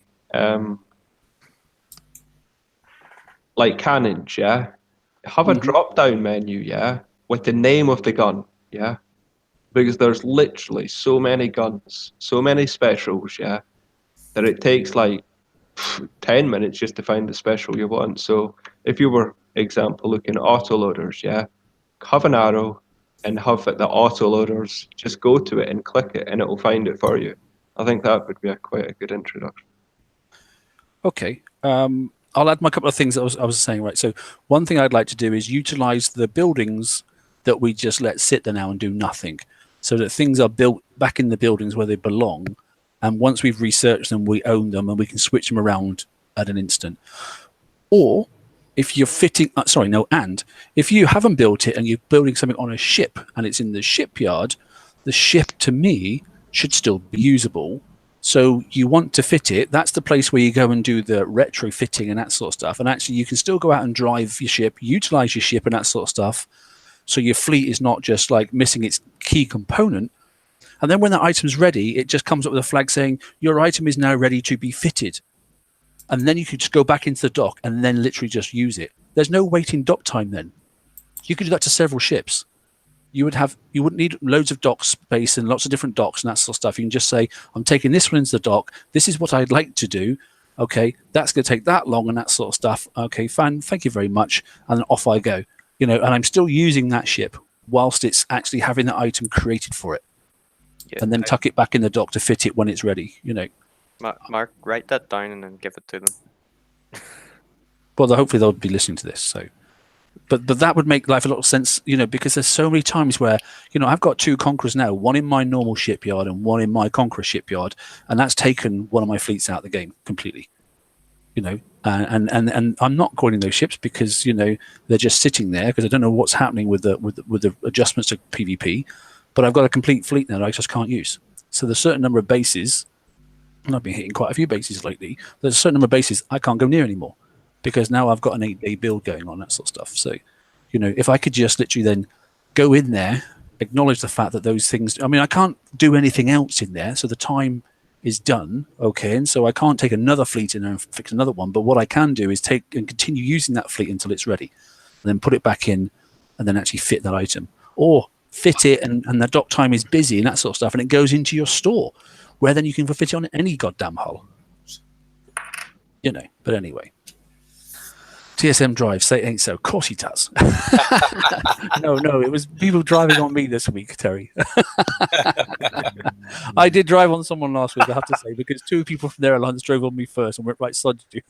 cannons, yeah, have a drop down menu, yeah, with the name of the gun, yeah, because there's literally so many guns, so many specials, yeah, that it takes like 10 minutes just to find the special you want. So if you were, example, looking at autoloaders, yeah, have an arrow and have the autoloaders, just go to it and click it and it will find it for you. I think that would be quite a good introduction. Okay. I'll add my couple of things that I was saying, right? So one thing I'd like to do is utilize the buildings that we just let sit there now and do nothing, so that things are built back in the buildings where they belong. And once we've researched them, we own them and we can switch them around at an instant. Or if you're and if you haven't built it and you're building something on a ship and it's in the shipyard, the ship to me should still be usable. So you want to fit it. That's the place where you go and do the retrofitting and that sort of stuff. And actually you can still go out and drive your ship, utilize your ship and that sort of stuff. So your fleet is not just like missing its key component. And then when that item's ready, it just comes up with a flag saying your item is now ready to be fitted. And then you could just go back into the dock and then literally just use it. There's no waiting dock time then. You could do that to several ships. You wouldn't need loads of dock space and lots of different docks and that sort of stuff. You can just say, I'm taking this one into the dock. This is what I'd like to do. Okay, that's going to take that long and that sort of stuff. Okay, fine. Thank you very much. And then off I go. You know, and I'm still using that ship whilst it's actually having that item created for it. Yeah, and then tuck it back in the dock to fit it when it's ready, you know. Mark, write that down and then give it to them. Well, hopefully they'll be listening to this. So, but that would make life a lot of sense, you know, because there's so many times where, you know, I've got 2 Conquerors now, one in my normal shipyard and one in my Conqueror shipyard, and that's taken one of my fleets out of the game completely, you know. And I'm not calling those ships because, you know, they're just sitting there because I don't know what's happening with the adjustments to PvP. But I've got a complete fleet now that I just can't use. So there's a certain number of bases, and I've been hitting quite a few bases lately. There's a certain number of bases I can't go near anymore because now I've got an 8-day build going on, that sort of stuff. So, you know, if I could just literally then go in there, acknowledge the fact that those things, I mean, I can't do anything else in there. So the time is done. Okay. And so I can't take another fleet in there and fix another one. But what I can do is take and continue using that fleet until it's ready and then put it back in and then actually fit that item. Or fit it and the dock time is busy and that sort of stuff, and it goes into your store where then you can fit it on any goddamn hull, you know. But anyway, TSM Drive, say it ain't so. Of course he does. No, it was people driving on me this week, Terry. I did drive on someone last week, I have to say, because 2 people from their alliance drove on me first and went right sod you.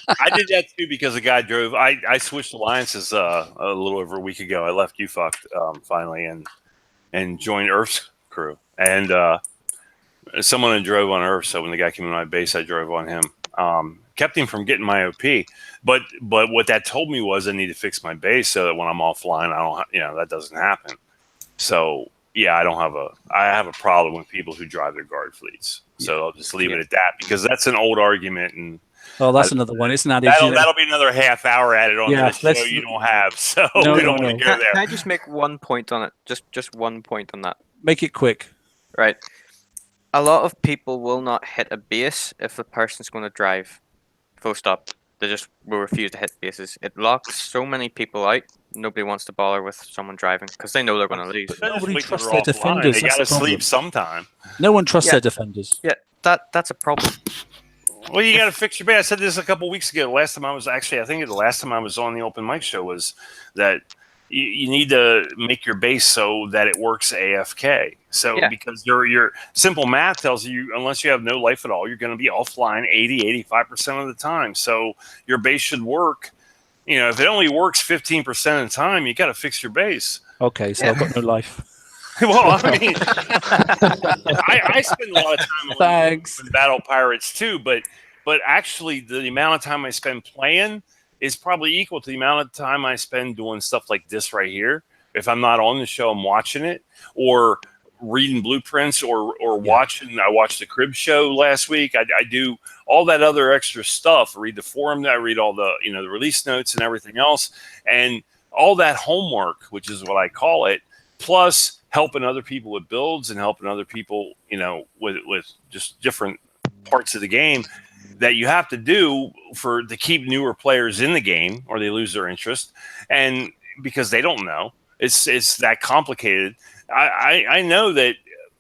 I did that too because a guy drove. I switched alliances a little over a week ago. I left UFOC finally and joined Earth's crew. And someone had drove on Earth, so when the guy came in my base, I drove on him. Kept him from getting my OP. But what that told me was I need to fix my base so that when I'm offline, that doesn't happen. So yeah, I have a problem with people who drive their guard fleets. So I'll just leave it at that because that's an old argument. And oh, that's another one. It's not. That'll be another half hour added on to the show you don't have. So we don't want to go there. Can I just make one point on it? Just one point on that. Make it quick. Right. A lot of people will not hit a base if the person's going to drive. Full stop. They just will refuse to hit bases. It locks so many people out. Nobody wants to bother with someone driving because they know they're going to lose. But They're just nobody waiting trusts for their offline. defenders. They That's got to the problem. sleep sometime. No one trusts Yeah. their defenders. Yeah, that's a problem. Well, you got to fix your base. I said this a couple weeks ago. Last time I was actually, I think the last time I was on the open mic show was that you need to make your base so that it works AFK. So Yeah. because your simple math tells you, unless you have no life at all, you're going to be offline 80-85% of the time. So your base should work. You know, if it only works 15% of the time, you got to fix your base. Okay, so I've got no life. Well, I mean, I spend a lot of time Thanks. on Battle Pirates too, but actually the amount of time I spend playing is probably equal to the amount of time I spend doing stuff like this right here. If I'm not on the show, I'm watching it or reading blueprints or watching. I watched the Crib show last week. I do all that other extra stuff. I read the forum. I read all the the release notes and everything else, and all that homework, which is what I call it, plus helping other people with builds and helping other people, with just different parts of the game that you have to do to keep newer players in the game or they lose their interest. And because they don't know, it's that complicated. I know that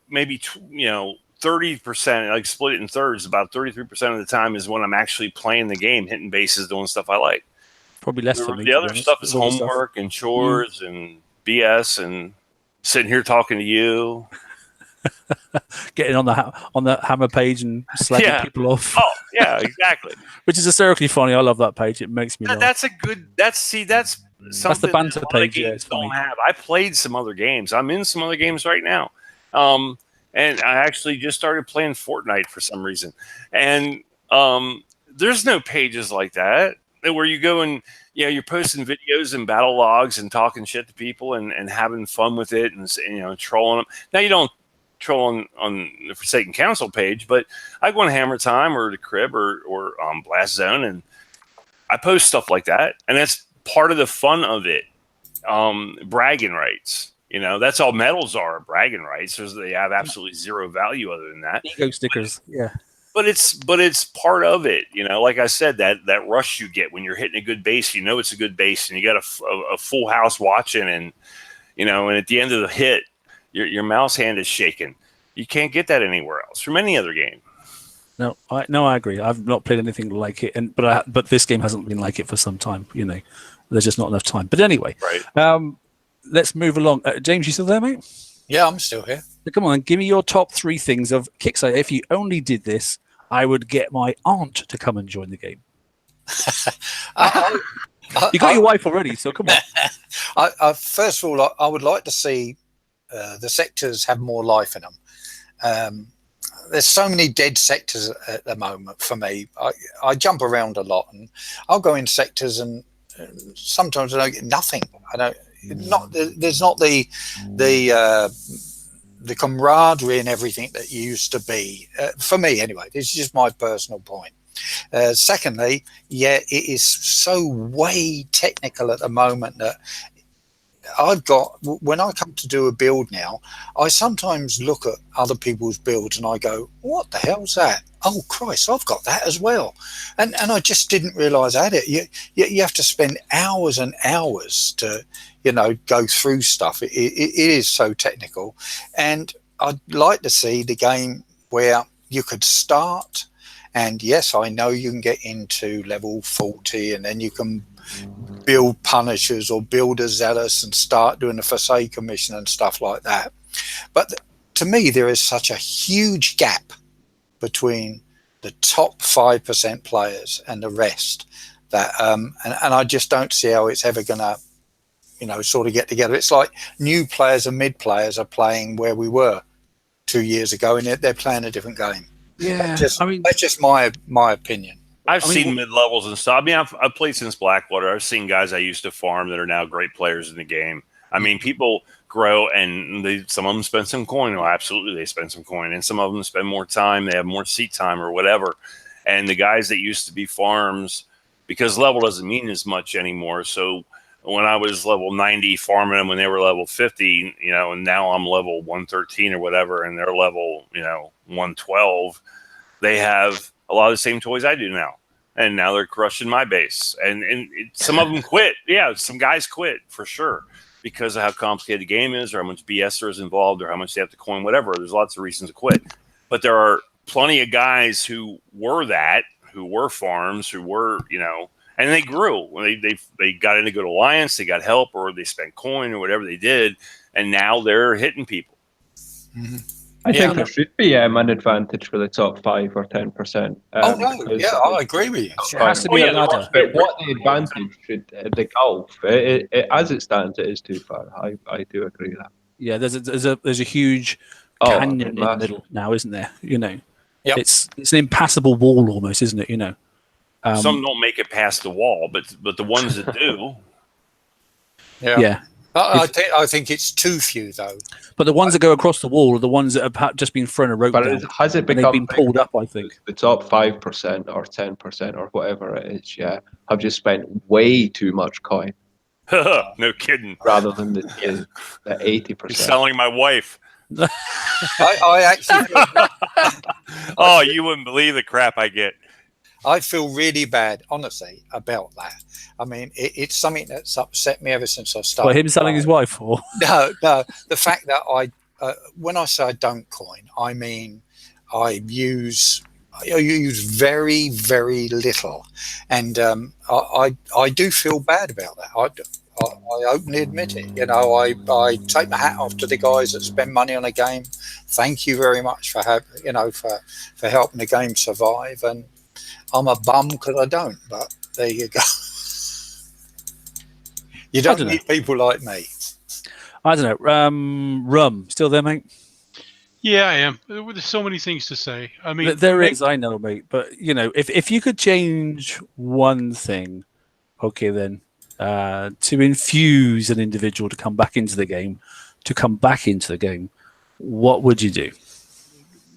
maybe 30%, like split it in thirds, about 33% of the time is when I'm actually playing the game, hitting bases, doing stuff I like. Probably less for me. The other stuff is homework and chores and BS and sitting here talking to you. Getting on the Hammer page and slagging people off. Oh, yeah, exactly. Which is hysterically funny. I love that page. It makes me laugh. That's something the banter that a lot page. of Yeah, games it's funny. don't have. I played some other games. I'm in some other games right now. And I actually just started playing Fortnite for some reason. And there's no pages like that where you go and you're posting videos and battle logs and talking shit to people and having fun with it and trolling them. Now you don't troll on the Forsaken Council page, but I go on Hammer Time or the Crib or Blast Zone and I post stuff like that, and that's part of the fun of it. Bragging rights, that's all medals are, bragging rights. They have absolutely zero value other than that. Ego stickers, yeah. But it's part of it, Like I said, that rush you get when you're hitting a good base, it's a good base, and you got a full house watching, and and at the end of the hit, your mouse hand is shaking. You can't get that anywhere else from any other game. No, I agree. I've not played anything like it, but this game hasn't been like it for some time. There's just not enough time. But anyway, right. Let's move along. James, you still there, mate? Yeah, I'm still here. So come on, give me your top 3 things of Kickstarter. If you only did this, I would get my aunt to come and join the game. You got your wife already, so come on. First of all, I would like to see the sectors have more life in them. There's so many dead sectors at the moment for me. I jump around a lot, and I'll go in sectors, and sometimes I don't get nothing. There's not the camaraderie and everything that used to be for me anyway. This is just my personal point. Secondly, it is so way technical at the moment that when I come to do a build now, I sometimes look at other people's builds and I go, what the hell's that? Oh Christ, I've got that as well. And I just didn't realize I had it. You have to spend hours and hours to, go through stuff. It is so technical. And I'd like to see the game where you could start, and yes, I know you can get into level 40 and then you can build Punishers or build a Zealous and start doing the Forsaken mission and stuff like that. But to me, there is such a huge gap between the top 5% players and the rest that and I just don't see how it's ever going to sort of get together. It's like new players and mid players are playing where we were 2 years ago, and they're playing a different game. Yeah, that's just my opinion. I've seen mid-levels and stuff. I mean, I've played since Blackwater. I've seen guys I used to farm that are now great players in the game. I mean, people grow, and some of them spend some coin. Well, absolutely, they spend some coin. And some of them spend more time. They have more seat time or whatever. And the guys that used to be farms, because level doesn't mean as much anymore. So when I was level 90 farming them when they were level 50, and now I'm level 113 or whatever, and they're level, 112, they have a lot of the same toys I do now. and now they're crushing my base. And some of them quit. Yeah, some guys quit for sure because of how complicated the game is, or how much BS there is involved, or how much they have to coin, whatever. There's lots of reasons to quit. But there are plenty of guys who were farms, who were, and they grew. They got in a good alliance, they got help, or they spent coin, or whatever they did, and now they're hitting people. Mm-hmm. I think there should be an advantage for the top 5 or 10%. I agree with you. It has to be a ladder. But what the advantage should the golf? As it stands, it is too far. I do agree with that. Yeah, there's a huge canyon in the middle now, isn't there? Yep. It's an impassable wall almost, isn't it? Some don't make it past the wall, but the ones that do. Yeah. I think it's too few though. But the ones that go across the wall are the ones that have just been thrown a rope down. Has it become they've been pulled up? I think the top 5% or 10% or whatever it is, have just spent way too much coin. No kidding. Rather than the 80%. You're selling my wife. I actually. Oh, you wouldn't believe the crap I get. I feel really bad, honestly, about that. I mean, it's something that's upset me ever since I started. Well, him selling his wife, or no, the fact that when I say I don't coin, I mean I use very, very little, and I do feel bad about that. I openly admit it. I take my hat off to the guys that spend money on a game. Thank you very much for for helping the game survive. And I'm a bum because I don't. But there you go. You don't need people like me. I don't know. Rum, still there, mate? Yeah, I am. There's so many things to say. I mean, there is. I know, mate. But if you could change one thing, okay, then. To infuse an individual to come back into the game, what would you do?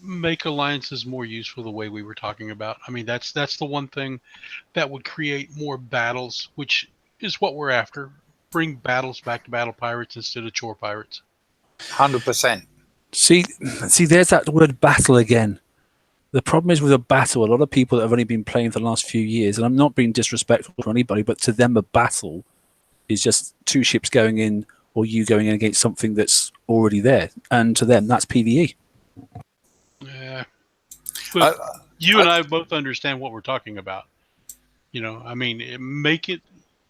Make alliances more useful the way we were talking about. I mean, that's the one thing that would create more battles, which is what we're after. Bring battles back to battle pirates instead of chore pirates. 100%. See, there's that word battle again. The problem is with a battle, a lot of people that have only been playing for the last few years, and I'm not being disrespectful to anybody, but to them a battle is just two ships going in or you going in against something that's already there. And to them, that's PvE. Yeah. But you and I both understand what we're talking about. I mean, make it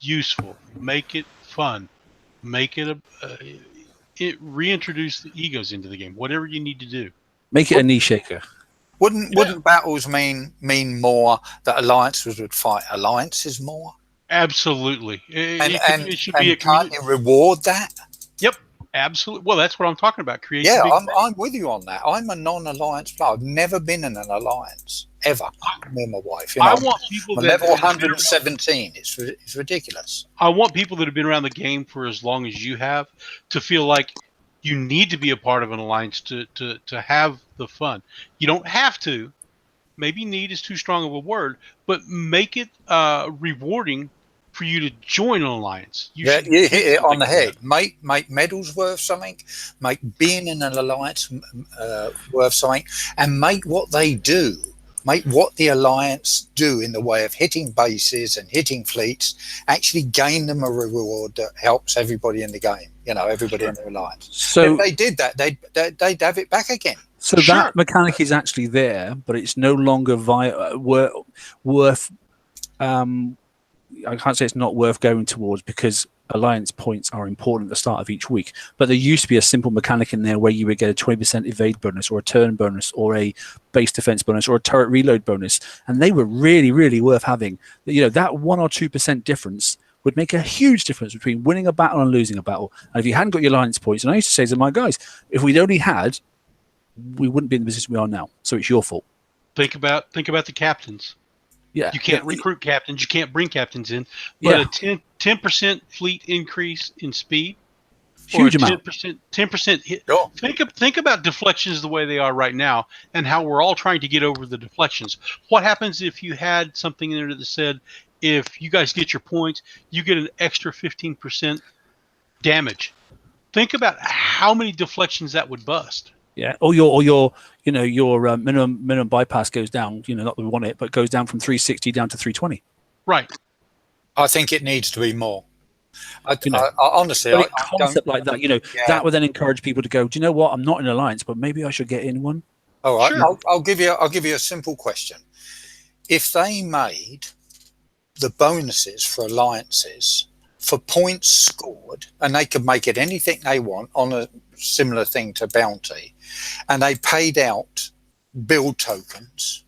useful, make it fun, make it reintroduce the egos into the game, whatever you need to do. Make it a knee shaker. Wouldn't battles mean more that alliances would fight alliances more? Absolutely. It should be a can't you reward that? Yep, absolutely. Well, that's what I'm talking about. Yeah, I'm with you on that. I'm a non-alliance player. I've never been in an alliance ever. Me and my wife. I want people that level 117. It's ridiculous. I want people that have been around the game for as long as you have to feel like you need to be a part of an alliance to have the fun. You don't have to. Maybe need is too strong of a word, but make it rewarding for you to join an alliance. You hit it on the head. Make medals worth something. Make being in an alliance worth something, and make what they do. Make what the alliance do in the way of hitting bases and hitting fleets. Actually, gain them a reward that helps everybody in the game. Everybody in the alliance. So if they did that, they'd have it back again. So that mechanic is actually there, but it's no longer worth. I can't say it's not worth going towards because alliance points are important at the start of each week. But there used to be a simple mechanic in there where you would get a 20% evade bonus or a turn bonus or a base defense bonus or a turret reload bonus. And they were really, really worth having. That 1 or 2% difference would make a huge difference between winning a battle and losing a battle. And if you hadn't got your alliance points, and I used to say to my guys, if we'd only had, we wouldn't be in the position we are now. So it's your fault. Think about the captains. Yeah, you can't recruit captains. You can't bring captains in. But a 10% fleet increase in speed, huge amount. 10% hit. Oh. Think about deflections the way they are right now, and how we're all trying to get over the deflections. What happens if you had something in there that said, if you guys get your points, you get an extra 15% damage? Think about how many deflections that would bust. Yeah, or your minimum bypass goes down. Not that we want it, but goes down from 360 down to 320. Right. I think it needs to be more. I honestly, But I a concept like that, that would then encourage people to go, do you know what? I'm not in alliance, but maybe I should get in one. All right, Sure. I'll give you a simple question. If they made the bonuses for alliances for points scored, and they could make it anything they want on a similar thing to bounty, and they paid out build tokens,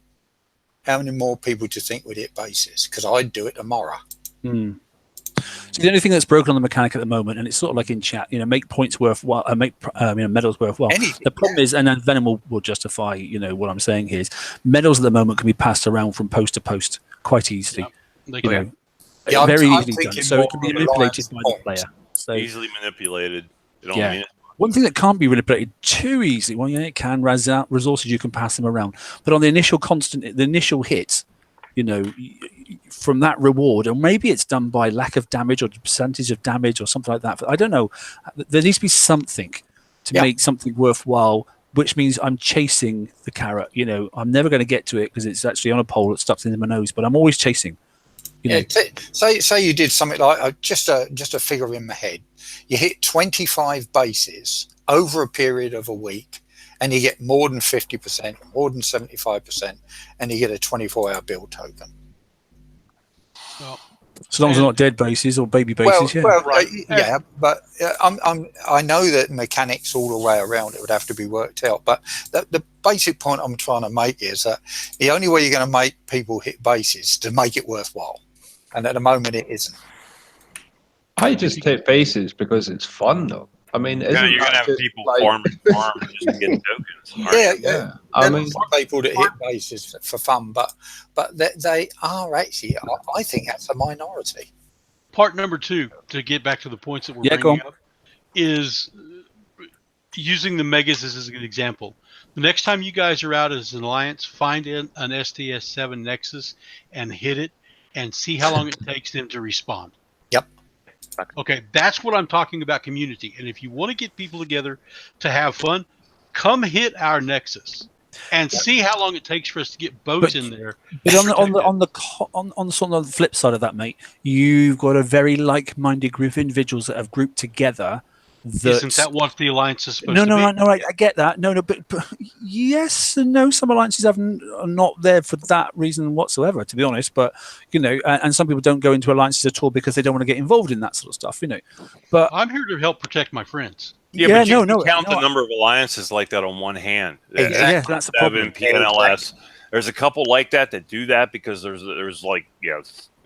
how many more people do you think would hit bases? Because I'd do it tomorrow. So the only thing that's broken on the mechanic at the moment, and it's sort of like in chat, make points worthwhile, make medals worthwhile. The problem is, and then Venom will justify, what I'm saying here is, medals at the moment can be passed around from post to post quite easily. Yeah, very I'm easily done. thinking So it can be more manipulated by the alliance player. So Easily manipulated. They don't Yeah. mean it. one thing that can't be manipulated too easily, well, it can resources, you can pass them around, but on the initial hit, from that reward, or maybe it's done by lack of damage or percentage of damage or something like that. I don't know. There needs to be something to make something worthwhile, which means I'm chasing the carrot. I'm never going to get to it because it's actually on a pole that stuck in my nose, but I'm always chasing. Say you did something like just a figure in my head. You hit 25 bases over a period of a week, and you get more than 50%, more than 75%, and you get a 24-hour build token. Well, As long as they're not dead bases or baby bases, but I know that mechanics all the way around it would have to be worked out. But the basic point I'm trying to make is that the only way you're going to make people hit bases is to make it worthwhile, and at the moment it isn't. I just take bases because it's fun, though. I mean, You're going to have people farm just to get tokens. Yeah. I There mean, are people that hit bases for fun, but they are actually, I think that's a minority. part number 2, to get back to the points that we're go bringing on. up, is using the megas as an example. The next time you guys are out as an alliance, find an STS-7 Nexus and hit it and see how long it takes them to respawn. Yep. Okay, that's what I'm talking about, community. And if you want to get people together to have fun, come hit our Nexus and see how long it takes for us to get boats in there. But on the sort of flip side of that, mate, you've got a very like-minded group of individuals that have grouped together. Isn't that what the alliance is supposed to be? No, I get that. No, but yes and no. Some alliances are not there for that reason whatsoever, to be honest. But and some people don't go into alliances at all because they don't want to get involved in that sort of stuff. But I'm here to help protect my friends. But you can count the number of alliances like that on one hand. Exactly. Yeah, that's the problem. PNLS. There's a couple like that do that because there's like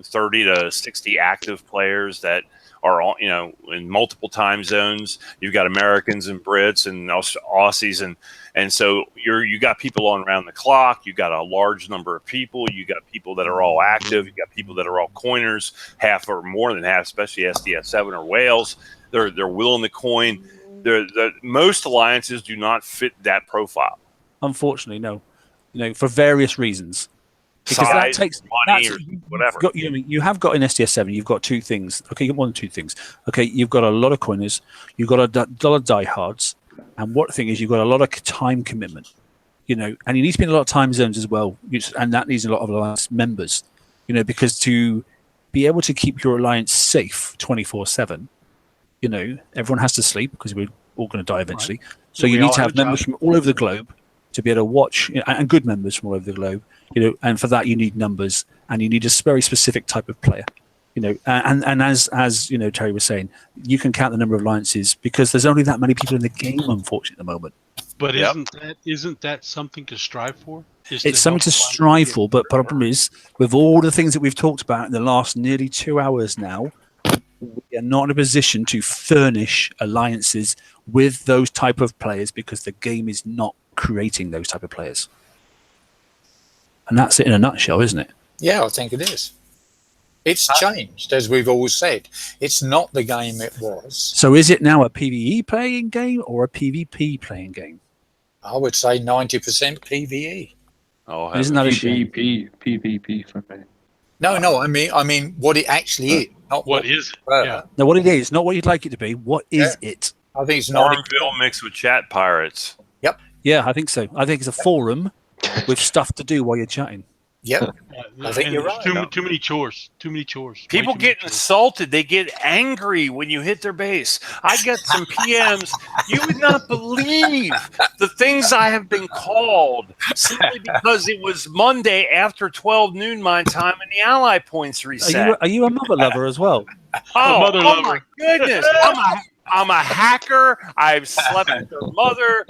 30 to 60 active players that are all in multiple time zones. You've got Americans and Brits and Aussies and so you got people on around the clock. You got a large number of people. You got people that are all active. You got people that are all coiners, half or more than half, especially SDS7 or whales. They're willing to coin. Most alliances do not fit that profile. Unfortunately, no. For various reasons. Because size, that takes money, or whatever. You have got in SDS7. You've got two things. Okay, you got more than two things. Okay, you've got a lot of coiners. You've got a lot of diehards, and what thing is you've got a lot of time commitment. And you need to be in a lot of time zones as well, and that needs a lot of alliance members. Because to be able to keep your alliance safe 24/7, everyone has to sleep because we're all going to die eventually. Right. So you need to have members from all over the globe to be able to watch, and good members from all over the globe. And for that you need numbers, and you need a very specific type of player. And as Terry was saying, you can count the number of alliances because there's only that many people in the game, unfortunately, at the moment. But isn't that something to strive for? It's something to strive for, but the problem is, with all the things that we've talked about in the last nearly 2 hours now, we are not in a position to furnish alliances with those type of players because the game is not creating those type of players. And that's it in a nutshell, isn't it? Yeah, I think it is. It's changed, as we've always said. It's not the game it was. So is it now a PvE playing game or a PvP playing game? I would say 90% PvE. Oh, isn't that a shame? PvP for me. No. I mean, what it actually is, not what is it? Yeah. No, what it is, not what you'd like it to be. What is it? I think it's not. Farmville mixed with chat pirates. Yep. Yeah, I think so. I think it's a forum with stuff to do while you're chatting. Yep. I think And you're there's right. Too many chores. Too many chores. Way People too many get chores. insulted. They get angry when you hit their base. I get some PMs. You would not believe the things I have been called simply because it was Monday after 12 noon my time and the ally points reset. Are you a mother lover as well? mother Oh lover. my goodness! I'm a hacker. I've slept with their mother.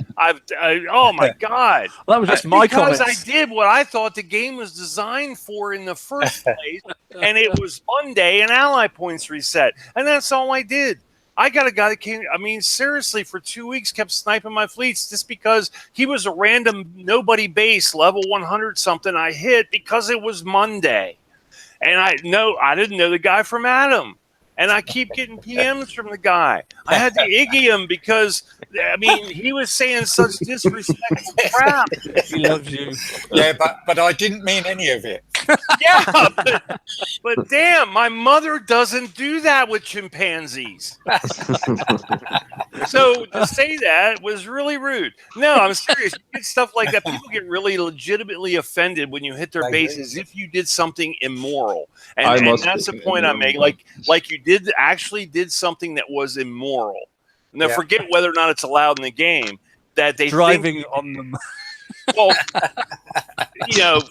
Oh my god! Well, that was just my because comments. I did what I thought the game was designed for in the first place, and it was Monday and ally points reset, and that's all I did. I got a guy that came. I mean, seriously, for 2 weeks, kept sniping my fleets just because he was a random nobody base level 100 something. I hit because it was Monday, and I didn't know the guy from Adam. And I keep getting PMs from the guy. I had to Iggy him because, I mean, he was saying such disrespectful crap. He loves you. Yeah, but I didn't mean any of it. Yeah, but damn, my mother doesn't do that with chimpanzees. So to say that was really rude. No, I'm serious. You get stuff like that. People get really legitimately offended when you hit their base as if you did something immoral. And that's the point I'm making. Like you actually did something that was immoral. Now, forget whether or not it's allowed in the game. That they driving on them. Well,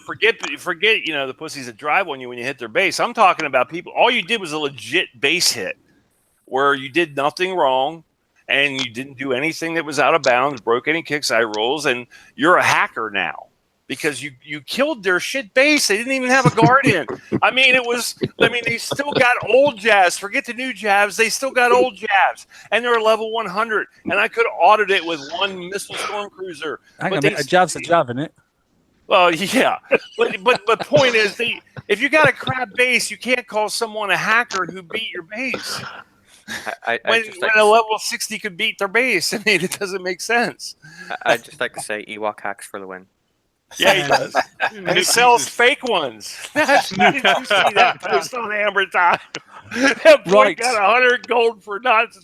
forget, the pussies that drive on you when you hit their base. I'm talking about people. All you did was a legit base hit where you did nothing wrong and you didn't do anything that was out of bounds, broke any kick's eye rules, and you're a hacker now because you killed their shit base. They didn't even have a guardian. I mean, they still got old jabs. Forget the new jabs. They still got old jabs. And they're level 100. And I could audit it with one missile storm cruiser. Hang on a minute, a jab's a jab, isn't it? Well, yeah. But point is, if you got a crap base, you can't call someone a hacker who beat your base. When a level 60 could beat their base, I mean, it doesn't make sense. I'd just like to say Ewok hacks for the win. Yeah, he does. And he sells fake ones. Did you see that post on Amber Time? That boy got 100 gold for not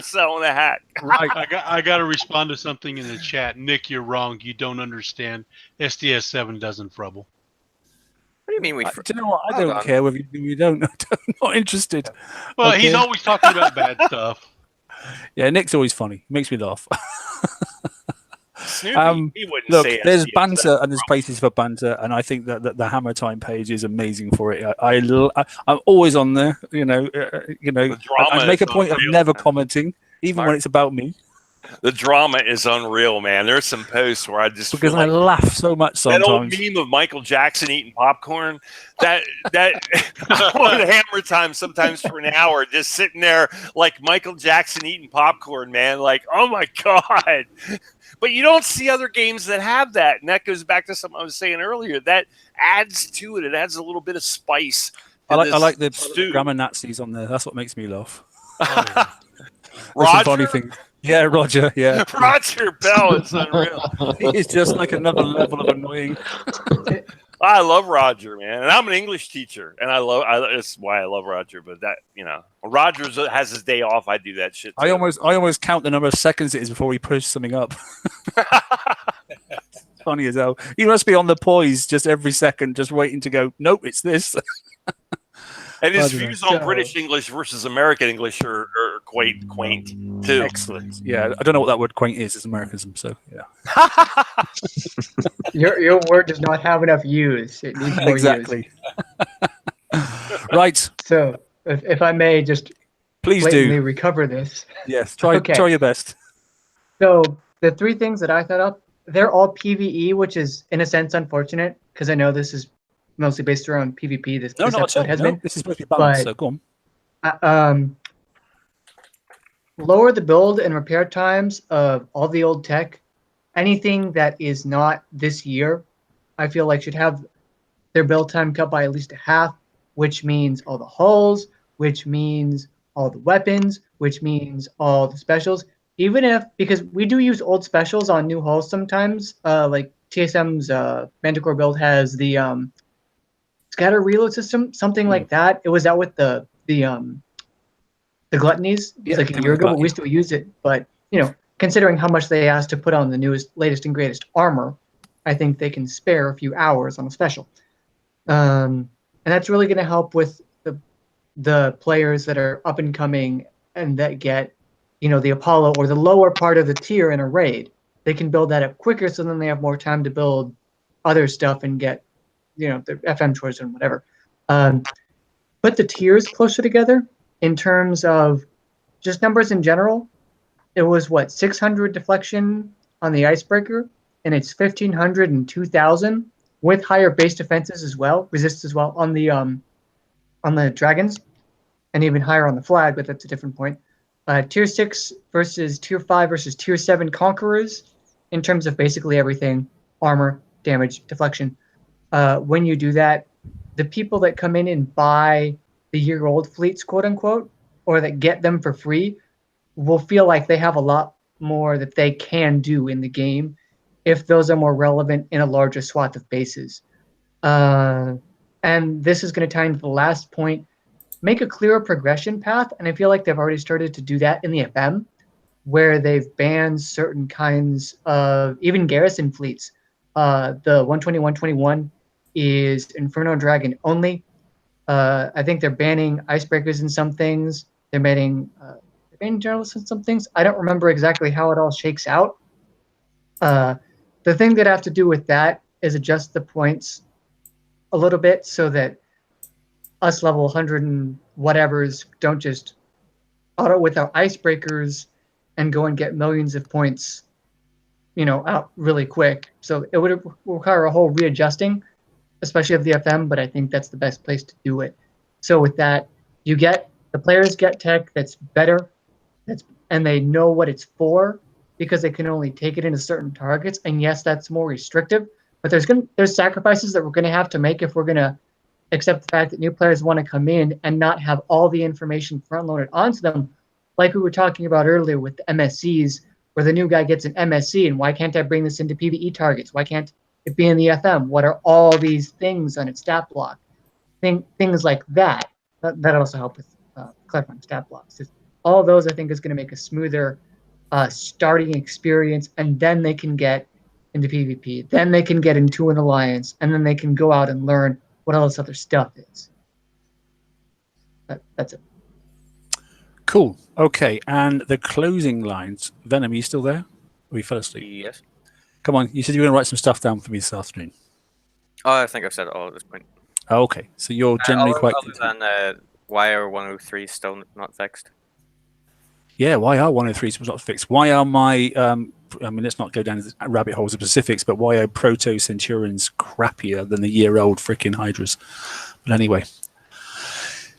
selling a hack. Right. I got to respond to something in the chat. Nick, you're wrong. You don't understand. SDS7 doesn't frubble. What do you mean we? Do you know what? I don't care whether you do or you don't. I'm not interested. Well, Okay. he's always talking about bad stuff. Yeah, Nick's always funny. He makes me laugh. Snoopy, he wouldn't look, say there's SDS7 banter and there's places for banter, and I think that the Hammer Time page is amazing for it. I'm always on there. I make a point of never commenting, even when it's about me. The drama is unreal, man. There's some posts where I just because I laugh so much sometimes. That old meme of Michael Jackson eating popcorn, that I want Hammer Time sometimes for an hour, just sitting there like Michael Jackson eating popcorn, man. Like, oh my god! But you don't see other games that have that, and that goes back to something I was saying earlier. That adds to it. It adds a little bit of spice. I like the grammar Nazis on there. That's what makes me laugh. Roger. Funny thing. Yeah, Roger. Yeah, Roger Bell is unreal. He's just like another level of annoying. I love Roger, man, and I'm an English teacher, and that's why I love Roger. But that, Roger has his day off. I do that shit too. I almost count the number of seconds it is before he pushes something up. Funny as hell. He must be on the poise just every second, just waiting to go. Nope, it's this. And his views on British English versus American English are quaint too. Excellent. Yeah, I don't know what that word "quaint" is. It's Americanism, so yeah. Your word does not have enough use. It needs more exactly. Right. So, if I may, just please do recover this. Yes. Try your best. So the three things that I thought up, they're all PvE, which is in a sense unfortunate because I know this is mostly based around PvP. This episode has been. This is supposed to be balanced, so go on. Lower the build and repair times of all the old tech. Anything that is not this year, I feel like should have their build time cut by at least a half, which means all the hulls, which means all the weapons, which means all the specials. Even if, because we do use old specials on new hulls sometimes, like TSM's Manticore build has the scatter reload system, something like that. It was out with the gluttonies like a year ago, but we still use it. But considering how much they asked to put on the newest, latest, and greatest armor, I think they can spare a few hours on a special. And that's really going to help with the players that are up and coming and that get, the Apollo or the lower part of the tier in a raid. They can build that up quicker, so then they have more time to build other stuff and get, their FM tours and whatever. Put the tiers closer together in terms of just numbers in general. It was 600 deflection on the icebreaker, and it's 1,500 and 2,000 with higher base defenses as well, resists as well on the dragons, and even higher on the flag, but that's a different point. Tier 6 versus Tier 5 versus Tier 7 conquerors in terms of basically everything: armor, damage, deflection. When you do that, the people that come in and buy the year-old fleets, quote-unquote, or that get them for free, will feel like they have a lot more that they can do in the game if those are more relevant in a larger swath of bases. And this is going to tie into the last point: make a clearer progression path, and I feel like they've already started to do that in the FM, where they've banned certain kinds of even garrison fleets. The 120-121 is Inferno Dragon only. I think they're banning icebreakers in some things. They're banning journalists in some things. I don't remember exactly how it all shakes out. The thing that I have to do with that is adjust the points a little bit so that us level 100 and whatevers don't just auto with our icebreakers and go and get millions of points, out really quick. So it would require a whole readjusting, especially of the FM, but I think that's the best place to do it. So with that, the players get tech that's better, and they know what it's for, because they can only take it into certain targets. And yes, that's more restrictive, but there's sacrifices that we're going to have to make if we're going to accept the fact that new players want to come in and not have all the information front-loaded onto them, like we were talking about earlier with the MSCs, where the new guy gets an MSC, and why can't I bring this into PvE targets? Why can't it be in the FM? What are all these things on its stat block? Things like that. That also help with clarifying stat blocks. Just all of those, I think, is going to make a smoother starting experience, and then they can get into PvP. Then they can get into an alliance, and then they can go out and learn what all this other stuff is. That's it. Cool. Okay, and the closing lines. Venom, are you still there? Or you fell asleep? Yes. Come on, you said you were going to write some stuff down for me this afternoon. Oh, I think I've said it all at this point. Oh, okay, so you're generally quite... Other than why are 103 still not fixed? Yeah, why are 103 still not fixed? Why are my... let's not go down the rabbit holes of specifics, but why are Proto-Centurions crappier than the year-old freaking Hydras? But anyway...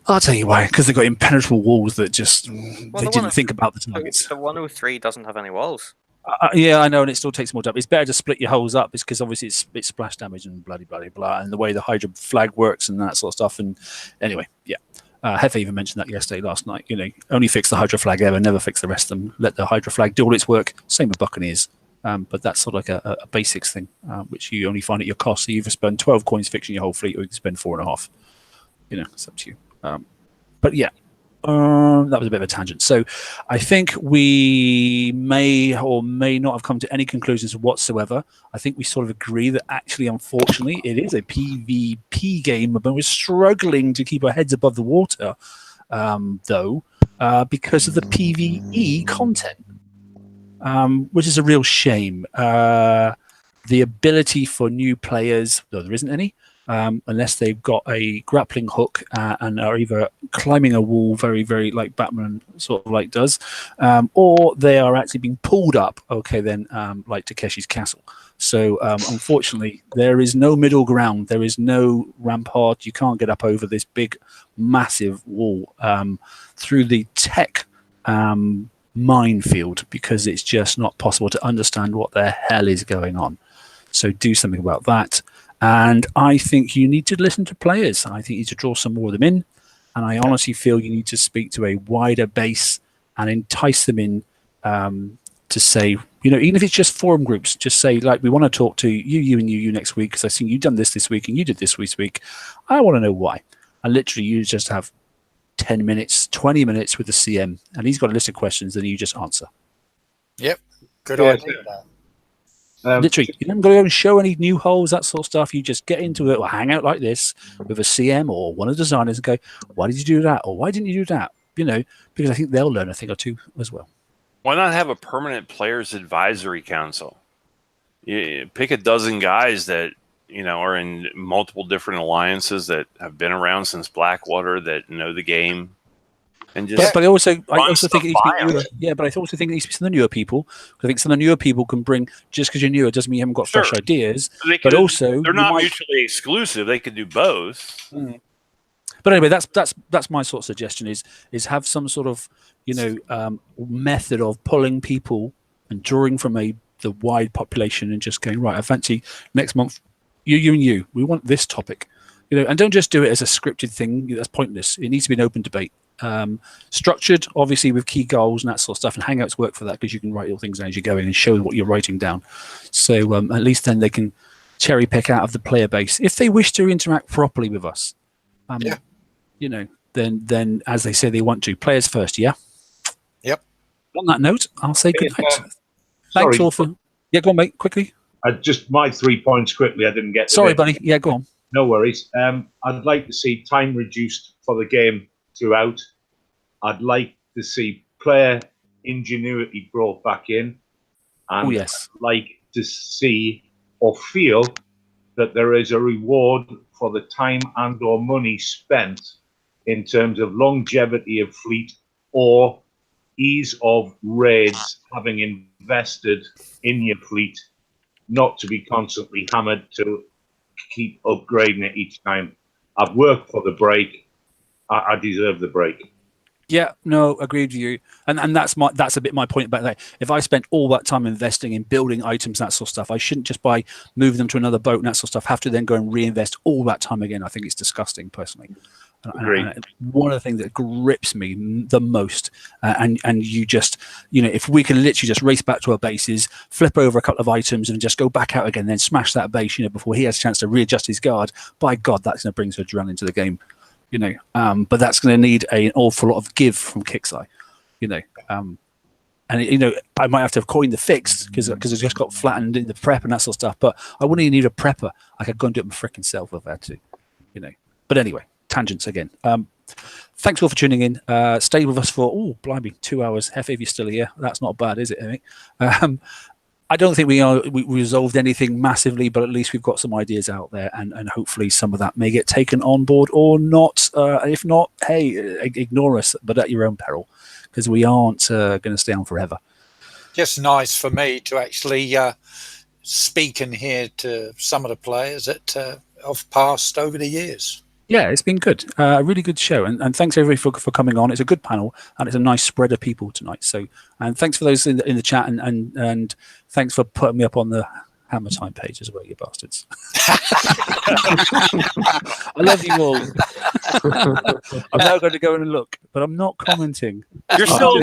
I'll tell you why, because they've got impenetrable walls that just... they didn't think about the targets. The 103 doesn't have any walls. Yeah, I know, and it still takes more time. It's better to split your holes up, because obviously it's splash damage and bloody blah, and the way the Hydra flag works and that sort of stuff. And anyway, yeah. Hefe even mentioned that last night. Only fix the Hydra flag ever, never fix the rest of them. Let the Hydra flag do all its work. Same with Buccaneers. But that's sort of like a basics thing, which you only find at your cost. So you either spend 12 coins fixing your whole fleet, or you can spend 4.5. It's up to you. But yeah, that was a bit of a tangent. So I think we may or may not have come to any conclusions whatsoever. I think we sort of agree that actually, unfortunately, it is a PvP game, but we're struggling to keep our heads above the water, though, because of the PvE content, which is a real shame. The ability for new players, though there isn't any, unless they've got a grappling hook and are either climbing a wall very, very like Batman sort of like does, or they are actually being pulled up, like Takeshi's Castle. So unfortunately, there is no middle ground. There is no rampart. You can't get up over this big, massive wall through the tech minefield, because it's just not possible to understand what the hell is going on. So do something about that. And I think you need to listen to players. I think you need to draw some more of them in. And I honestly feel you need to speak to a wider base and entice them in to say, even if it's just forum groups, just say, like, we want to talk to you and you next week, because I've seen you done this week and you did this week. I want to know why. And literally you just have 10 minutes, 20 minutes with the CM, and he's got a list of questions that you just answer. Yep. Good Yeah, idea. Literally, you don't got to go and show any new holes, that sort of stuff. You just get into it or hang out like this with a CM or one of the designers and go, why did you do that? Or why didn't you do that? You know, because I think they'll learn a thing or two as well. Why not have a permanent players advisory council? You pick a dozen guys that, you know, are in multiple different alliances that have been around since Blackwater, that know the game. And just But I also think it needs to by be 'em. newer. Yeah, but I also think it needs to be some of the newer people. I think some of the newer people can bring, just because you're newer doesn't mean you haven't got fresh Sure. ideas. They But could- also, they're you not might- mutually exclusive. They could do both. But anyway, that's my sort of suggestion is have some sort of, you know, method of pulling people and drawing from the wide population and just going, right, I fancy next month you and you, we want this topic, you know, and don't just do it as a scripted thing. That's pointless. It needs to be an open debate, structured, obviously, with key goals and that sort of stuff. And Hangouts work for that because you can write all things down as you're going and show what you're writing down. So at least then they can cherry pick out of the player base if they wish to interact properly with us. You know, then as they say they want to, players first. Yeah. Yep. On that note, I'll say good night. Sorry. Thanks all for. Yeah, go on, mate. Quickly. Just my 3 points quickly. I didn't get. Sorry, buddy. Yeah, go on. No worries. I'd like to see time reduced for the game throughout. I'd like to see player ingenuity brought back in. And Oh, yes. I'd like to see or feel that there is a reward for the time and or money spent in terms of longevity of fleet or ease of raids, having invested in your fleet, not to be constantly hammered to keep upgrading it each time. I've worked for the break. I deserve the break. Yeah, no, agreed with you, and that's a bit my point about that. If I spent all that time investing in building items, that sort of stuff, I shouldn't just by moving them to another boat and that sort of stuff have to then go and reinvest all that time again. I think it's disgusting, personally. And one of the things that grips me the most, and you just, you know, if we can literally just race back to our bases, flip over a couple of items, and just go back out again, then smash that base, you know, before he has a chance to readjust his guard. By God, that's going to bring some adrenaline into the game. You know, but that's going to need an awful lot of give from Kixeye, you know, and you know, I might have to have coined the fix because it just got flattened in the prep and that sort of stuff. But I wouldn't even need a prepper. I could go and do it my freaking self if I had to, you know. But anyway, tangents again. Thanks all for tuning in. Stay with us for blimey, 2 hours. Hefe, if you're still here, that's not bad, is it? I don't think we resolved anything massively, but at least we've got some ideas out there, and hopefully some of that may get taken on board or not. If not, hey, ignore us, but at your own peril, because we aren't going to stay on forever. Just nice for me to actually speak and hear to some of the players that have passed over the years. Yeah, it's been good. A really good show. And thanks everybody for coming on. It's a good panel and it's a nice spread of people tonight. So, and thanks for those in the chat and thanks for putting me up on the Hammer Time page as well, you bastards. I love you all. I'm now going to go and look, but I'm not commenting. You're still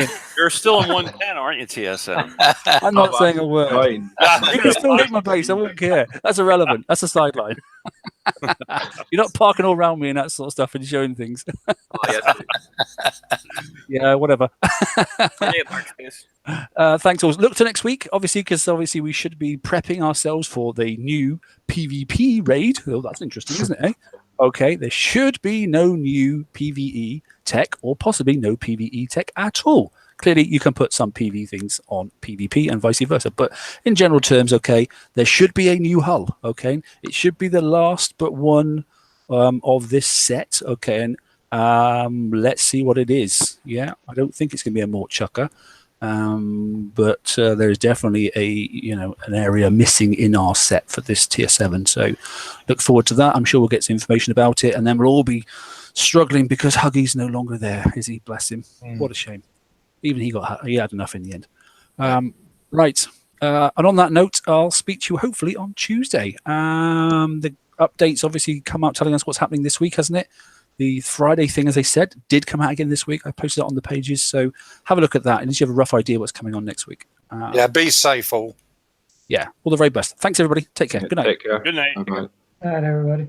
in 110, aren't you, TSM? I'm not saying a word. Fine. You can still hit my base. I won't care. That's irrelevant. That's a sideline. You're not parking all around me and that sort of stuff and showing things. Yeah, whatever. Thanks all. Look to next week, because obviously we should be prepping ourselves for the new PvP raid. Oh, that's interesting, isn't it? Okay, there should be no new PvE tech, or possibly no PvE tech at all. Clearly, you can put some PvE things on PvP and vice versa. But in general terms, okay, there should be a new hull. Okay, it should be the last but one of this set. Okay, and let's see what it is. Yeah, I don't think it's going to be a Mort Chucker. But there's definitely an area missing in our set for this tier 7. So look forward to that. I'm sure we'll get some information about it, and then we'll all be struggling because Huggy's no longer there, is he? Bless him. What a shame. Even he had enough in the end. Right. And on that note, I'll speak to you hopefully on Tuesday. The updates obviously come out telling us what's happening this week, hasn't it? The Friday thing, as I said, did come out again this week. I posted it on the pages, so have a look at that, and you have a rough idea what's coming on next week. Yeah, be safe all. Yeah, all the very best. Thanks, everybody. Take care. Good night. Take care. Good night. Bye-bye. All right, everybody.